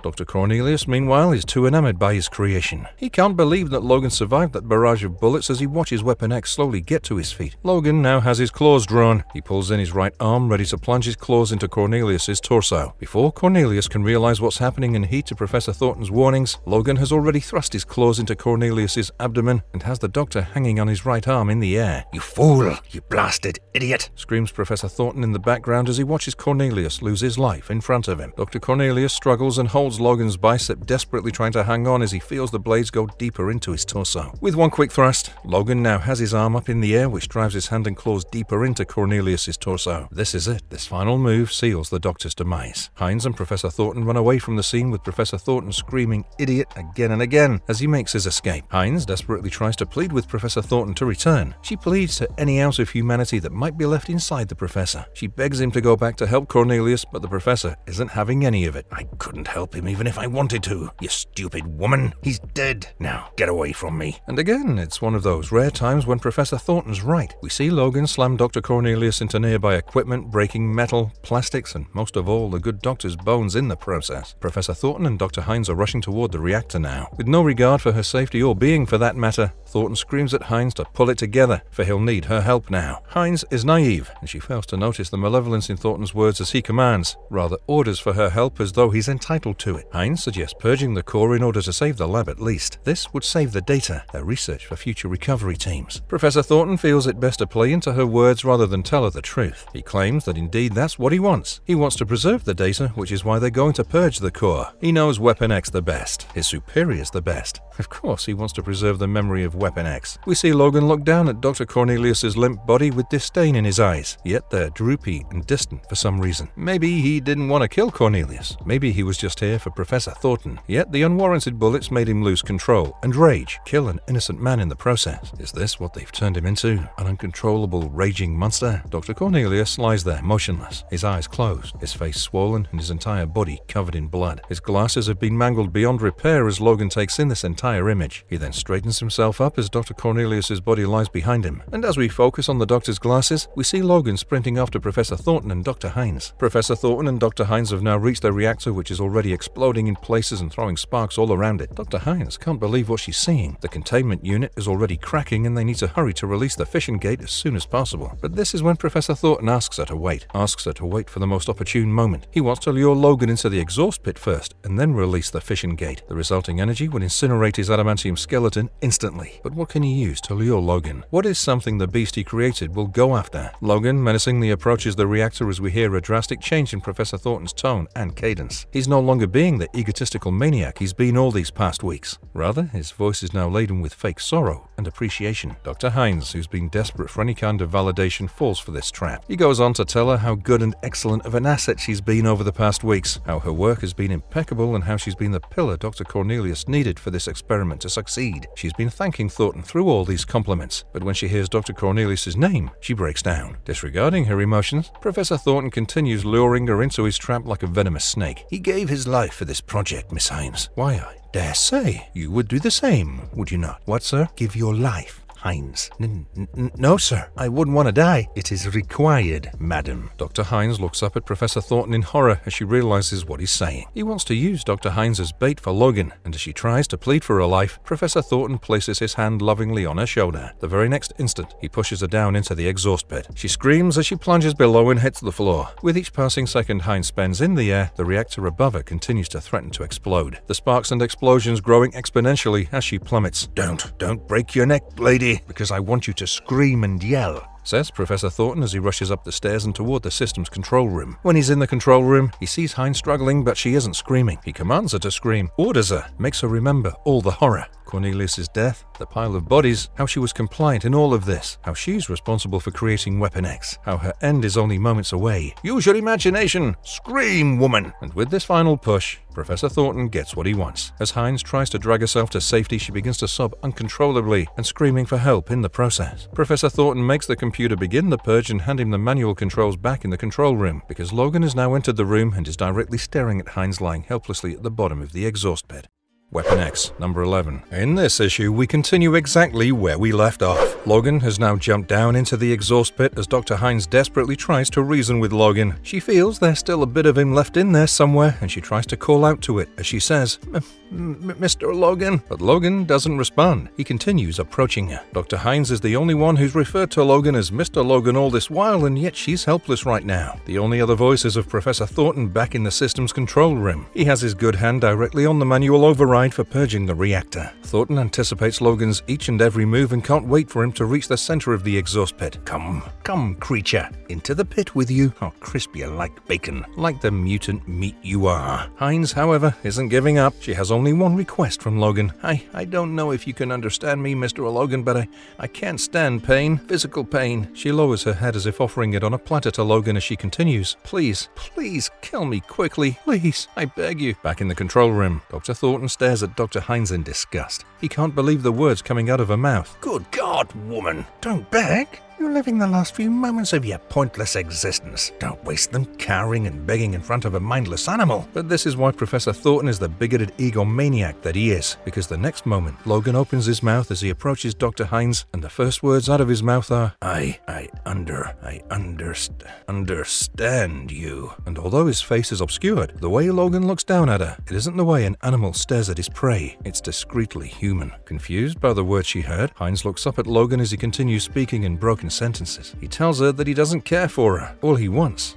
Dr. Cornelius, meanwhile, is too enamored by his creation. He can't believe that Logan survived that barrage of bullets as he watches Weapon X slowly get to his feet. Logan now has his claws drawn. He pulls in his right arm, ready to plunge his claws into Cornelius's torso. Before Cornelius can realize what's happening and heed to Professor Thornton's warnings, Logan has already thrust his claws into Cornelius's abdomen and has the doctor hanging on his right arm in the air. "You fool! You blasted idiot!" screams Professor Thornton in the background as he watches Cornelius lose his life in front of him. Dr. Cornelius struggles and holds Logan's bicep, desperately trying to hang on as he feels the blades go deeper into his torso. With one quick thrust, Logan now has his arm up in the air, which drives his hand and claws deeper into Cornelius's torso. This is it. This final move seals the doctor's demise. Hines and Professor Thornton run away from the scene with Professor Thornton screaming "idiot" again and again as he makes his escape. Hines desperately tries to plead with Professor Thornton to return. She pleads to any ounce of humanity that might be left inside the professor. She begs him to go back to help Cornelius, but the professor isn't having any of it. "I couldn't help him even if I wanted to, you stupid woman. He's dead. Now, get away from me." And again, it's one of those rare times when Professor Thornton's right. We see Logan slam Dr. Cornelius into nearby equipment, breaking metal, plastics, and most of all, the good doctor's bones in the process. Professor Thornton and Dr. Hines are rushing toward the reactor now. With no regard for her safety or being for that matter, Thornton screams at Hines to pull it together, for he'll need her help now. Hines is naive, and she fails to notice the malevolence in Thornton's words as he commands, rather orders for her help as though he's entitled to it. Hines suggests purging the core in order to save the lab at least. This would save the data, their research for future recovery teams. Professor Thornton feels it best to play into her words rather than tell her the truth. He claims that indeed that's what he wants. He wants to preserve the data, which is why they're going to purge the core. He knows Weapon X the best, his superiors the best. Of course he wants to preserve the memory of Weapon X. We see Logan look down at Dr. Cornelius's limp body with disdain in his eyes, yet they're droopy and distant for some reason. Maybe he didn't want to kill Cornelius. Maybe he was just here for Professor Thornton. Yet the unwarranted bullets made him lose control and rage, kill an innocent man in the process. Is this what they've turned him into? An uncontrollable, raging monster? Dr. Cornelius lies there motionless, his eyes closed, his face swollen and his entire body covered in blood. His glasses have been mangled beyond repair as Logan takes in this entire image. He then straightens himself up up as Dr. Cornelius's body lies behind him, and as we focus on the doctor's glasses, we see Logan sprinting after Professor Thornton and Dr. Hines. Professor Thornton and Dr. Hines have now reached their reactor, which is already exploding in places and throwing sparks all around it. Dr. Hines can't believe what she's seeing. The containment unit is already cracking and they need to hurry to release the fission gate as soon as possible. But this is when Professor Thornton asks her to wait for the most opportune moment. He wants to lure Logan into the exhaust pit first and then release the fission gate. The resulting energy would incinerate his adamantium skeleton instantly. But what can he use to lure Logan? What is something the beast he created will go after? Logan menacingly approaches the reactor as we hear a drastic change in Professor Thornton's tone and cadence. He's no longer being the egotistical maniac he's been all these past weeks. Rather, his voice is now laden with fake sorrow and appreciation. Dr. Hines, who's been desperate for any kind of validation, falls for this trap. He goes on to tell her how good and excellent of an asset she's been over the past weeks, how her work has been impeccable and how she's been the pillar Dr. Cornelius needed for this experiment to succeed. She's been thanking Thornton through all these compliments, but when she hears Dr. Cornelius's name, she breaks down. Disregarding her emotions, Professor Thornton continues luring her into his trap like a venomous snake. He gave his life for this project, Miss Hines. Why, I dare say, you would do the same, would you not? What, sir? Give your life, Hines? No, sir. I wouldn't want to die. It is required, madam. Dr. Hines looks up at Professor Thornton in horror as she realizes what he's saying. He wants to use Dr. Hines as bait for Logan, and as she tries to plead for her life, Professor Thornton places his hand lovingly on her shoulder. The very next instant, he pushes her down into the exhaust pit. She screams as she plunges below and hits the floor. With each passing second Hines spends in the air, the reactor above her continues to threaten to explode. The sparks and explosions growing exponentially as she plummets. Don't break your neck, lady, because I want you to scream and yell, says Professor Thornton as he rushes up the stairs and toward the system's control room. When he's in the control room, he sees Hines struggling, but she isn't screaming. He commands her to scream, orders her, makes her remember all the horror. Cornelius's death, the pile of bodies, how she was compliant in all of this, how she's responsible for creating Weapon X, how her end is only moments away. Use your imagination! Scream, woman! And with this final push, Professor Thornton gets what he wants. As Hines tries to drag herself to safety, she begins to sob uncontrollably and screaming for help in the process. Professor Thornton makes the computer begin the purge and hand him the manual controls back in the control room, because Logan has now entered the room and is directly staring at Hines lying helplessly at the bottom of the exhaust pit. Weapon X, number 11. In this issue, we continue exactly where we left off. Logan has now jumped down into the exhaust pit as Dr. Hines desperately tries to reason with Logan. She feels there's still a bit of him left in there somewhere, and she tries to call out to it as she says, Mr. Logan. But Logan doesn't respond. He continues approaching her. Dr. Hines is the only one who's referred to Logan as Mr. Logan all this while, and yet she's helpless right now. The only other voice is of Professor Thornton back in the system's control room. He has his good hand directly on the manual override for purging the reactor. Thornton anticipates Logan's each and every move and can't wait for him to reach the center of the exhaust pit. Come, creature, into the pit with you. I'll crisp you like bacon. Like the mutant meat you are. Hines, however, isn't giving up. She has only one request from Logan. I don't know if you can understand me, Mr. Logan, but I can't stand pain, physical pain. She lowers her head as if offering it on a platter to Logan as she continues. Please kill me quickly. Please, I beg you. Back in the control room, Dr. Thornton stares at Dr. Hines in disgust. He can't believe the words coming out of her mouth. Good God, woman, don't beg. You're living the last few moments of your pointless existence. Don't waste them cowering and begging in front of a mindless animal. But this is why Professor Thornton is the bigoted egomaniac that he is, because the next moment, Logan opens his mouth as he approaches Dr. Hines, and the first words out of his mouth are, I understand you. And although his face is obscured, the way Logan looks down at her, it isn't the way an animal stares at his prey. It's discreetly human. Confused by the words she heard, Hines looks up at Logan as he continues speaking in broken sentences. He tells her that he doesn't care for her. All he wants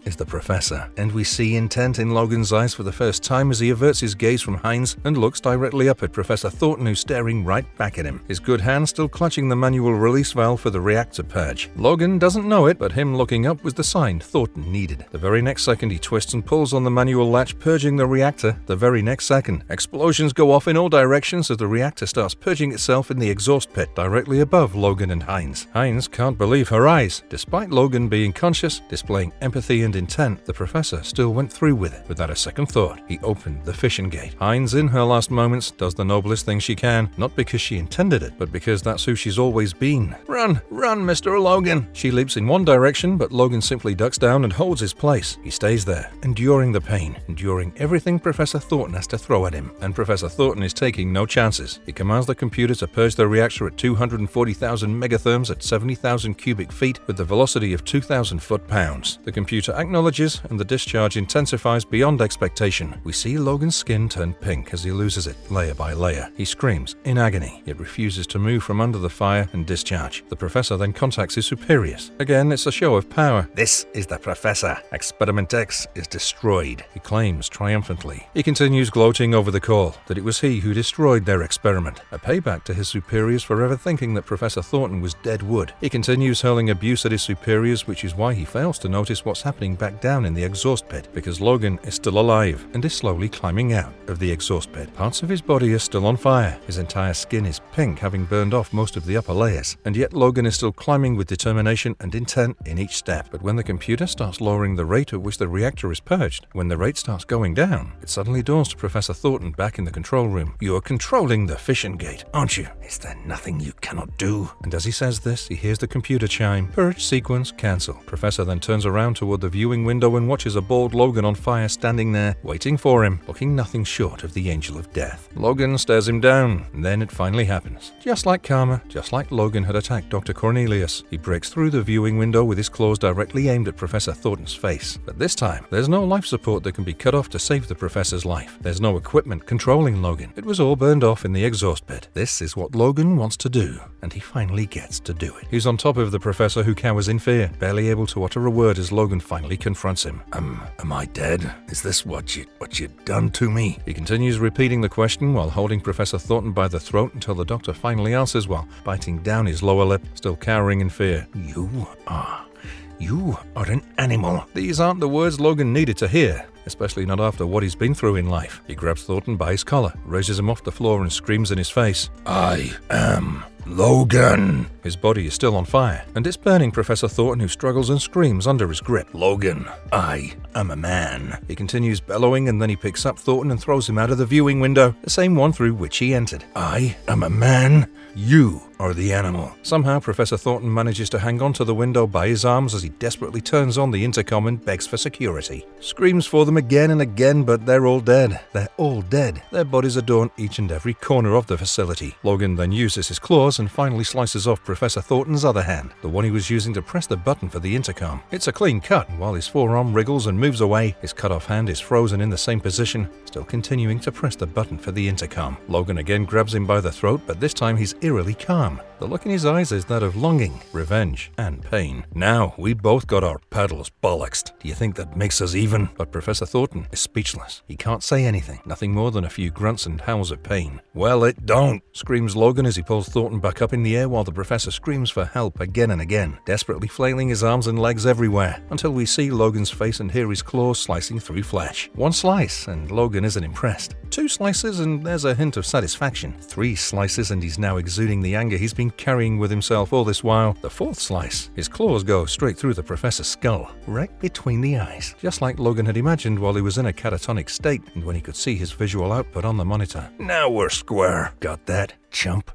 is the professor. And we see intent in Logan's eyes for the first time as he averts his gaze from Hines and looks directly up at Professor Thornton, who's staring right back at him, his good hand still clutching the manual release valve for the reactor purge. Logan doesn't know it, but him looking up was the sign Thornton needed. The very next second, he twists and pulls on the manual latch, purging the reactor. The very next second, explosions go off in all directions as the reactor starts purging itself in the exhaust pit directly above Logan and Hines. Hines can't believe her eyes. Despite Logan being conscious, displaying empathy and intent, the professor still went through with it. Without a second thought, he opened the fishing gate. Hines, in her last moments, does the noblest thing she can, not because she intended it, but because that's who she's always been. Run, run, Mr. Logan! She leaps in one direction, but Logan simply ducks down and holds his place. He stays there, enduring the pain, enduring everything Professor Thornton has to throw at him, and Professor Thornton is taking no chances. He commands the computer to purge the reactor at 240,000 megatherms at 70,000 cubic feet with the velocity of 2,000 foot-pounds. The computer acknowledges, and the discharge intensifies beyond expectation. We see Logan's skin turn pink as he loses it, layer by layer. He screams in agony, yet refuses to move from under the fire and discharge. The professor then contacts his superiors. Again, it's a show of power. This is the Professor. Experiment X is destroyed, he claims triumphantly. He continues gloating over the call, that it was he who destroyed their experiment. A payback to his superiors for ever thinking that Professor Thornton was dead wood. He continues hurling abuse at his superiors, which is why he fails to notice what's happening back down in the exhaust pit, because Logan is still alive and is slowly climbing out of the exhaust pit. Parts of his body are still on fire. His entire skin is pink, having burned off most of the upper layers, and yet Logan is still climbing with determination and intent in each step. But when the computer starts lowering the rate at which the reactor is purged, when the rate starts going down, it suddenly dawns to Professor Thornton back in the control room. You are controlling the fission gate, aren't you? Is there nothing you cannot do? And as he says this, he hears the computer chime. Purge sequence cancel. Professor then turns around toward the viewing window and watches a bald Logan on fire standing there, waiting for him, looking nothing short of the angel of death. Logan stares him down, and then it finally happens. Just like Karma, just like Logan had attacked Dr. Cornelius, he breaks through the viewing window with his claws directly aimed at Professor Thornton's face. But this time, there's no life support that can be cut off to save the professor's life. There's no equipment controlling Logan. It was all burned off in the exhaust pit. This is what Logan wants to do, and he finally gets to do it. He's on top of the professor, who cowers in fear, barely able to utter a word as Logan finally confronts him. Am I dead? Is this what you've done to me? He continues repeating the question while holding Professor Thornton by the throat until the doctor finally answers while biting down his lower lip, still cowering in fear. You are an animal. These aren't the words Logan needed to hear, especially not after what he's been through in life. He grabs Thornton by his collar, raises him off the floor and screams in his face. I am Logan. His body is still on fire, and it's burning Professor Thornton, who struggles and screams under his grip. Logan, I am a man. He continues bellowing, and then he picks up Thornton and throws him out of the viewing window, the same one through which he entered. I am a man. You are the animal. Somehow, Professor Thornton manages to hang onto the window by his arms as he desperately turns on the intercom and begs for security. Screams for them again and again, but they're all dead. They're all dead. Their bodies adorn each and every corner of the facility. Logan then uses his claws and finally slices off Professor Thornton's other hand, the one he was using to press the button for the intercom. It's a clean cut, and while his forearm wriggles and moves away, his cut-off hand is frozen in the same position, still continuing to press the button for the intercom. Logan again grabs him by the throat, but this time he's eerily calm. The look in his eyes is that of longing, revenge, and pain. Now, we both got our paddles bollocksed. Do you think that makes us even? But Professor Thornton is speechless. He can't say anything, nothing more than a few grunts and howls of pain. Well, it don't, screams Logan as he pulls Thornton back up in the air while the professor screams for help again and again, desperately flailing his arms and legs everywhere, until we see Logan's face and hear his claws slicing through flesh. One slice, and Logan isn't impressed. 2 slices, and there's a hint of satisfaction. 3 slices, and he's now exuding the anger he's been carrying with himself all this while. The 4th slice, his claws go straight through the professor's skull, right between the eyes, just like Logan had imagined while he was in a catatonic state and when he could see his visual output on the monitor. Now we're square. Got that, chump?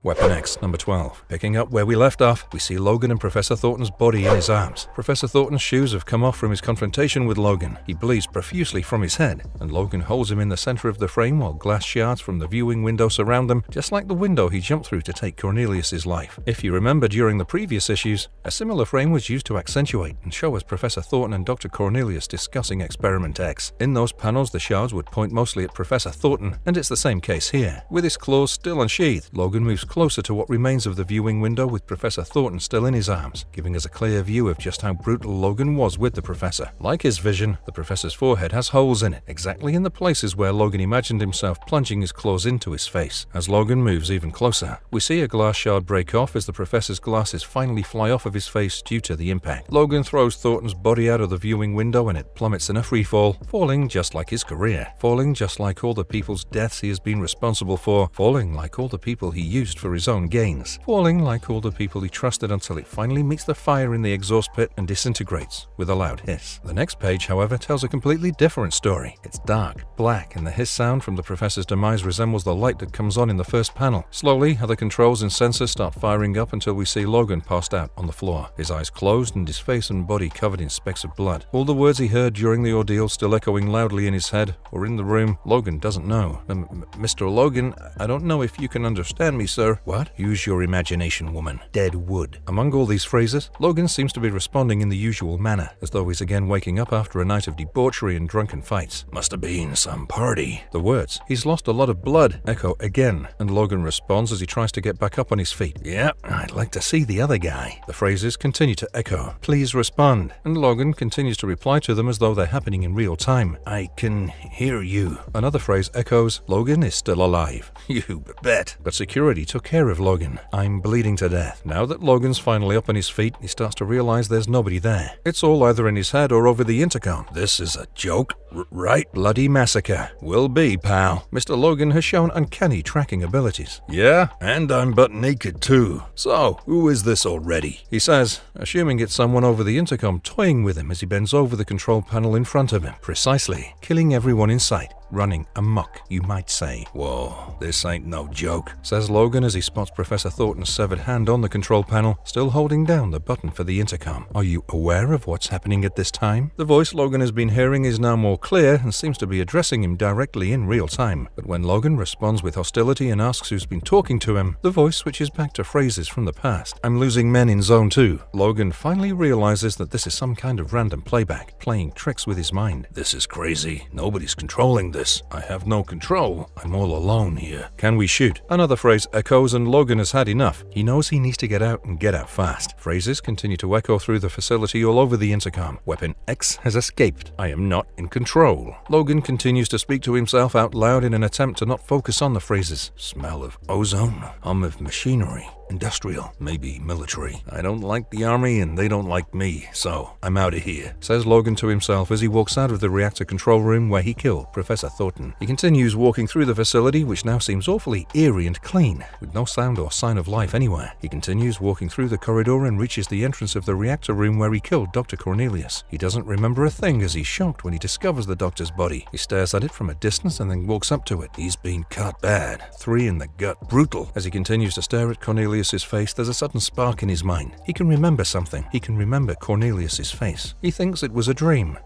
Weapon X, number 12. Picking up where we left off, we see Logan and Professor Thornton's body in his arms. Professor Thornton's shoes have come off from his confrontation with Logan. He bleeds profusely from his head, and Logan holds him in the center of the frame while glass shards from the viewing window surround them, just like the window he jumped through to take Cornelius's life. If you remember during the previous issues, a similar frame was used to accentuate and show us Professor Thornton and Dr. Cornelius discussing Experiment X. In those panels, the shards would point mostly at Professor Thornton, and it's the same case here. With his claws still unsheathed, Logan moves closer to what remains of the viewing window with Professor Thornton still in his arms, giving us a clear view of just how brutal Logan was with the professor. Like his vision, the professor's forehead has holes in it, exactly in the places where Logan imagined himself plunging his claws into his face. As Logan moves even closer, we see a glass shard break off as the professor's glasses finally fly off of his face due to the impact. Logan throws Thornton's body out of the viewing window and it plummets in a freefall, falling just like his career, falling just like all the people's deaths he has been responsible for, falling like all the people he used used for his own gains, falling like all the people he trusted until it finally meets the fire in the exhaust pit and disintegrates with a loud hiss. The next page, however, tells a completely different story. It's dark, black, and the hiss sound from the professor's demise resembles the light that comes on in the first panel. Slowly, other controls and sensors start firing up until we see Logan passed out on the floor, his eyes closed and his face and body covered in specks of blood. All the words he heard during the ordeal still echoing loudly in his head or in the room. Logan doesn't know. Mr. Logan, I don't know if you can understand me, sir. What? Use your imagination, woman. Dead wood. Among all these phrases, Logan seems to be responding in the usual manner, as though he's again waking up after a night of debauchery and drunken fights. Must have been some party. The words, he's lost a lot of blood, echo again, and Logan responds as he tries to get back up on his feet. Yeah, I'd like to see the other guy. The phrases continue to echo. Please respond. And Logan continues to reply to them as though they're happening in real time. I can hear you. Another phrase echoes. Logan is still alive. You bet. But security took care of Logan. I'm bleeding to death. Now that Logan's finally up on his feet, he starts to realize there's nobody there. It's all either in his head or over the intercom. This is a joke, right? Bloody massacre. Will be, pal. Mr. Logan has shown uncanny tracking abilities. Yeah, and I'm butt naked too. So, who is this already? He says, assuming it's someone over the intercom toying with him as he bends over the control panel in front of him. Precisely, killing everyone in sight. Running amok, you might say. Whoa, this ain't no joke, says Logan as he spots Professor Thornton's severed hand on the control panel, still holding down the button for the intercom. Are you aware of what's happening at this time? The voice Logan has been hearing is now more clear and seems to be addressing him directly in real time. But when Logan responds with hostility and asks who's been talking to him, the voice switches back to phrases from the past. I'm losing men in Zone 2. Logan finally realizes that this is some kind of random playback, playing tricks with his mind. This is crazy. Nobody's controlling this. I have no control. I'm all alone here. Can we shoot? Another phrase echoes and Logan has had enough. He knows he needs to get out and get out fast. Phrases continue to echo through the facility all over the intercom. Weapon X has escaped. I am not in control. Logan continues to speak to himself out loud in an attempt to not focus on the phrases. Smell of ozone, hum of machinery. Industrial, maybe military. I don't like the army and they don't like me, so I'm out of here, says Logan to himself as he walks out of the reactor control room where he killed Professor Thornton. He continues walking through the facility, which now seems awfully eerie and clean, with no sound or sign of life anywhere. He continues walking through the corridor and reaches the entrance of the reactor room where he killed Dr. Cornelius. He doesn't remember a thing as he's shocked when he discovers the doctor's body. He stares at it from a distance and then walks up to it. He's been cut bad. 3 in the gut. Brutal. As he continues to stare at Cornelius's face, there's a sudden spark in his mind. He can remember something. He can remember Cornelius's face. He thinks it was a dream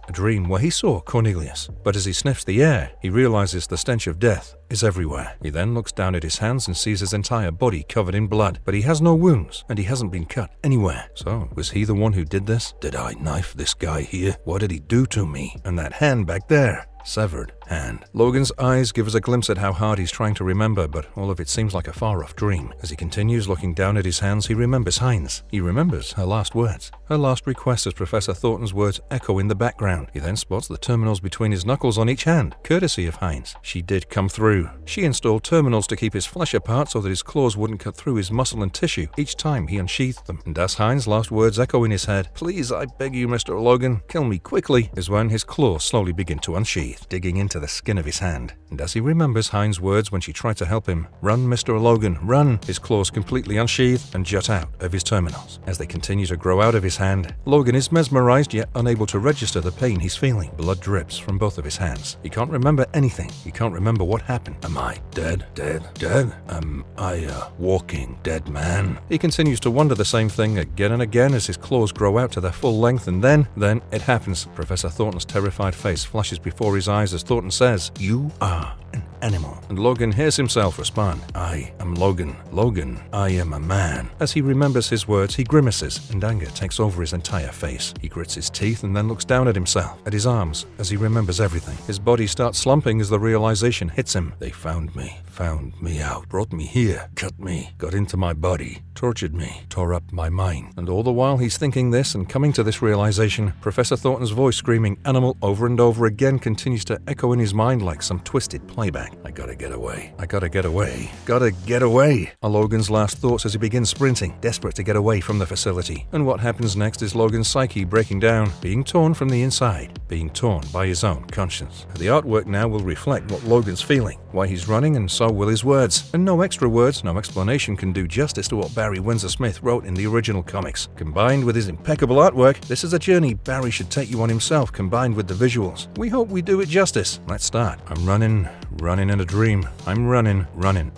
where he saw Cornelius. But as he sniffs the air, he realizes the stench of death is everywhere. He then looks down at his hands and sees his entire body covered in blood, but he has no wounds and he hasn't been cut anywhere. So, was he the one who did this? Did I knife this guy here? What did he do to me? And that hand back there? Severed hand. Logan's eyes give us a glimpse at how hard he's trying to remember, but all of it seems like a far-off dream. As he continues looking down at his hands, he remembers Hines. He remembers her last words. Her last request as Professor Thornton's words echo in the background. He then spots the terminals between his knuckles on each hand, courtesy of Hines. She did come through. She installed terminals to keep his flesh apart so that his claws wouldn't cut through his muscle and tissue each time he unsheathed them. And as Hines' last words echo in his head, "Please, I beg you, Mr. Logan, kill me quickly," is when his claws slowly begin to unsheath, digging into the skin of his hand. And as he remembers Hines' words when she tried to help him, "Run, Mr. Logan, run," his claws completely unsheath and jut out of his terminals. As they continue to grow out of his hand, Logan is mesmerized yet unable to register the pain he's feeling. Blood drips from both of his hands. He can't remember anything. He can't remember what happened. Am I dead? Dead? Am I a walking dead man? He continues to wonder the same thing again and again as his claws grow out to their full length, and then it happens. Professor Thornton's terrified face flashes before his eyes as Thornton says, "You are an animal." And Logan hears himself respond, "I am Logan. Logan, I am a man." As he remembers his words, he grimaces, and anger takes over his entire face. He grits his teeth and then looks down at himself, at his arms, as he remembers everything. His body starts slumping as the realization hits him. They found me out, brought me here, cut me, got into my body, tortured me, tore up my mind. And all the while he's thinking this and coming to this realization, Professor Thornton's voice screaming "animal" over and over again continues to echo in his mind like some twisted playback. I gotta get away. I gotta get away. Gotta get away, are Logan's last thoughts as he begins sprinting, desperate to get away from the facility. And what happens next is Logan's psyche breaking down, being torn from the inside. being torn by his own conscience. The artwork now will reflect what Logan's feeling, why he's running, and so will his words. And no extra words, no explanation can do justice to what Barry Windsor-Smith wrote in the original comics. Combined with his impeccable artwork, this is a journey Barry should take you on himself, combined with the visuals. We hope we do it justice. Let's start. I'm running in a dream. I'm running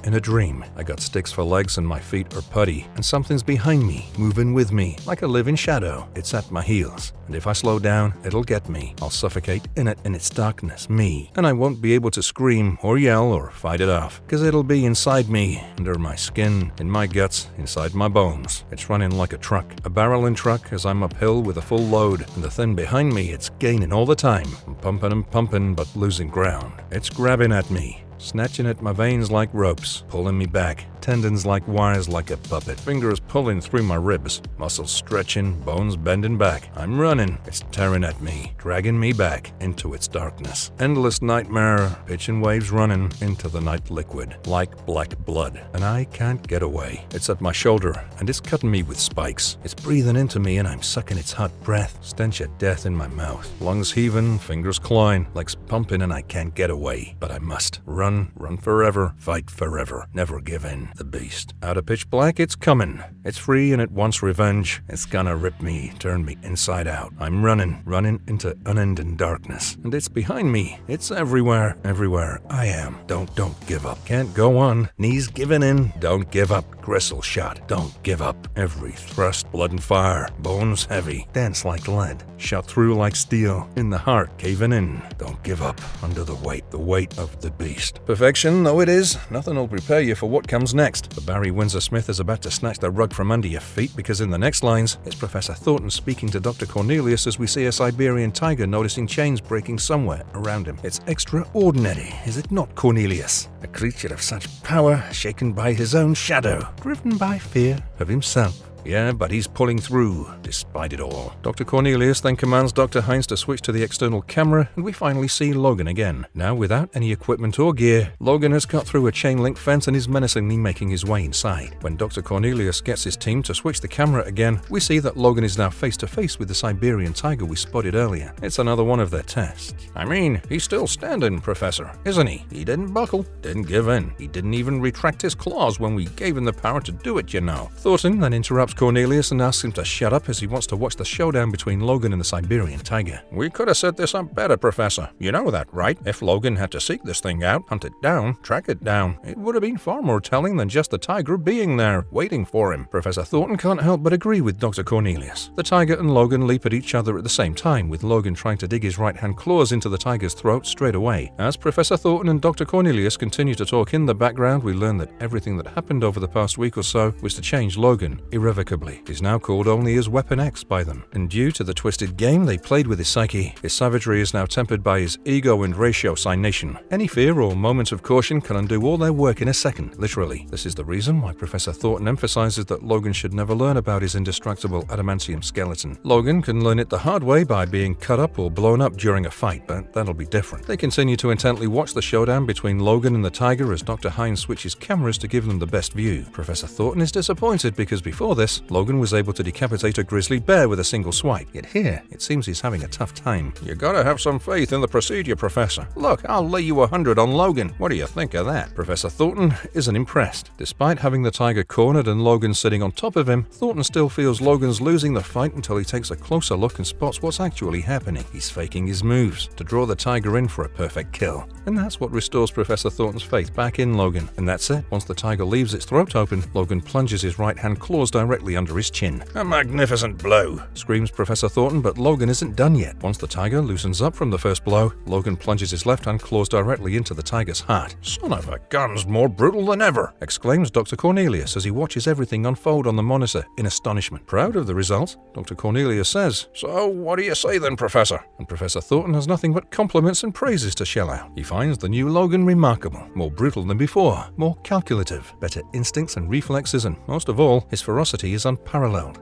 in a dream. I got sticks for legs and my feet are putty, and something's behind me, moving with me, like a living shadow. It's at my heels, and if I slow down, it'll get me. I'll suffocate in it in its darkness, me, and I won't be able to scream or yell or fight it off, because it'll be inside me, under my skin, in my guts, inside my bones. It's running like a truck, a barreling truck as I'm uphill with a full load, and the thing behind me, it's gaining all the time. I'm pumping and pumping, but losing ground. It's grabbing at me, snatching at my veins like ropes, pulling me back, tendons like wires like a puppet, fingers pulling through my ribs, muscles stretching, bones bending back. I'm running, it's tearing at me, dragging me back into its darkness. Endless nightmare, pitching waves running into the night liquid, like black blood, and I can't get away. It's at my shoulder, and it's cutting me with spikes. It's breathing into me, and I'm sucking its hot breath, stench of death in my mouth. Lungs heaving, fingers clawing, legs pumping, and I can't get away. But I must. Run forever, fight forever, never give in. The beast. Out of pitch black, it's coming. It's free and it wants revenge. It's gonna rip me, turn me inside out. I'm running into unending darkness. And it's behind me. It's everywhere I am. Don't give up. Can't go on. Knees giving in. Don't give up. Gristle shot. Don't give up. Every thrust, blood and fire. Bones heavy. Dance like lead. Shot through like steel. In the heart, caving in. Don't give up. Under the weight of the beast. Perfection though it is, nothing will prepare you for what comes next. But Barry Windsor-Smith is about to snatch the rug from under your feet, because in the next lines, it's Professor Thornton speaking to Dr. Cornelius as we see a Siberian tiger noticing chains breaking somewhere around him. It's extraordinary, is it not, Cornelius? A creature of such power, shaken by his own shadow, driven by fear of himself. Yeah, but he's pulling through, despite it all. Dr. Cornelius then commands Dr. Hines to switch to the external camera, and we finally see Logan again. Now, without any equipment or gear, Logan has cut through a chain-link fence and is menacingly making his way inside. When Dr. Cornelius gets his team to switch the camera again, we see that Logan is now face-to-face with the Siberian tiger we spotted earlier. It's another one of their tests. I mean, he's still standing, Professor, isn't he? He didn't buckle, didn't give in. He didn't even retract his claws when we gave him the power to do it, you know. Thornton then interrupts Cornelius and asks him to shut up as he wants to watch the showdown between Logan and the Siberian tiger. We could have set this up better, Professor. You know that, right? If Logan had to seek this thing out, hunt it down, track it down, it would have been far more telling than just the tiger being there, waiting for him. Professor Thornton can't help but agree with Dr. Cornelius. The tiger and Logan leap at each other at the same time, with Logan trying to dig his right-hand claws into the tiger's throat straight away. As Professor Thornton and Dr. Cornelius continue to talk in the background, we learn that everything that happened over the past week or so was to change Logan irrevocably. He's now called only as Weapon X by them, and due to the twisted game they played with his psyche, his savagery is now tempered by his ego and ratiocination. Any fear or moment of caution can undo all their work in a second, literally. This is the reason why Professor Thornton emphasizes that Logan should never learn about his indestructible adamantium-skeleton. Logan can learn it the hard way by being cut up or blown up during a fight, but that'll be different. They continue to intently watch the showdown between Logan and the tiger as Dr. Hines switches cameras to give them the best view. Professor Thornton is disappointed because before this, Logan was able to decapitate a grizzly bear with a single swipe. Yet here, it seems he's having a tough time. You gotta have some faith in the procedure, Professor. Look, I'll lay you 100 on Logan. What do you think of that? Professor Thornton isn't impressed. Despite having the tiger cornered and Logan sitting on top of him, Thornton still feels Logan's losing the fight until he takes a closer look and spots what's actually happening. He's faking his moves to draw the tiger in for a perfect kill. And that's what restores Professor Thornton's faith back in Logan. And that's it. Once the tiger leaves its throat open, Logan plunges his right-hand claws directly under his chin. A magnificent blow, screams Professor Thornton, but Logan isn't done yet. Once the tiger loosens up from the first blow, Logan plunges his left-hand claws directly into the tiger's heart. Son of a gun's more brutal than ever, exclaims Dr. Cornelius as he watches everything unfold on the monitor in astonishment. Proud of the result, Dr. Cornelius says, "So what do you say then, Professor?" And Professor Thornton has nothing but compliments and praises to shell out. He finds the new Logan remarkable, more brutal than before, more calculative, better instincts and reflexes, and most of all, his ferocity ability is unparalleled.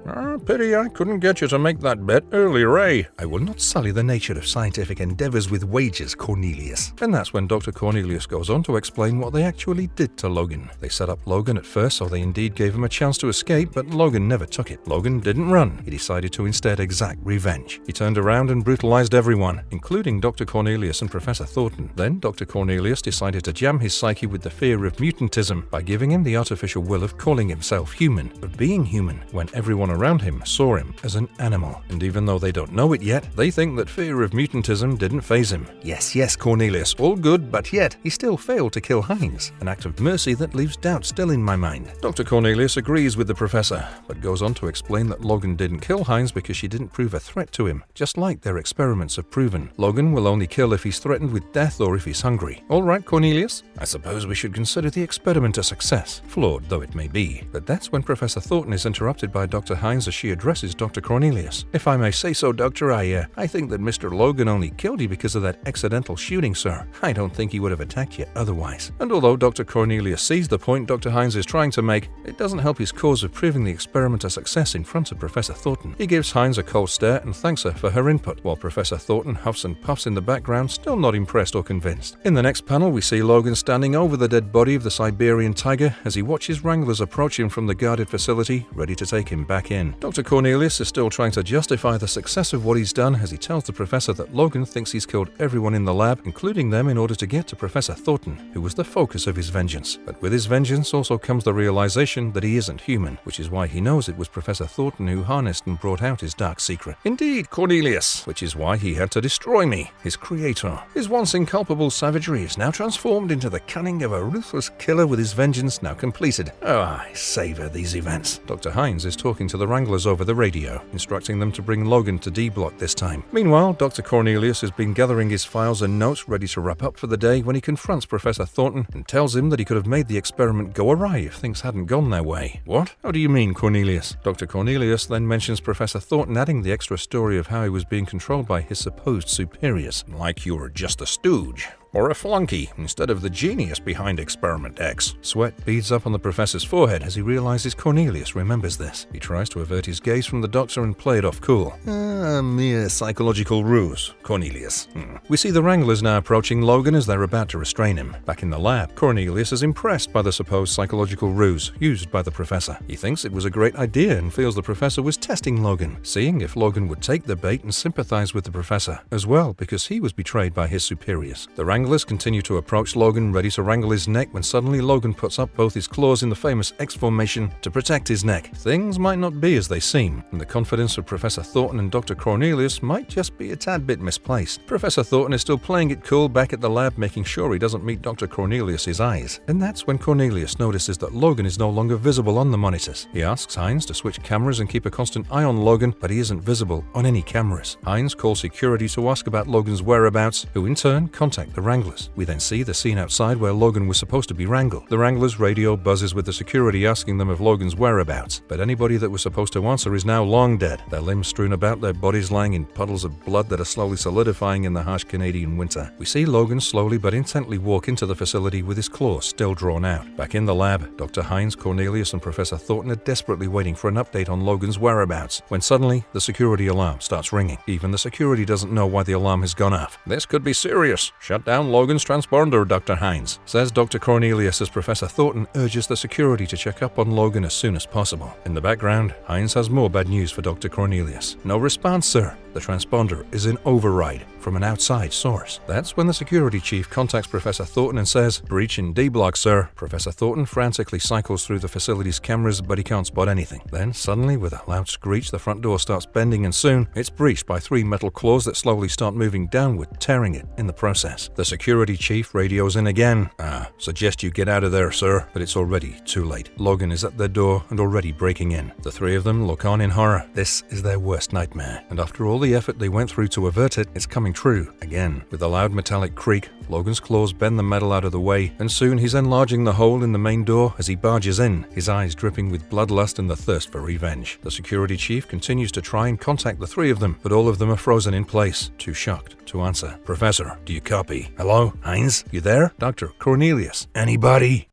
Pity I couldn't get you to make that bet earlier, eh? I will not sully the nature of scientific endeavors with wages, Cornelius. And that's when Dr. Cornelius goes on to explain what they actually did to Logan. They set up Logan at first so they indeed gave him a chance to escape, but Logan never took it. Logan didn't run. He decided to instead exact revenge. He turned around and brutalized everyone, including Dr. Cornelius and Professor Thornton. Then Dr. Cornelius decided to jam his psyche with the fear of mutantism by giving him the artificial will of calling himself human, but being human when everyone around him saw him as an animal. And even though they don't know it yet, they think that fear of mutantism didn't faze him. Yes, Cornelius, all good, but yet he still failed to kill Hines. An act of mercy that leaves doubt still in my mind. Dr. Cornelius agrees with the professor, but goes on to explain that Logan didn't kill Hines because she didn't prove a threat to him, just like their experiments have proven. Logan will only kill if he's threatened with death or if he's hungry. All right, Cornelius, I suppose we should consider the experiment a success, flawed though it may be. But that's when Professor Thornton is interrupted by Dr. Hines as she addresses Dr. Cornelius. If I may say so, Doctor, I think that Mr. Logan only killed you because of that accidental shooting, sir. I don't think he would have attacked you otherwise. And although Dr. Cornelius sees the point Dr. Hines is trying to make, it doesn't help his cause of proving the experiment a success in front of Professor Thornton. He gives Hines a cold stare and thanks her for her input, while Professor Thornton huffs and puffs in the background, still not impressed or convinced. In the next panel, we see Logan standing over the dead body of the Siberian tiger as he watches Wranglers approach him from the guarded facility, ready to take him back in. Dr. Cornelius is still trying to justify the success of what he's done as he tells the professor that Logan thinks he's killed everyone in the lab, including them, in order to get to Professor Thornton, who was the focus of his vengeance. But with his vengeance also comes the realization that he isn't human, which is why he knows it was Professor Thornton who harnessed and brought out his dark secret. Indeed, Cornelius, which is why he had to destroy me, his creator. His once inculpable savagery is now transformed into the cunning of a ruthless killer with his vengeance now completed. Oh, I savor these events. Dr. Hines is talking to the Wranglers over the radio, instructing them to bring Logan to D-Block this time. Meanwhile, Dr. Cornelius has been gathering his files and notes ready to wrap up for the day when he confronts Professor Thornton and tells him that he could have made the experiment go awry if things hadn't gone their way. What? How do you mean, Cornelius? Dr. Cornelius then mentions Professor Thornton adding the extra story of how he was being controlled by his supposed superiors. Like you were just a stooge. Or a flunky, instead of the genius behind Experiment X. Sweat beads up on the professor's forehead as he realizes Cornelius remembers this. He tries to avert his gaze from the doctor and play it off cool. A mere psychological ruse, Cornelius. We see the Wranglers now approaching Logan as they're about to restrain him. Back in the lab, Cornelius is impressed by the supposed psychological ruse used by the professor. He thinks it was a great idea and feels the professor was testing Logan, seeing if Logan would take the bait and sympathize with the professor, as well because he was betrayed by his superiors. The Wranglers continue to approach Logan, ready to wrangle his neck, when suddenly Logan puts up both his claws in the famous X formation to protect his neck. Things might not be as they seem, and the confidence of Professor Thornton and Dr. Cornelius might just be a tad bit misplaced. Professor Thornton is still playing it cool back at the lab, making sure he doesn't meet Dr. Cornelius' eyes. And that's when Cornelius notices that Logan is no longer visible on the monitors. He asks Hines to switch cameras and keep a constant eye on Logan, but he isn't visible on any cameras. Hines calls security to ask about Logan's whereabouts, who in turn contact the Wranglers. We then see the scene outside where Logan was supposed to be wrangled. The Wranglers' radio buzzes with the security asking them of Logan's whereabouts, but anybody that was supposed to answer is now long dead, their limbs strewn about, their bodies lying in puddles of blood that are slowly solidifying in the harsh Canadian winter. We see Logan slowly but intently walk into the facility with his claws still drawn out. Back in the lab, Dr. Hines, Cornelius, and Professor Thornton are desperately waiting for an update on Logan's whereabouts, when suddenly the security alarm starts ringing. Even the security doesn't know why the alarm has gone off. This could be serious. Shut down Logan's transponder, Dr. Hines, says Dr. Cornelius as Professor Thornton urges the security to check up on Logan as soon as possible. In the background, Hines has more bad news for Dr. Cornelius. No response, sir. The transponder is in override from an outside source. That's when the security chief contacts Professor Thornton and says, "Breach in D-Block, sir." Professor Thornton frantically cycles through the facility's cameras, but he can't spot anything. Then, suddenly, with a loud screech, the front door starts bending, and soon, it's breached by 3 metal claws that slowly start moving downward, tearing it in the process. The security chief radios in again. Suggest you get out of there, sir. But it's already too late. Logan is at their door and already breaking in. The 3 of them look on in horror. This is their worst nightmare. And after all the effort they went through to avert it, it's coming true again. With a loud metallic creak, Logan's claws bend the metal out of the way, and soon he's enlarging the hole in the main door as he barges in, his eyes dripping with bloodlust and the thirst for revenge. The security chief continues to try and contact the 3 of them, but all of them are frozen in place, too shocked to answer. "Professor, do you copy? Hello? Hines? You there? Dr. Cornelius? Anybody?"